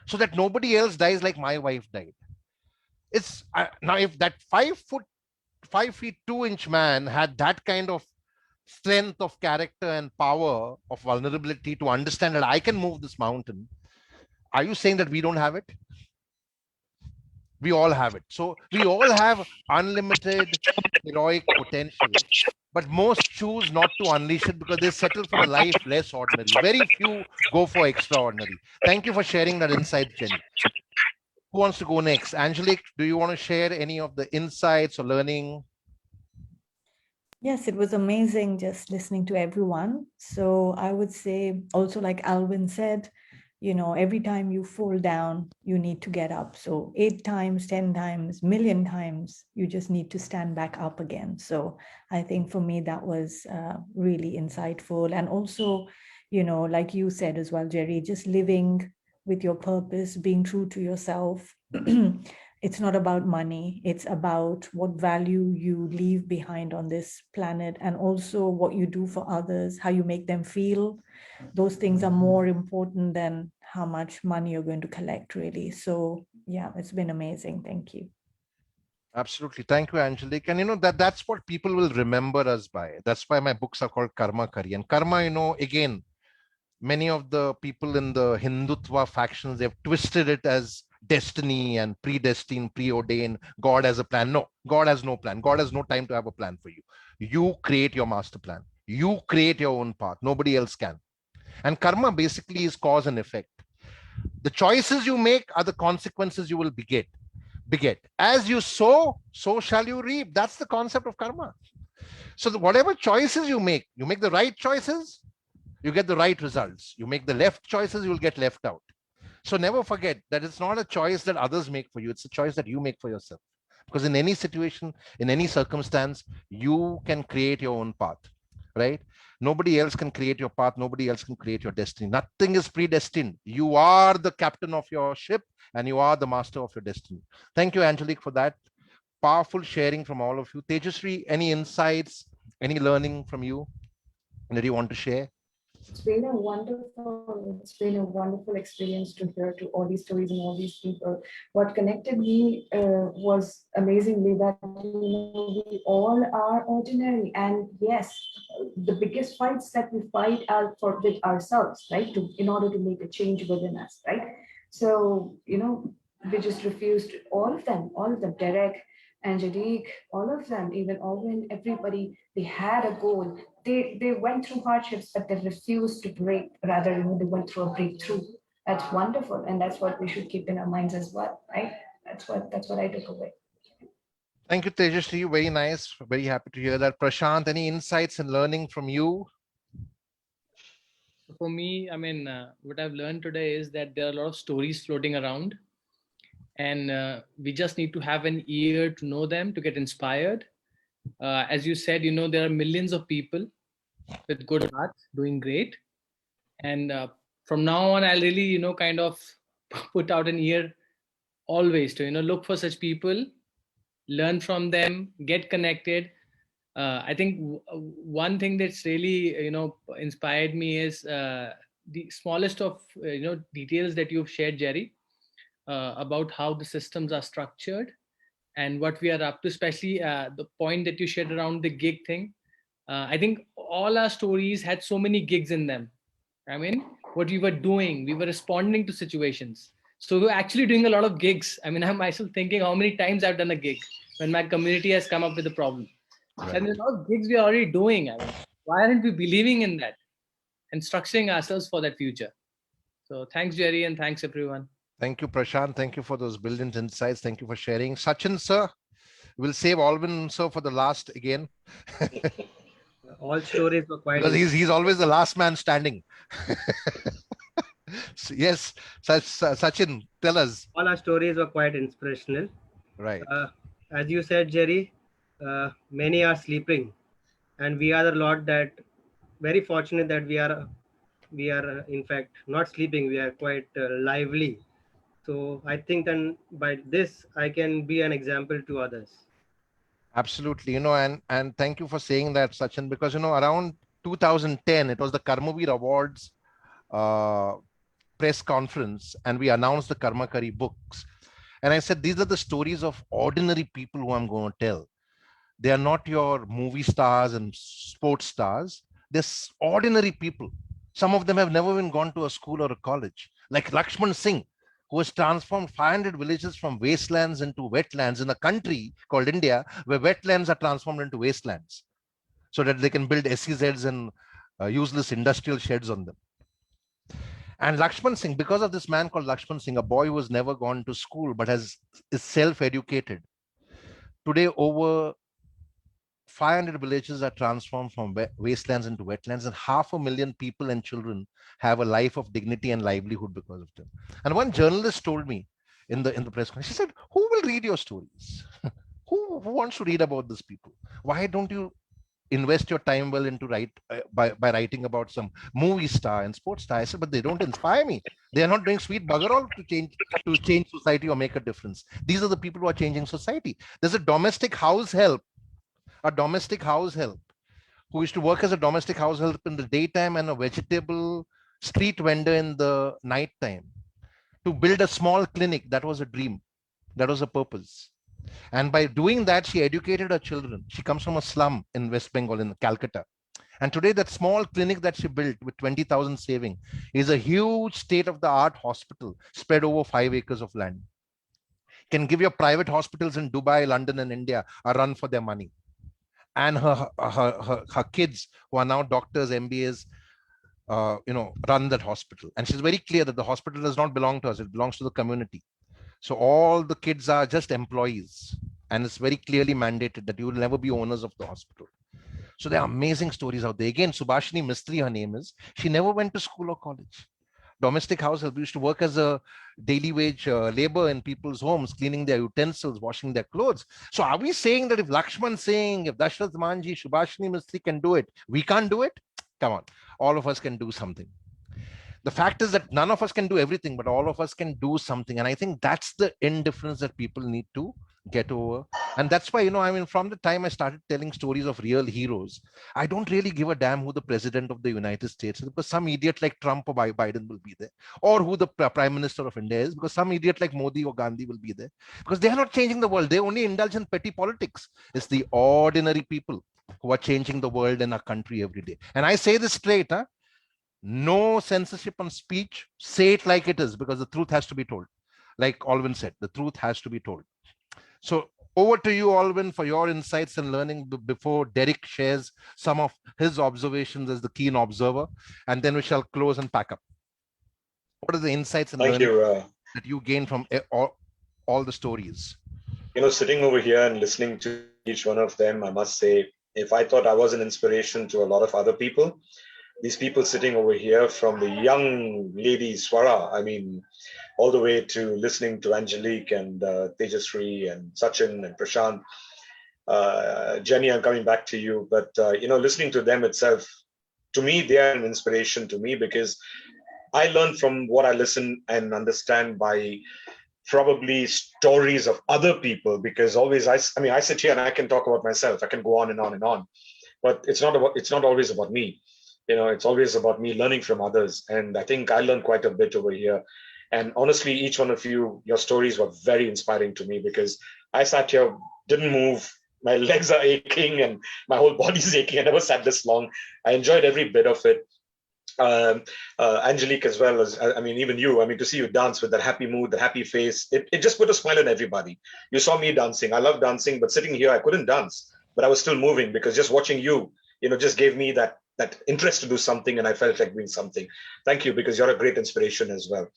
A: So that nobody else dies like my wife died. It's now if that 5 feet 2 inch man had that kind of strength of character and power of vulnerability to understand that I can move this mountain, are you saying that we don't have it? We all have it. So we all have unlimited heroic potential, but most choose not to unleash it because they settle for a life less ordinary. Very few go for extraordinary. Thank you for sharing that insight, Jenny. Who wants to go next? Angelique, do you want to share any of the insights or learning?
C: Yes, it was amazing just listening to everyone. So I would say also, like Alvin said, every time you fall down, you need to get up. So 8 times, 10 times, million times, you just need to stand back up again. So I think for me, that was really insightful. And also, like you said as well, Jerry, just living with your purpose, being true to yourself. It's not about money. It's about what value you leave behind on this planet, and also what you do for others, how you make them feel. Those things are more important than how much money you're going to collect, really. So yeah, it's been amazing. Thank you.
A: Absolutely. Thank you, Angelique. And that's what people will remember us by. That's why my books are called Karma Kari. And karma, again, many of the people in the Hindutva factions, they've twisted it as destiny and predestined, preordained. God has a plan. No, God has no plan. God has no time to have a plan for you. You create your master plan. You create your own path. Nobody else can. And karma basically is cause and effect. The choices you make are the consequences you will beget. As you sow, so shall you reap. That's the concept of karma. So whatever choices you make the right choices, you get the right results. You make the left choices, you will get left out. So never forget that it's not a choice that others make for you. It's a choice that you make for yourself. Because in any situation, in any circumstance, you can create your own path, right? Nobody else can create your path. Nobody else can create your destiny. Nothing is predestined. You are the captain of your ship and you are the master of your destiny. Thank you, Angelique, for that powerful sharing from all of you. Tejasri, any insights, any learning from you that you want to share?
L: It's been a wonderful experience to hear to all these stories and all these people. What connected me was amazingly that we all are ordinary, and yes, the biggest fights that we fight are with ourselves, right? In order to make a change within us, right? So we just refused all of them, Derek, Angelique, all of them, even Owen, everybody. They had a goal. They went through hardships, but they refused to break. Rather, they went through a breakthrough. That's wonderful, and that's what we should keep in our minds as well, right? That's what I took away.
A: Thank you, Tejasri. Very nice. Very happy to hear that. Prashant, any insights and learning from you?
I: For me, what I've learned today is that there are a lot of stories floating around, and we just need to have an ear to know them, to get inspired. As you said, there are millions of people with good hearts doing great. And from now on, I'll really, kind of put out an ear always to, look for such people, learn from them, get connected. I think one thing that's really, inspired me is the smallest of, details that you've shared, Jerry, about how the systems are structured and what we are up to, especially the point that you shared around the gig thing. I think all our stories had so many gigs in them. What we were doing, we were responding to situations. So we were actually doing a lot of gigs. I'm myself thinking how many times I've done a gig when my community has come up with a problem. Right. And a lot of gigs we are already doing. Why aren't we believing in that and structuring ourselves for that future? So thanks, Jerry, and thanks, everyone.
A: Thank you, Prashant. Thank you for those brilliant insights. Thank you for sharing. Sachin, sir, we'll save Alvin, sir, for the last again.
N: All stories were quite...
A: Because he's always the last man standing. So, yes, Sachin, tell us.
N: All our stories were quite inspirational.
A: Right.
N: As you said, Jerry, many are sleeping. And we are the lot that very fortunate that we are we are in fact not sleeping. We are quite lively. So I think then by this I can be an example to others.
A: Absolutely, and thank you for saying that, Sachin, because around 2010 it was the Karmavir Awards uh, press conference, and we announced the Karmakari books. And I said, these are the stories of ordinary people who I'm going to tell. They are not your movie stars and sports stars. They're ordinary people. Some of them have never even gone to a school or a college, like Lakshman Singh, who has transformed 500 villages from wastelands into wetlands in a country called India, where wetlands are transformed into wastelands so that they can build SEZs and useless industrial sheds on them. And Lakshman Singh, because of this man called Lakshman Singh, a boy who has never gone to school but is self-educated, today over 500 villages are transformed from wastelands into wetlands, and 500,000 people and children have a life of dignity and livelihood because of them. And one journalist told me in the press conference, she said, "Who will read your stories? who wants to read about these people? Why don't you invest your time well into by writing about some movie star and sports star?" I said, "But they don't inspire me. They are not doing sweet bugger all to change society or make a difference. These are the people who are changing society." There's a domestic house help who used to work as a domestic house help in the daytime and a vegetable street vendor in the night time to build a small clinic. That was a dream. That was a purpose. And by doing that, she educated her children. She comes from a slum in West Bengal, in Calcutta. And today, that small clinic that she built with 20,000 saving is a huge state-of-the-art hospital spread over 5 acres of land. Can give your private hospitals in Dubai, London, and India a run for their money. And her kids, who are now doctors, MBAs, run that hospital. And she's very clear that the hospital does not belong to us; it belongs to the community. So all the kids are just employees, and it's very clearly mandated that you will never be owners of the hospital. So there are amazing stories out there. Again, Subhashini Mistry, her name is. She never went to school or college. Domestic house help, used to work as a daily wage labor in people's homes, cleaning their utensils, washing their clothes. So are we saying that if Lakshman Singh, if Dashrath Manji, Subhashini Mistry can do it, we can't do it? Come on, all of us can do something. The fact is that none of us can do everything, but all of us can do something. And I think that's the indifference that people need to get over. And that's why, from the time I started telling stories of real heroes, I don't really give a damn who the president of the United States is, because some idiot like Trump or Biden will be there, or who the prime minister of India is, because some idiot like Modi or Gandhi will be there, because they are not changing the world. They only indulge in petty politics. It's the ordinary people who are changing the world in our country every day. And I say this straight, no censorship on speech. Say it like it is, because the truth has to be told. Like Alvin said, the truth has to be told. So over to you, Alvin, for your insights and learning before Derek shares some of his observations as the keen observer, and then we shall close and pack up. What are the insights and learning that you gain from all the stories?
M: Sitting over here and listening to each one of them, I must say, if I thought I was an inspiration to a lot of other people, these people sitting over here, from the young lady Swara, I mean, all the way to listening to Angelique and Tejasri and Sachin and Prashant. Jenny, I'm coming back to you, but listening to them itself, to me, they are an inspiration to me, because I learn from what I listen and understand by probably stories of other people, because always I sit here and I can talk about myself. I can go on and on and on, but it's not always about me. It's always about me learning from others. And I think I learned quite a bit over here. And honestly, each one of you, your stories were very inspiring to me, because I sat here, didn't move. My legs are aching and my whole body's aching. I never sat this long. I enjoyed every bit of it. Angelique as well, as even you, to see you dance with that happy mood, the happy face, it just put a smile on everybody. You saw me dancing. I love dancing, but sitting here, I couldn't dance, but I was still moving, because just watching you, just gave me that interest to do something, and I felt like doing something. Thank you, because you're a great inspiration as well.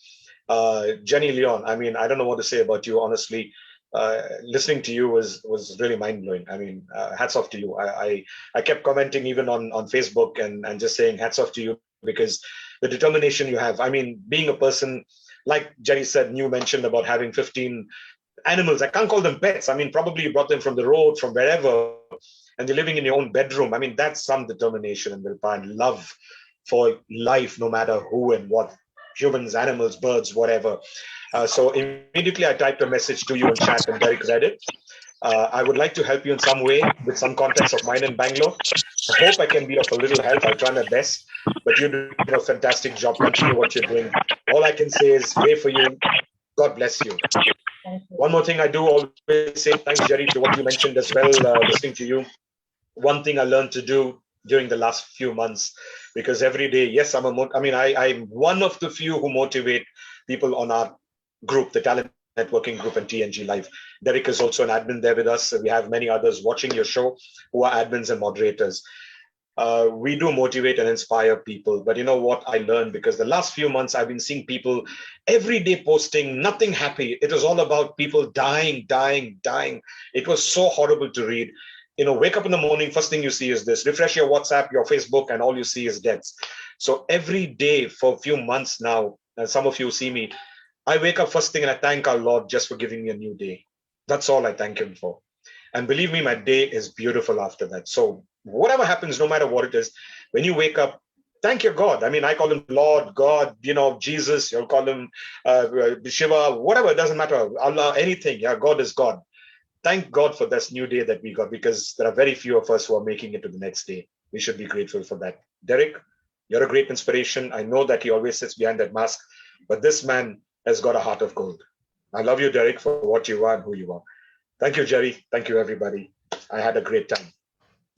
M: Jenny Leon, I don't know what to say about you, honestly. Listening to you was really mind-blowing. Hats off to you. I kept commenting even on Facebook and just saying hats off to you, because the determination you have. Being a person, like Jenny said, you mentioned about having 15 animals. I can't call them pets. Probably you brought them from the road, from wherever, and they're living in your own bedroom. That's some determination and willpower and love for life, no matter who and what, humans, animals, birds, whatever. So immediately I typed a message to you in chat and Derek read it. I would like to help you in some way with some contacts of mine in Bangalore. I hope I can be of a little help. I'll try my best. But you're doing a fantastic job. Continue what you're doing. All I can say is pray for you. God bless you. One more thing I do always say, thanks, Jerry, to what you mentioned as well, listening to you. One thing I learned to do during the last few months, because every day, yes, I'm one of the few who motivate people on our group, the Talent Networking Group and TNG Live. Derek is also an admin there with us. We have many others watching your show who are admins and moderators. We do motivate and inspire people. But you know what I learned? Because the last few months, I've been seeing people every day posting nothing happy. It was all about people dying, dying, dying. It was so horrible to read. You know, wake up in the morning, first thing you see is this. Refresh your WhatsApp, your Facebook, and all you see is deaths. So every day for a few months now, and some of you see me, I wake up first thing and I thank our Lord just for giving me a new day. That's all I thank Him for. And believe me, my day is beautiful after that. So whatever happens, no matter what it is, when you wake up, thank your God. I mean, I call Him Lord, God, Jesus. You'll call Him Shiva, whatever. It doesn't matter. Allah, anything. Yeah, God is God. Thank God for this new day that we got, because there are very few of us who are making it to the next day. We should be grateful for that. Derek, you're a great inspiration. I know that he always sits behind that mask, but this man has got a heart of gold. I love you, Derek, for what you are and who you are. Thank you, Jerry. Thank you, everybody. I had a great time.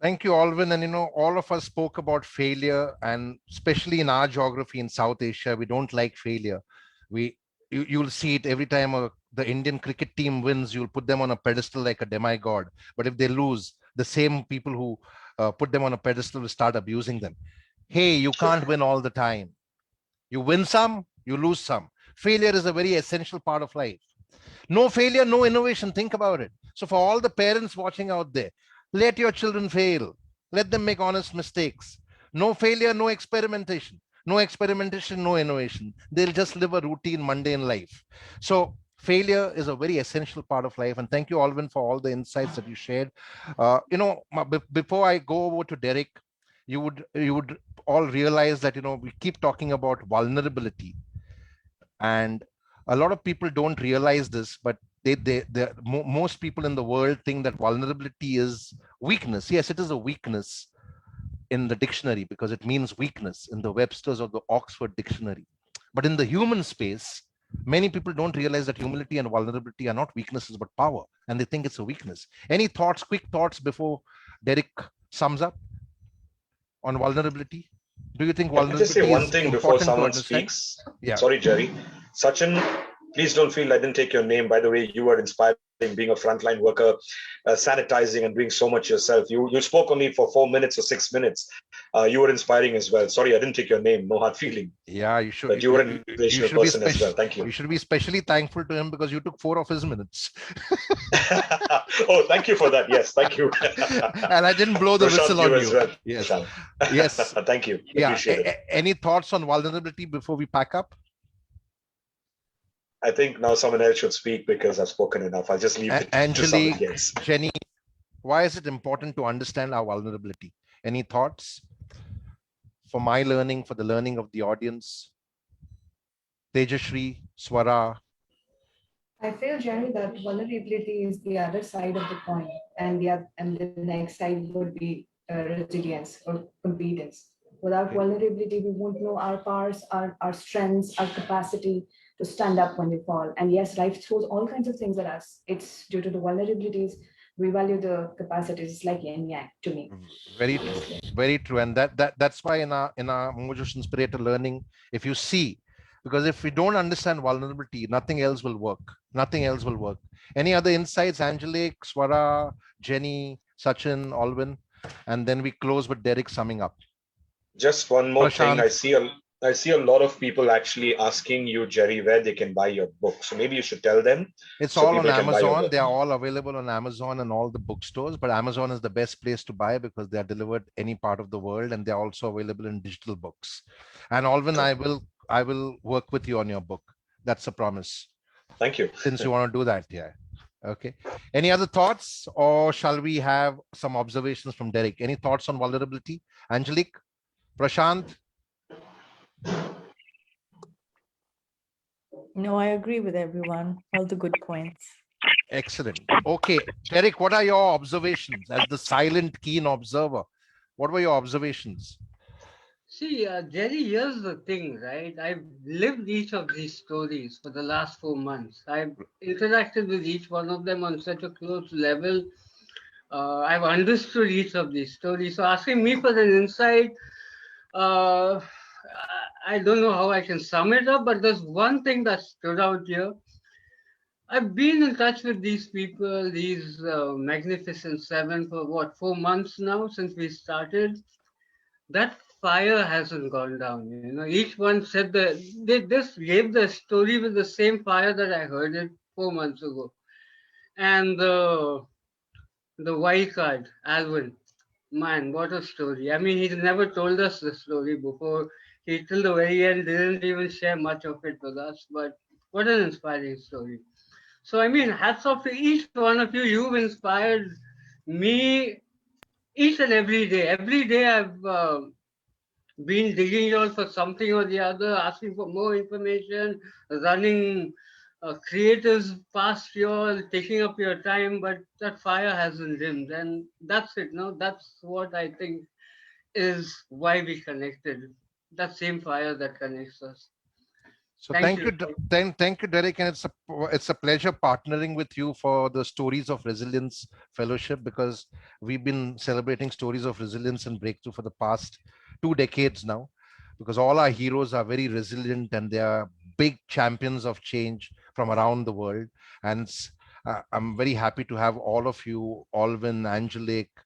A: Thank you, Alvin. And all of us spoke about failure, and especially in our geography in South Asia, we don't like failure. You'll see it every time the Indian cricket team wins, you'll put them on a pedestal like a demigod. But if they lose, the same people who put them on a pedestal will start abusing them. Hey, you can't win all the time. You win some, you lose some. Failure is a very essential part of life. No failure, no innovation. Think about it. So for all the parents watching out there, let your children fail. Let them make honest mistakes. No failure, no experimentation. No experimentation, no innovation. They'll just live a routine, mundane life. So failure is a very essential part of life. And thank you, Alvin, for all the insights that you shared. Before I go over to Derek, you would all realize that we keep talking about vulnerability, and a lot of people don't realize this, but most people in the world think that vulnerability is weakness. Yes, it is a weakness in the dictionary because it means weakness in the Webster's or the Oxford Dictionary. But in the human space, many people don't realize that humility and vulnerability are not weaknesses but power, and they think it's a weakness. Any thoughts, quick thoughts before Derek sums up on vulnerability? Do you think vulnerability
M: just say one
A: is
M: thing before
A: important to
M: someone
A: understand?
M: speaks?
A: Yeah.
M: Sorry, Jerry. Sachin, please don't feel I didn't take your name. By the way, you are inspiring, being a frontline worker, sanitizing and doing so much yourself. You spoke only for 4 minutes or 6 minutes. You were inspiring as well. Sorry, I didn't take your name. No hard feeling.
A: Yeah, you should.
M: But you were an inspirational person as well. Thank you.
A: You should be specially thankful to him because you took 4 of his minutes.
M: Oh, thank you for that. Yes, thank you.
A: And I didn't blow the whistle on you.
M: Well,
A: yes.
M: Prashant.
A: Yes.
M: Thank you.
A: Yeah.
M: Appreciate it.
A: Any thoughts on vulnerability before we pack up?
M: I think now someone else should speak because I've spoken enough. I'll just leave it to somebody else.
A: Jenny, why is it important to understand our vulnerability? Any thoughts for my learning, for the learning of the audience? Tejashri, Swara.
L: I feel, Jerry, that vulnerability is the other side of the coin, and the next side would be resilience or competence. Without vulnerability, we won't know our powers, our strengths, our capacity to stand up when we fall. And yes, life throws all kinds of things at us. It's due to the vulnerabilities we value the capacities. It's like yin yang to me.
A: Very true, very true. And that's why in our Mojosh Inspirator learning, if you see, because if we don't understand vulnerability, nothing else will work. Nothing else will work. Any other insights, Angelique, Swara, Jenny, Sachin, Alvin? And then we close with Derek summing up.
M: Just one more
A: Prashant.
M: thing. I see a lot of people actually asking you, Jerry, where they can buy your book. So maybe you should tell them.
A: It's all on Amazon. They are all available on Amazon and all the bookstores, but Amazon is the best place to buy because they are delivered any part of the world, and they're also available in digital books. And Alvin, I will work with you on your book. That's a promise.
M: Thank you.
A: Since you want to do that, yeah. Okay. Any other thoughts, or shall we have some observations from Derek? Any thoughts on vulnerability? Angelique, Prashant,
C: No, I agree with everyone. All the good points.
A: Excellent. Okay, Derek, what are your observations as the silent, keen observer? What were your observations?
B: See, Jerry, here's the thing, right? I've lived each of these stories for the last 4 months. I've interacted with each one of them on such a close level. I've understood each of these stories. So asking me for an insight, uh, I don't know how I can sum it up, but there's one thing that stood out here. I've been in touch with these people, these Magnificent Seven, for what, 4 months now since we started. That fire hasn't gone down. You know, each one said that they just gave the story with the same fire that I heard it 4 months ago. And the wild card, Alvin, man, what a story. I mean, he's never told us the story before. He, till the very end, didn't even share much of it with us. But what an inspiring story. So, I mean, hats off to each one of you. You've inspired me each and every day. Every day I've been digging out for something or the other, asking for more information, running creatives past you all, taking up your time, but that fire hasn't dimmed. And that's it, no? That's what I think is why we connected. That same fire that connects us.
A: So
B: Thank you.
A: thank you, Derek, and it's a pleasure partnering with you for the Stories of Resilience Fellowship, because we've been celebrating stories of resilience and breakthrough for the past 2 decades now, because all our heroes are very resilient and they are big champions of change from around the world. And I'm very happy to have all of you, Alvin, Angelique,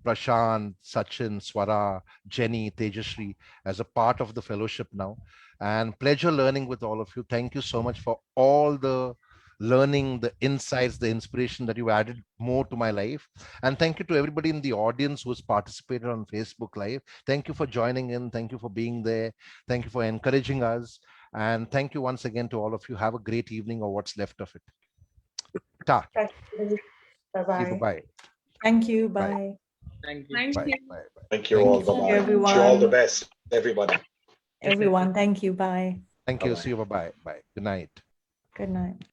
A: Prashant, Sachin, Swara, Jenny, Tejashri, as a part of the fellowship now. And pleasure learning with all of you. Thank you so much for all the learning, the insights, the inspiration that you added more to my life. And thank you to everybody in the audience who's participated on Facebook Live. Thank you for joining in. Thank you for being there. Thank you for encouraging us. And thank you once again to all of you. Have a great evening or what's left of it. Ta.
C: Bye-bye.
A: Bye.
C: Thank you. Bye.
I: Thank you.
K: Thank
A: Bye.
K: you.
A: Bye.
M: Thank you
A: Thank
M: all.
A: you.
M: Bye-bye.
C: Everyone.
M: Wish you all the best, everybody.
C: Everyone, thank you. Bye.
A: Thank you.
M: Bye-bye.
A: See you. Bye. Bye. Good night.
C: Good night.